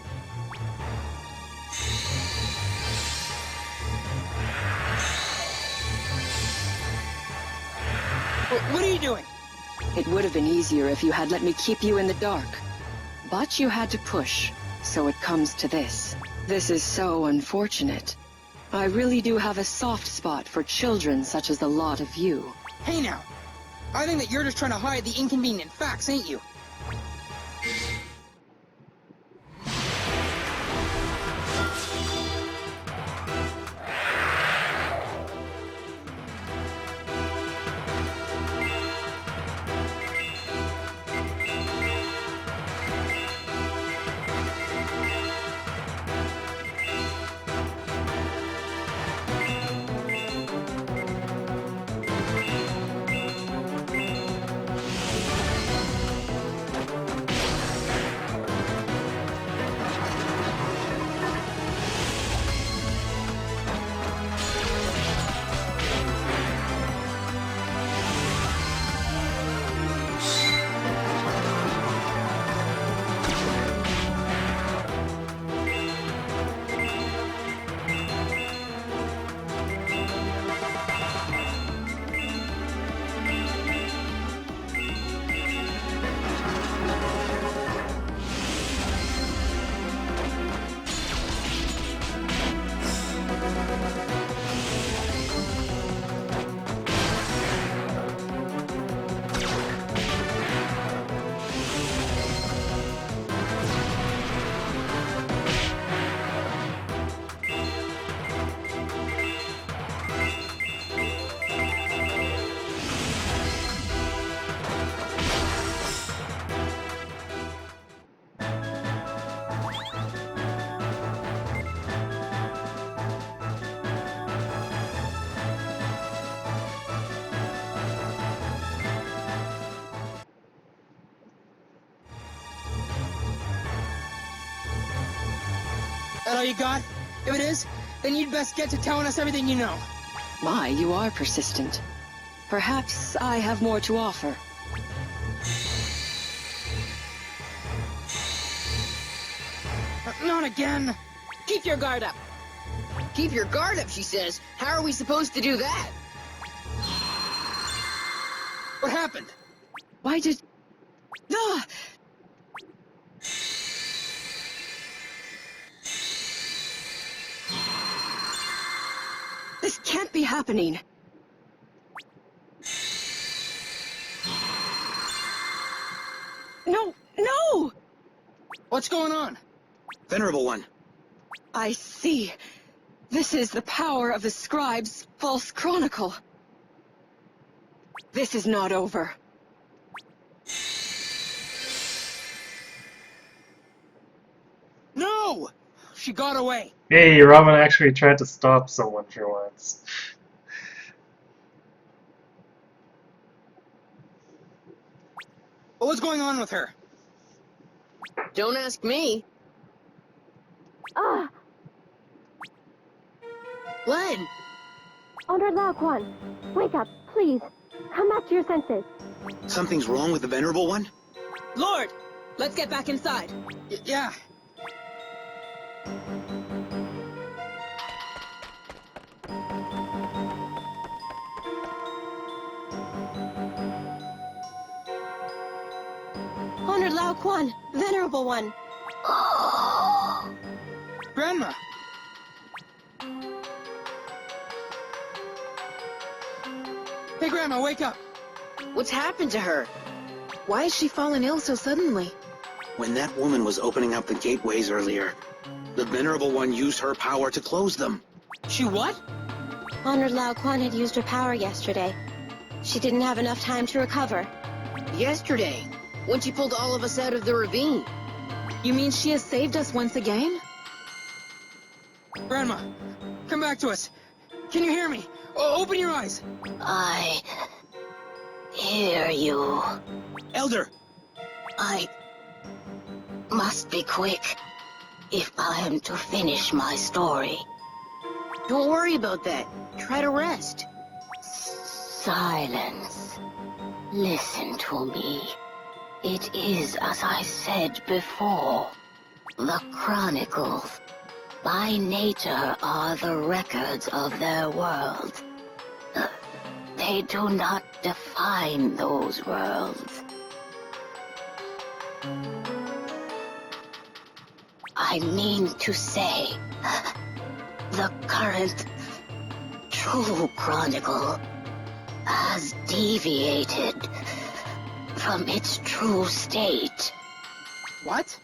What are you doing? It would have been easier if you had let me keep you in the dark. But you had to push, so it comes to this. This is so unfortunate. I really do have a soft spot for children such as the lot of you. Hey now. I think that you're just trying to hide the inconvenient facts, ain't you? That all you got? If it is, then you'd best get to telling us everything you know. My, you are persistent. Perhaps I have more to offer. Not again. Keep your guard up. Keep your guard up, she says. How are we supposed to do that? What happened? Why did... Ah! This can't be happening. No, no! What's going on? Venerable One. I see. This is the power of the scribe's false chronicle. This is not over. No! She got away. Hey, Ramen actually tried to stop someone for once. But what's going on with her? Don't ask me. Ah! Len! Under Laoquan, wake up, please. Come back to your senses. Something's wrong with the Venerable One? Lord, let's get back inside. Yeah. Honored Laoquan, Venerable One. Grandma. Hey, Grandma, wake up. What's happened to her? Why has she fallen ill so suddenly? When that woman was opening up the gateways earlier, the Venerable One used her power to close them. She what? Honored Laoquan had used her power yesterday. She didn't have enough time to recover. Yesterday, when she pulled all of us out of the ravine. You mean she has saved us once again? Grandma, come back to us. Can you hear me? Open your eyes. Hear you. Elder! I must be quick if I am to finish my story. Don't worry about that. Try to rest. Silence. Listen to me. It is as I said before. The Chronicles, by nature, are the records of their world. They do not define those worlds. I mean to say, the current true Chronicle has deviated from its true state. What?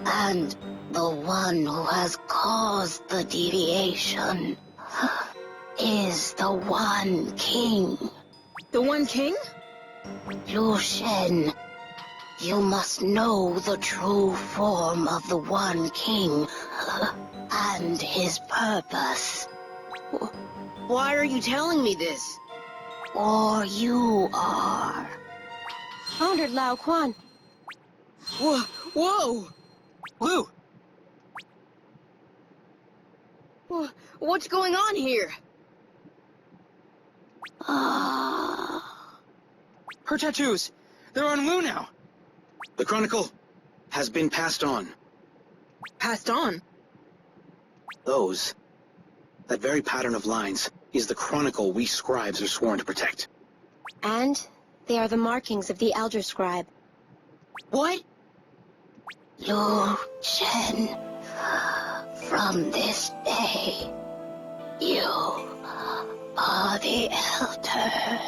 And the one who has caused the deviation is the One King. The One King? Liu Shen, you must know the true form of the One King and his purpose. Why are you telling me this? Or you are. Honored Lao Quan. Whoa! Whoa! Blue! What's going on here? Her tattoos! They're on Lu now! The Chronicle has been passed on. Passed on? That very pattern of lines, is the Chronicle we scribes are sworn to protect. And they are the markings of the Elder Scribe. What? Liu Shen, from this day, you are the Elder.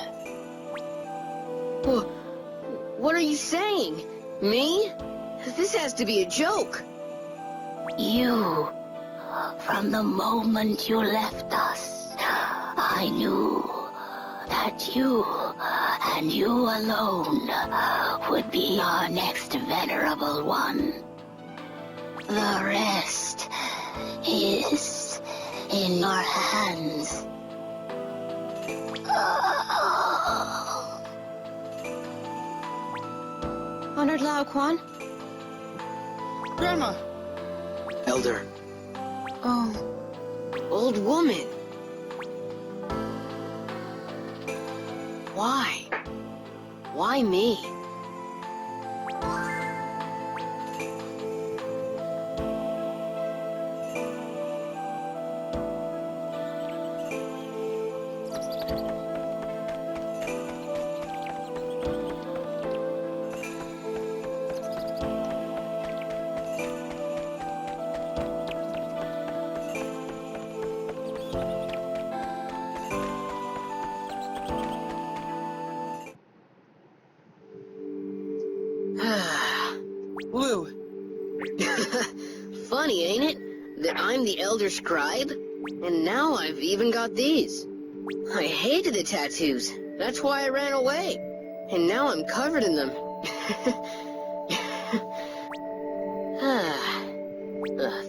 What are you saying? Me? This has to be a joke. You, from the moment you left us, I knew that you, and you alone, would be our next venerable one. The rest is in your hands. Honored Lao Quan? Grandma! Elder, Oh, old woman. Why? Why me? Blue! Funny, ain't it? That I'm the Elder Scribe? And now I've even got these. I hated the tattoos. That's why I ran away. And now I'm covered in them.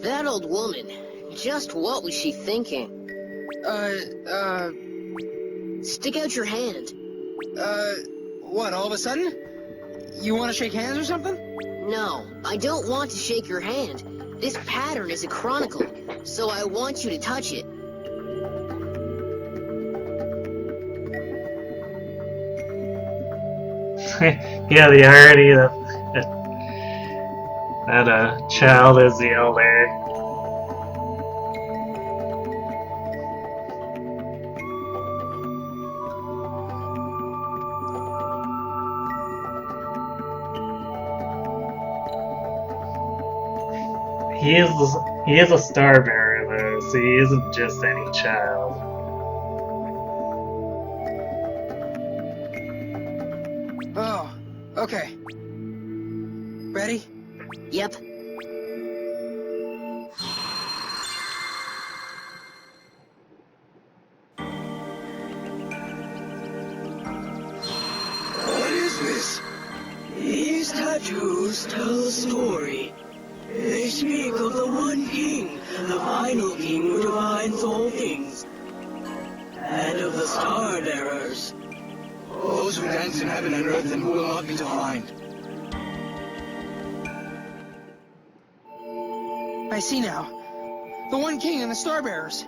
That old woman. Just what was she thinking? Stick out your hand. What, all of a sudden? You want to shake hands or something? No, I don't want to shake your hand. This pattern is a chronicle, so I want you to touch it. Yeah, the irony that a child is the elder. He is a star bearer though, so he isn't just any child. Oh, okay. Ready? Yep. what is this? These tattoos tell a story. They speak of the one king, the final king who divines all things, and of the star bearers. Those who dance in heaven and earth and who will not be defined. I see now. The One King and the Starbearers.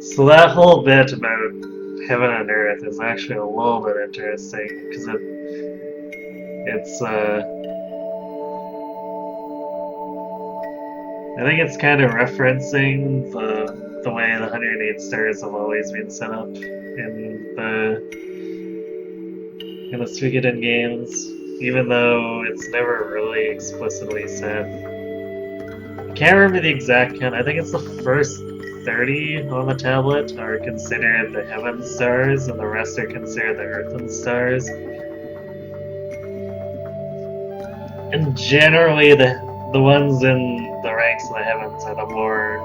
So that whole bit about heaven and earth is actually a little bit interesting because it's I think it's kind of referencing the way the 108 stars have always been set up in the Suikoden games, even though it's never really explicitly said. I can't remember the exact count. I think it's the first 30 on the tablet are considered the heaven stars, and the rest are considered the earthen stars. And generally, the ones in the ranks of the heavens are the more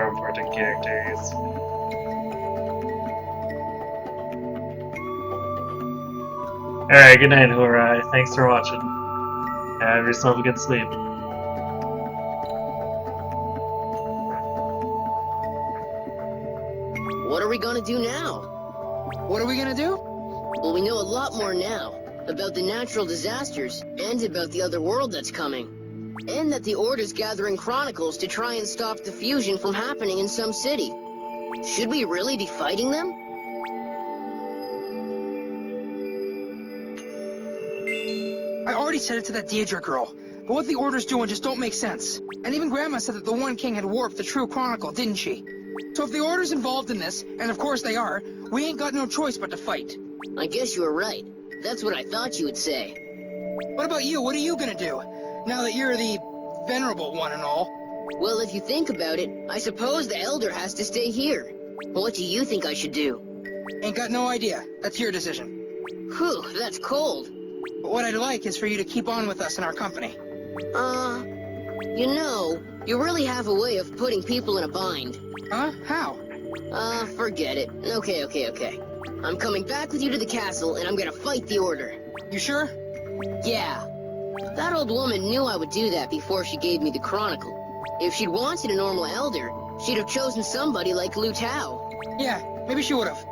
important characters. Alright, good night, Horai. Thanks for watching. Have yourself a good sleep. What are we gonna do now? What are we gonna do? Well, we know a lot more now. About the natural disasters, and about the other world that's coming. And that the Order's gathering chronicles to try and stop the fusion from happening in some city. Should we really be fighting them? I already said it to that Deidre girl, but what the Order's doing just don't make sense. And even Grandma said that the One King had warped the true chronicle, didn't she? So if the Order's involved in this, and of course they are, we ain't got no choice but to fight. I guess you were right. That's what I thought you would say. What about you? What are you gonna do? Now that you're the venerable one and all. Well, if you think about it, I suppose the Elder has to stay here. What do you think I should do? Ain't got no idea. That's your decision. Whew, that's cold. But what I'd like is for you to keep on with us in our company. You know, you really have a way of putting people in a bind. Huh? How? Forget it. Okay. I'm coming back with you to the castle, and I'm gonna fight the Order. You sure? Yeah. That old woman knew I would do that before she gave me the Chronicle. If she'd wanted a normal Elder, she'd have chosen somebody like Lu Tao. Yeah, maybe she would've.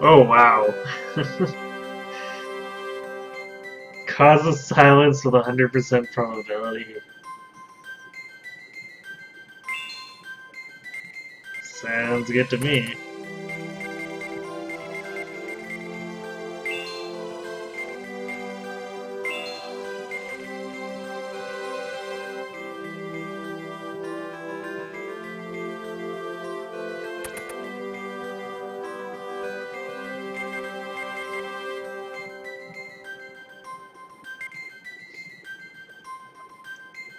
Oh wow. Causes silence with 100% probability. Sounds good to me.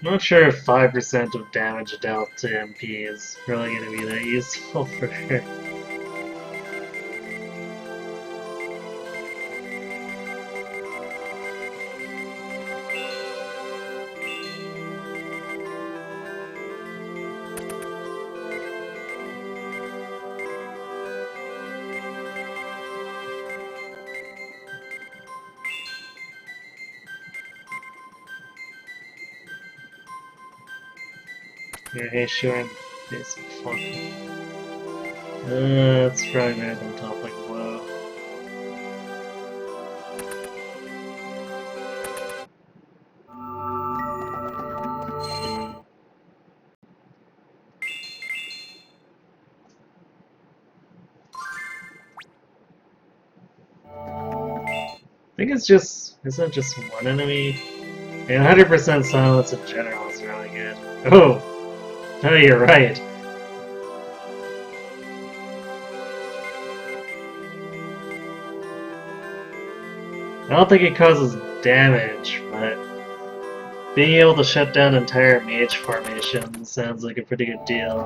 I'm not sure if 5% of damage dealt to MP is really going to be that useful for her. Yeah, hey, sure, basic fuck. That's probably better than toppling blow. I think it's just, isn't it just one enemy? And 100% silence in general is really good. Oh! Oh, you're right. I don't think it causes damage, but being able to shut down entire mage formations sounds like a pretty good deal.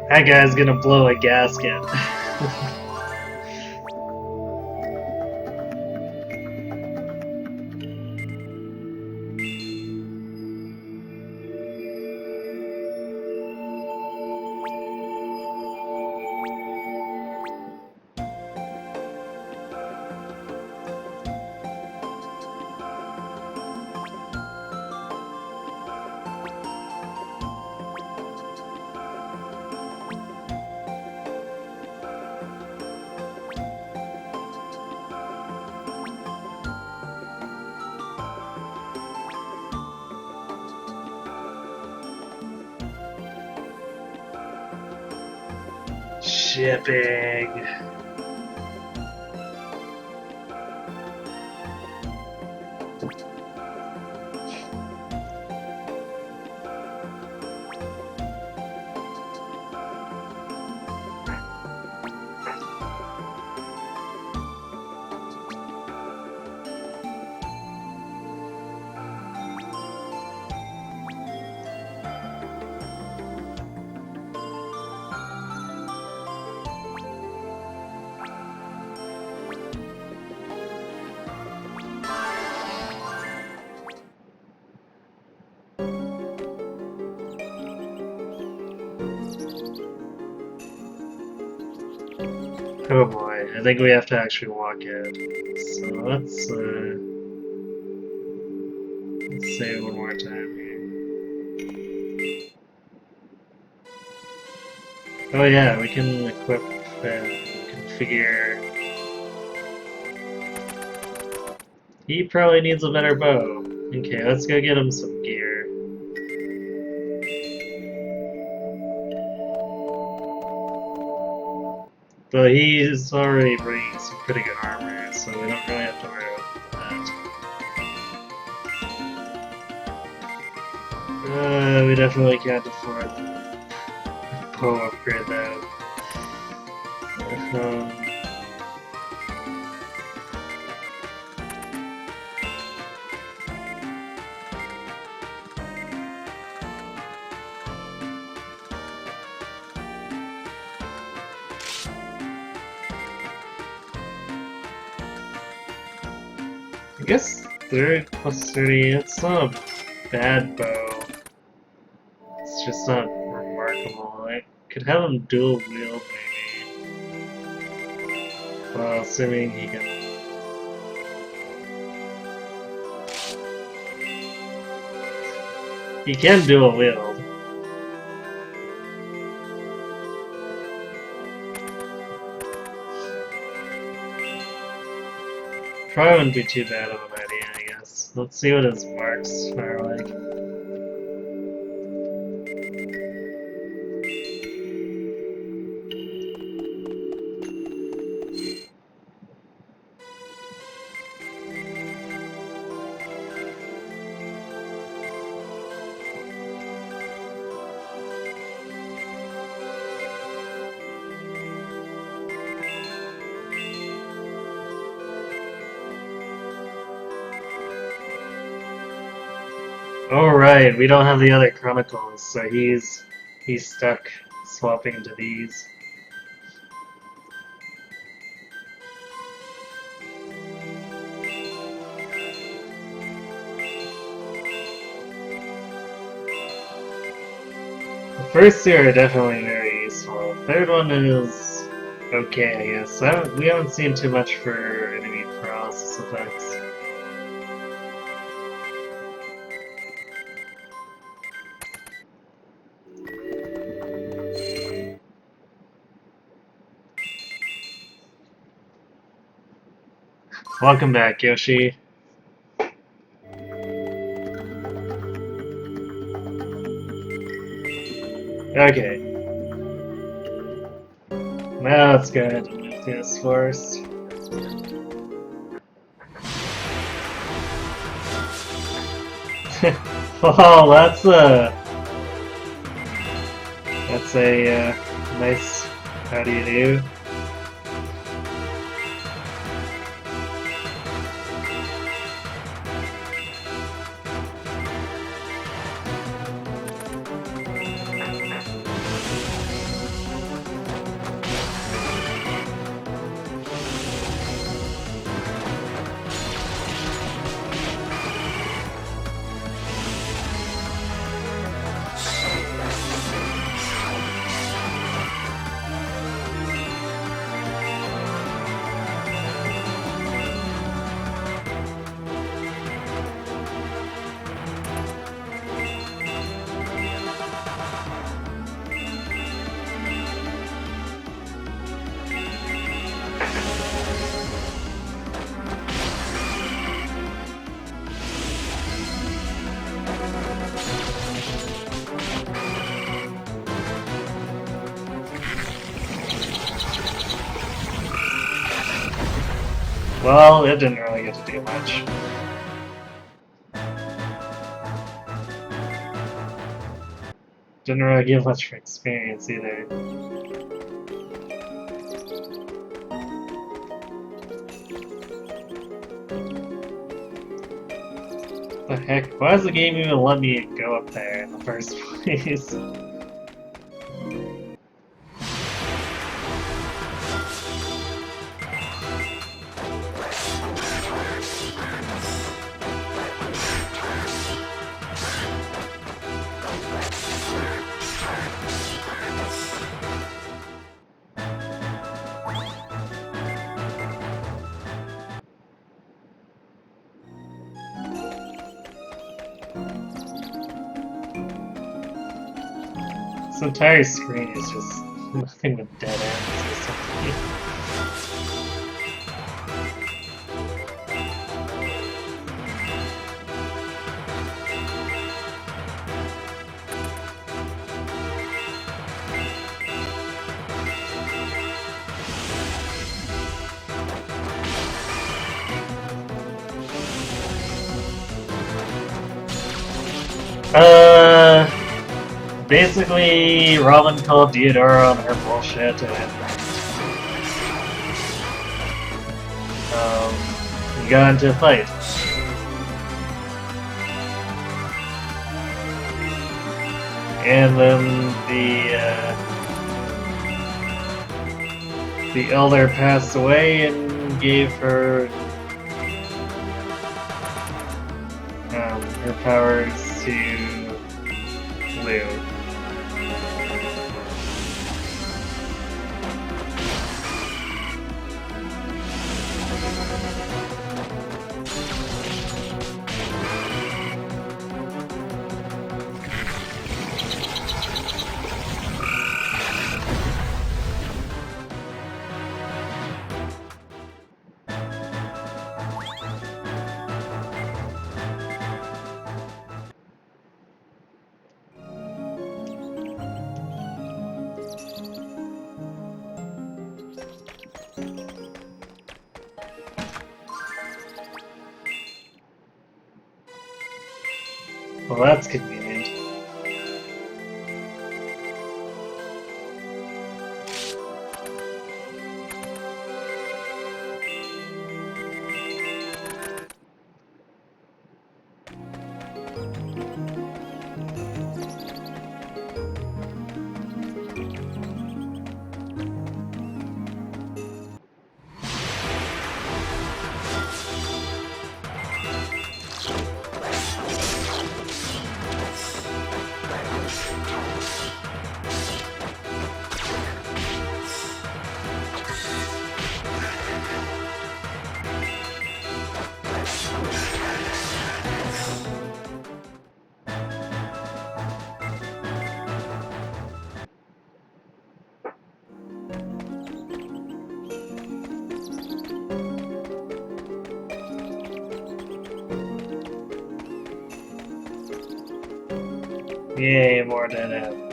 That guy's gonna blow a gasket. Shipping. Oh boy, I think we have to actually walk in. So let's say it one more time here. Oh yeah, we can equip and configure. He probably needs a better bow. Okay, let's go get him some gear. But he's already bringing some pretty good armor, so we don't really have to worry about that. We definitely can't afford the bow upgrade though. I guess 30 plus 30, it's not a bad bow. It's just not remarkable. I could have him dual wield maybe. Well, assuming he can. He can dual wield. Probably wouldn't be too bad of an idea, I guess. Let's see what his marks are like. Oh right, we don't have the other chronicles, so he's stuck swapping to these. The first two are definitely very useful. The third one is okay, I guess. We haven't seen too much for enemy paralysis effects. Welcome back, Yoshi. Okay. Now let's go ahead and move through this forest. Oh, that's a nice how do you do? Well, it didn't really get to do much. Didn't really give much for experience either. The heck? Why does the game even let me go up there in the first place? This entire screen is just nothing but dead ends or something. Basically, Robin called Diodora on her bullshit, and we got into a fight. And then the elder passed away and gave her her powers to Lou. Well, that's convenient. Yay, more dead end.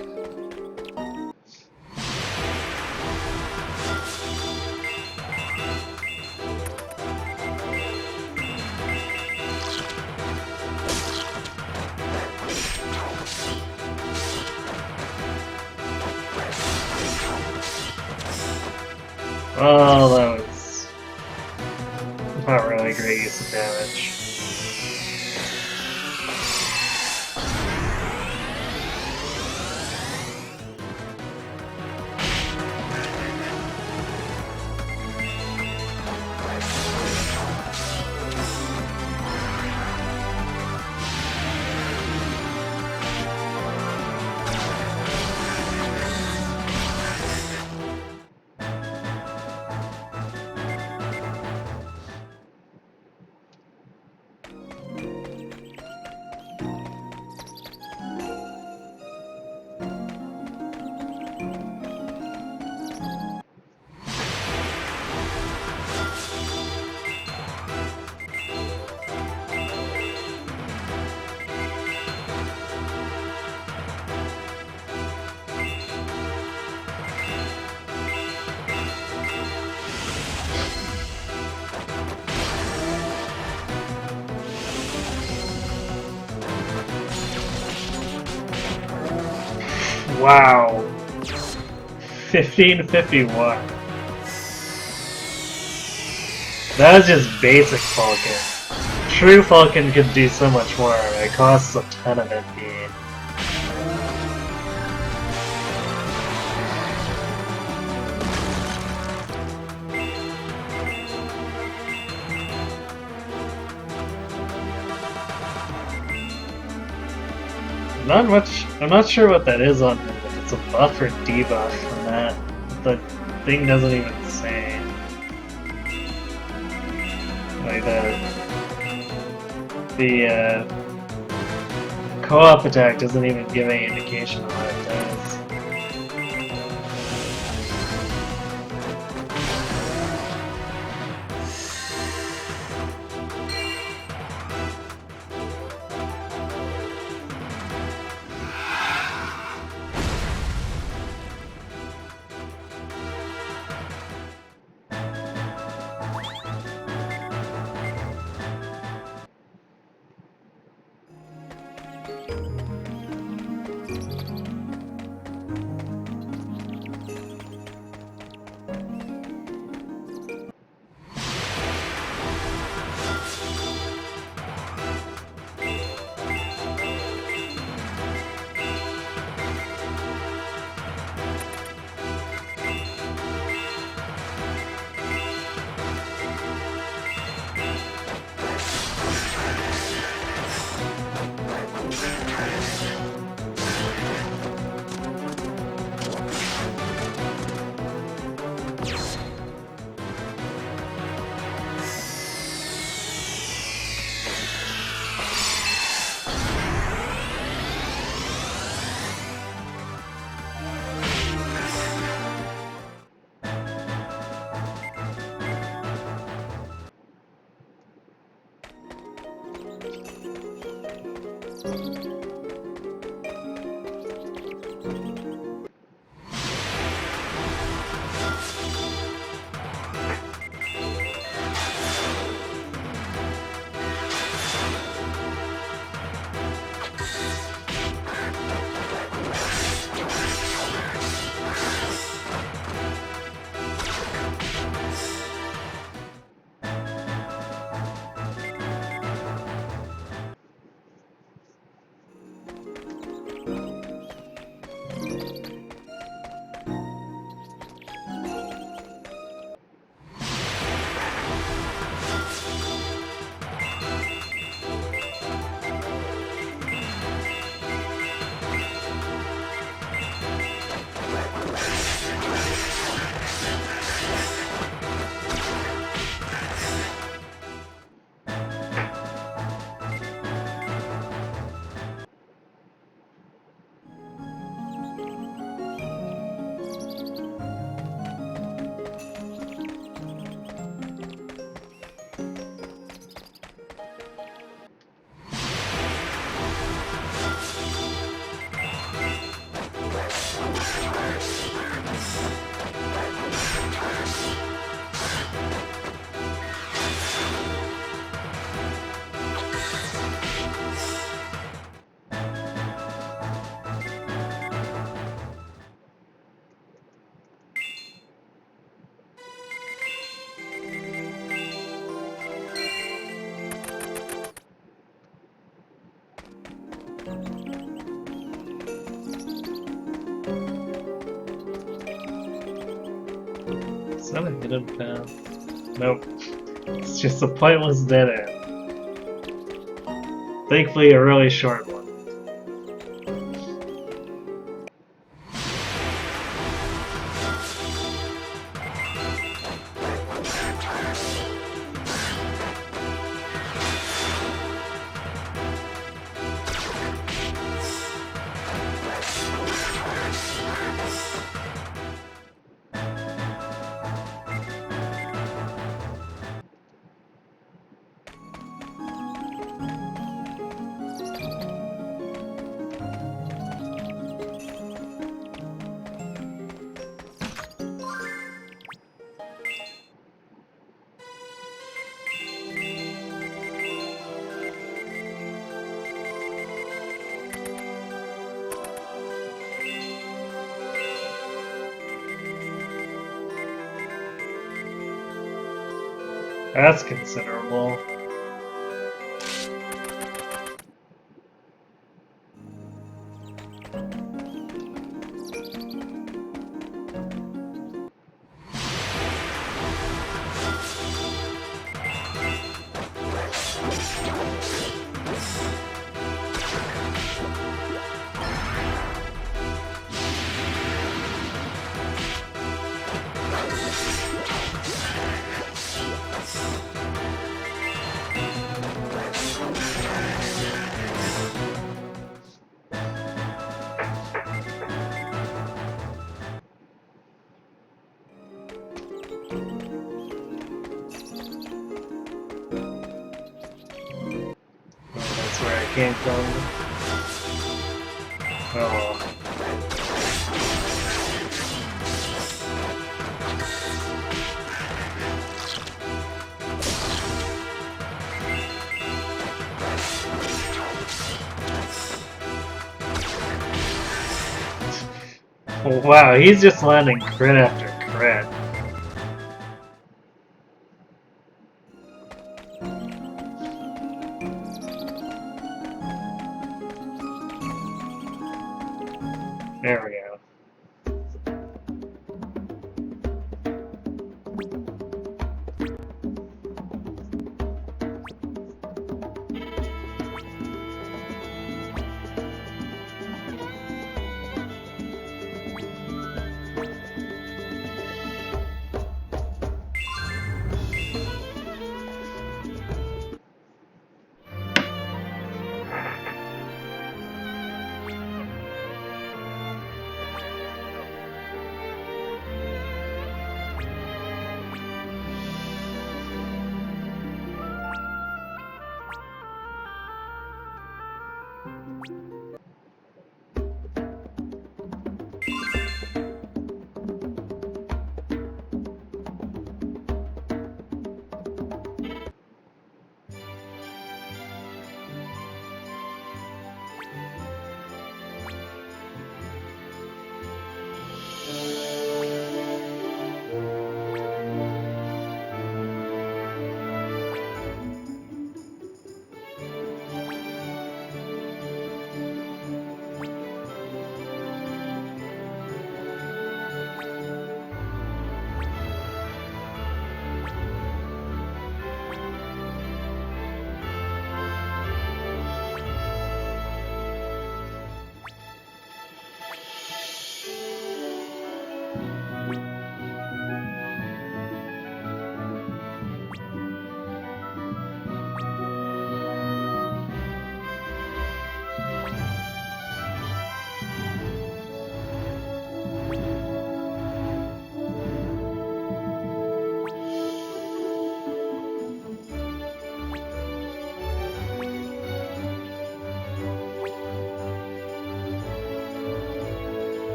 Well, that was not really a great use of damage. Wow. 1551. That was just basic Falcon. True Falcon could do so much more. It costs a ton of MP. Not much. I'm not sure what that is on him. If it's a buff or debuff from that. The thing doesn't even say. Like the co-op attack doesn't even give any indication of what it does. Is that a hidden path? Nope. It's just a pointless dead end. Thankfully, a really short one. That's considerable. That's where I came from. Oh. Wow, he's just landing crit after crit. There we go.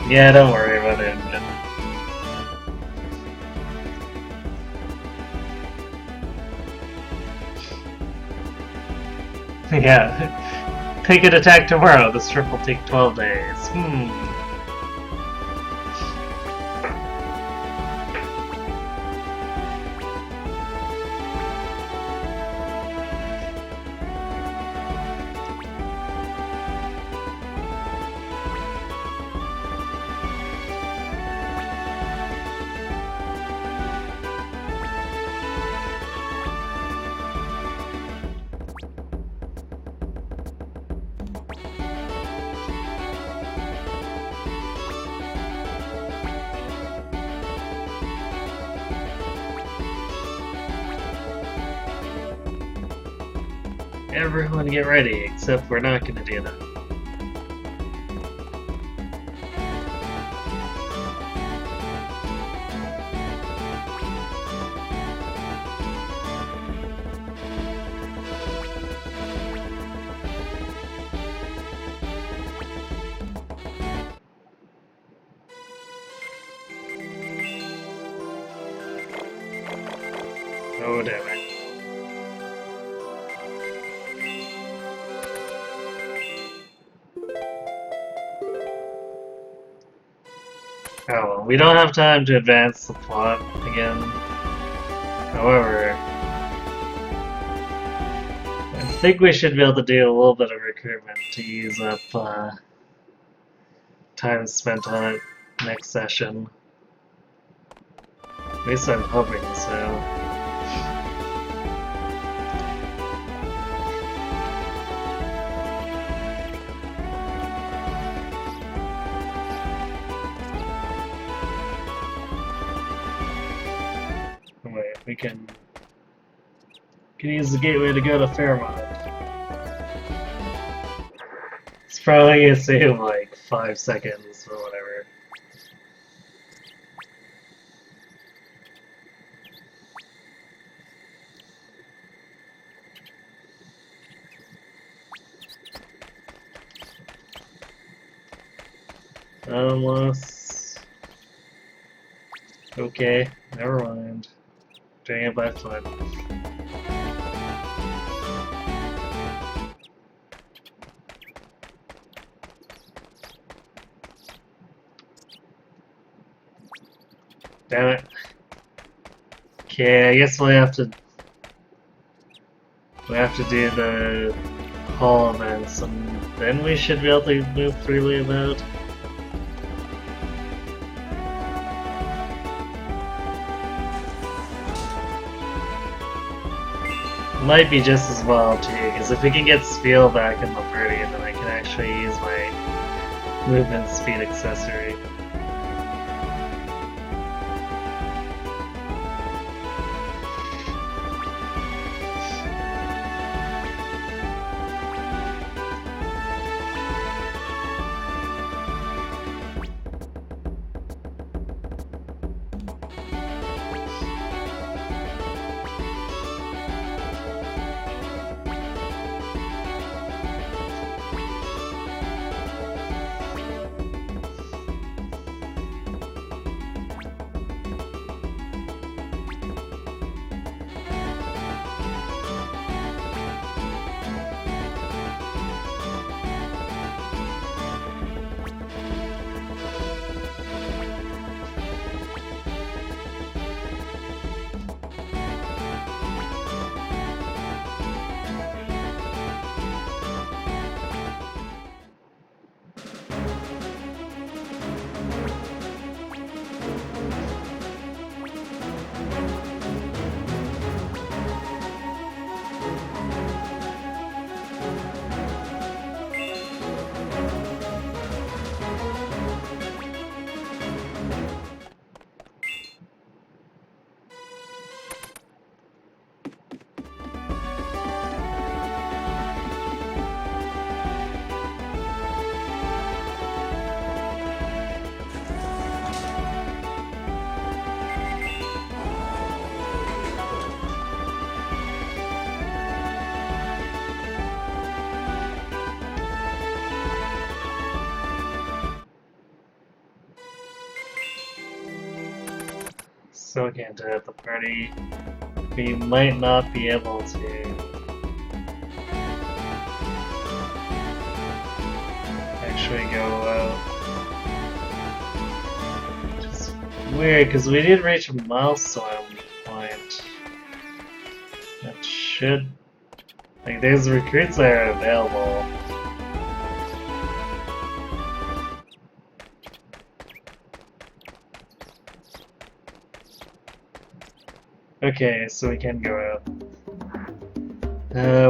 Yeah, don't worry about it. Yeah. Pick an attack tomorrow. This trip will take 12 days. Everyone get ready, except we're not gonna do that. Oh, damn it. Oh, well, we don't have time to advance the plot again. However, I think we should be able to do a little bit of recruitment to use up time spent on it next session. At least I'm hoping so. Wait, we can use the gateway to go to Fairmont. It's probably gonna save like 5 seconds or whatever. Unless... Okay, never mind. Doing it by foot. Damn it. Okay, I guess we have to do the hall events, and then we should be able to move freely about. Might be just as well too, because if we can get Spiel back in the party, then I can actually use my movement speed accessory. So can't do at the party. We might not be able to actually go out. Which is weird, because we did reach a milestone point. That should... Like, there's recruits that are available. Okay, so we can go out.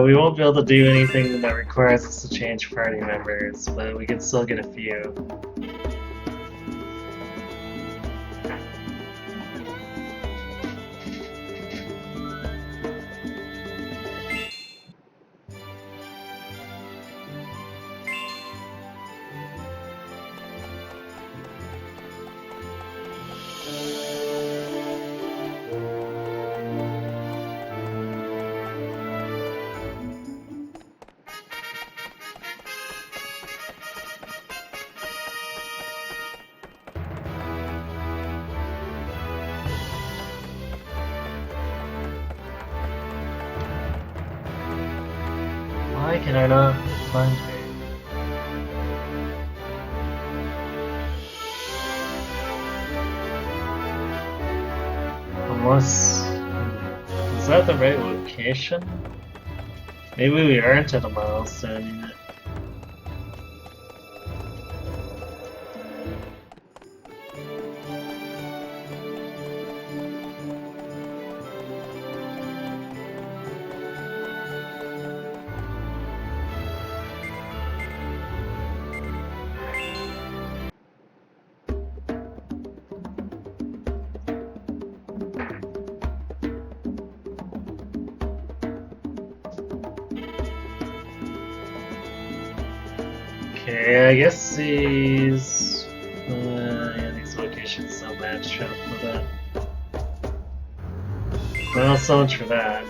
We won't be able to do anything that requires us to change party members, but we can still get a few. Why can I not find her? Unless... Is that the right location? Maybe we aren't at a milestone yet. Okay, I guess these... yeah, these locations don't match up with that. Well, so much for that.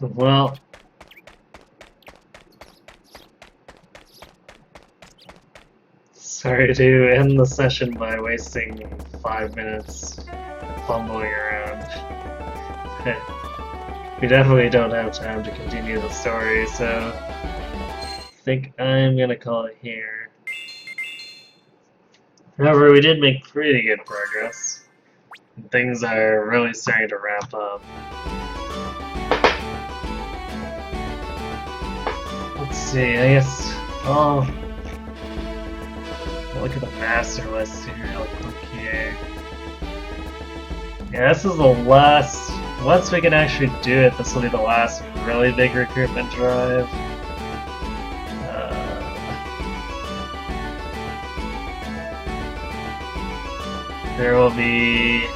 Well... Sorry to end the session by wasting 5 minutes fumbling around. We definitely don't have time to continue the story, so I think I'm gonna call it here. However, we did make pretty good progress. Things are really starting to ramp up. Let's see, I guess I'll look at the master list here real quick here. Yeah, this is the last... Once we can actually do it, this will be the last really big recruitment drive. There will be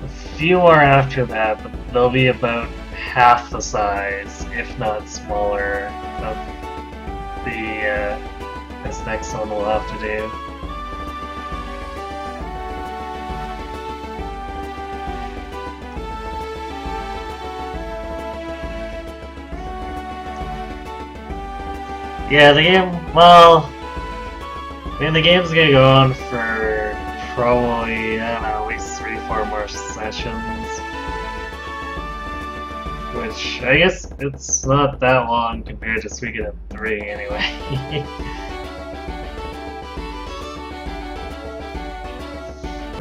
a few more after that, but they'll be about half the size, if not smaller, of the this next one we'll have to do. Yeah, the game, well, I mean, the game's gonna go on for probably, I don't know, at least 3-4 more sessions. Which, I guess it's not that long compared to Suikoden 3 anyway.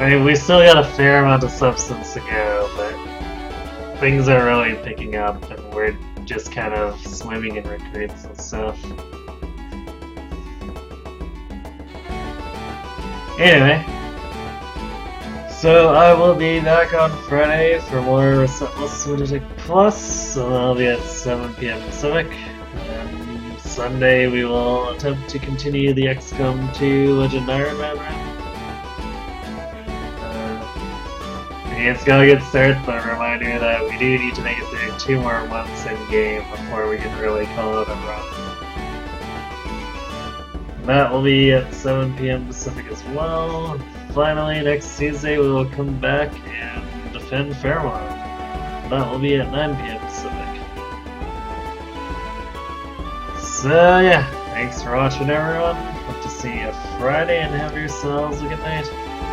I mean, we still got a fair amount of substance to go, but things are really picking up and we're just kind of swimming in recruits and stuff. Anyway, so I will be back on Friday for more Relentless Lunatic Plus, so that'll be at 7 PM Pacific. And Sunday we will attempt to continue the XCOM 2 Legend Iron Man run. It's got a good start, but a reminder that we do need to make it through 2 more months in game before we can really call it a run. That will be at 7 PM Pacific as well. Finally, next Tuesday we will come back and defend Fairmont. That will be at 9 PM Pacific. So yeah, thanks for watching everyone. Hope to see see you Friday and have yourselves a good night.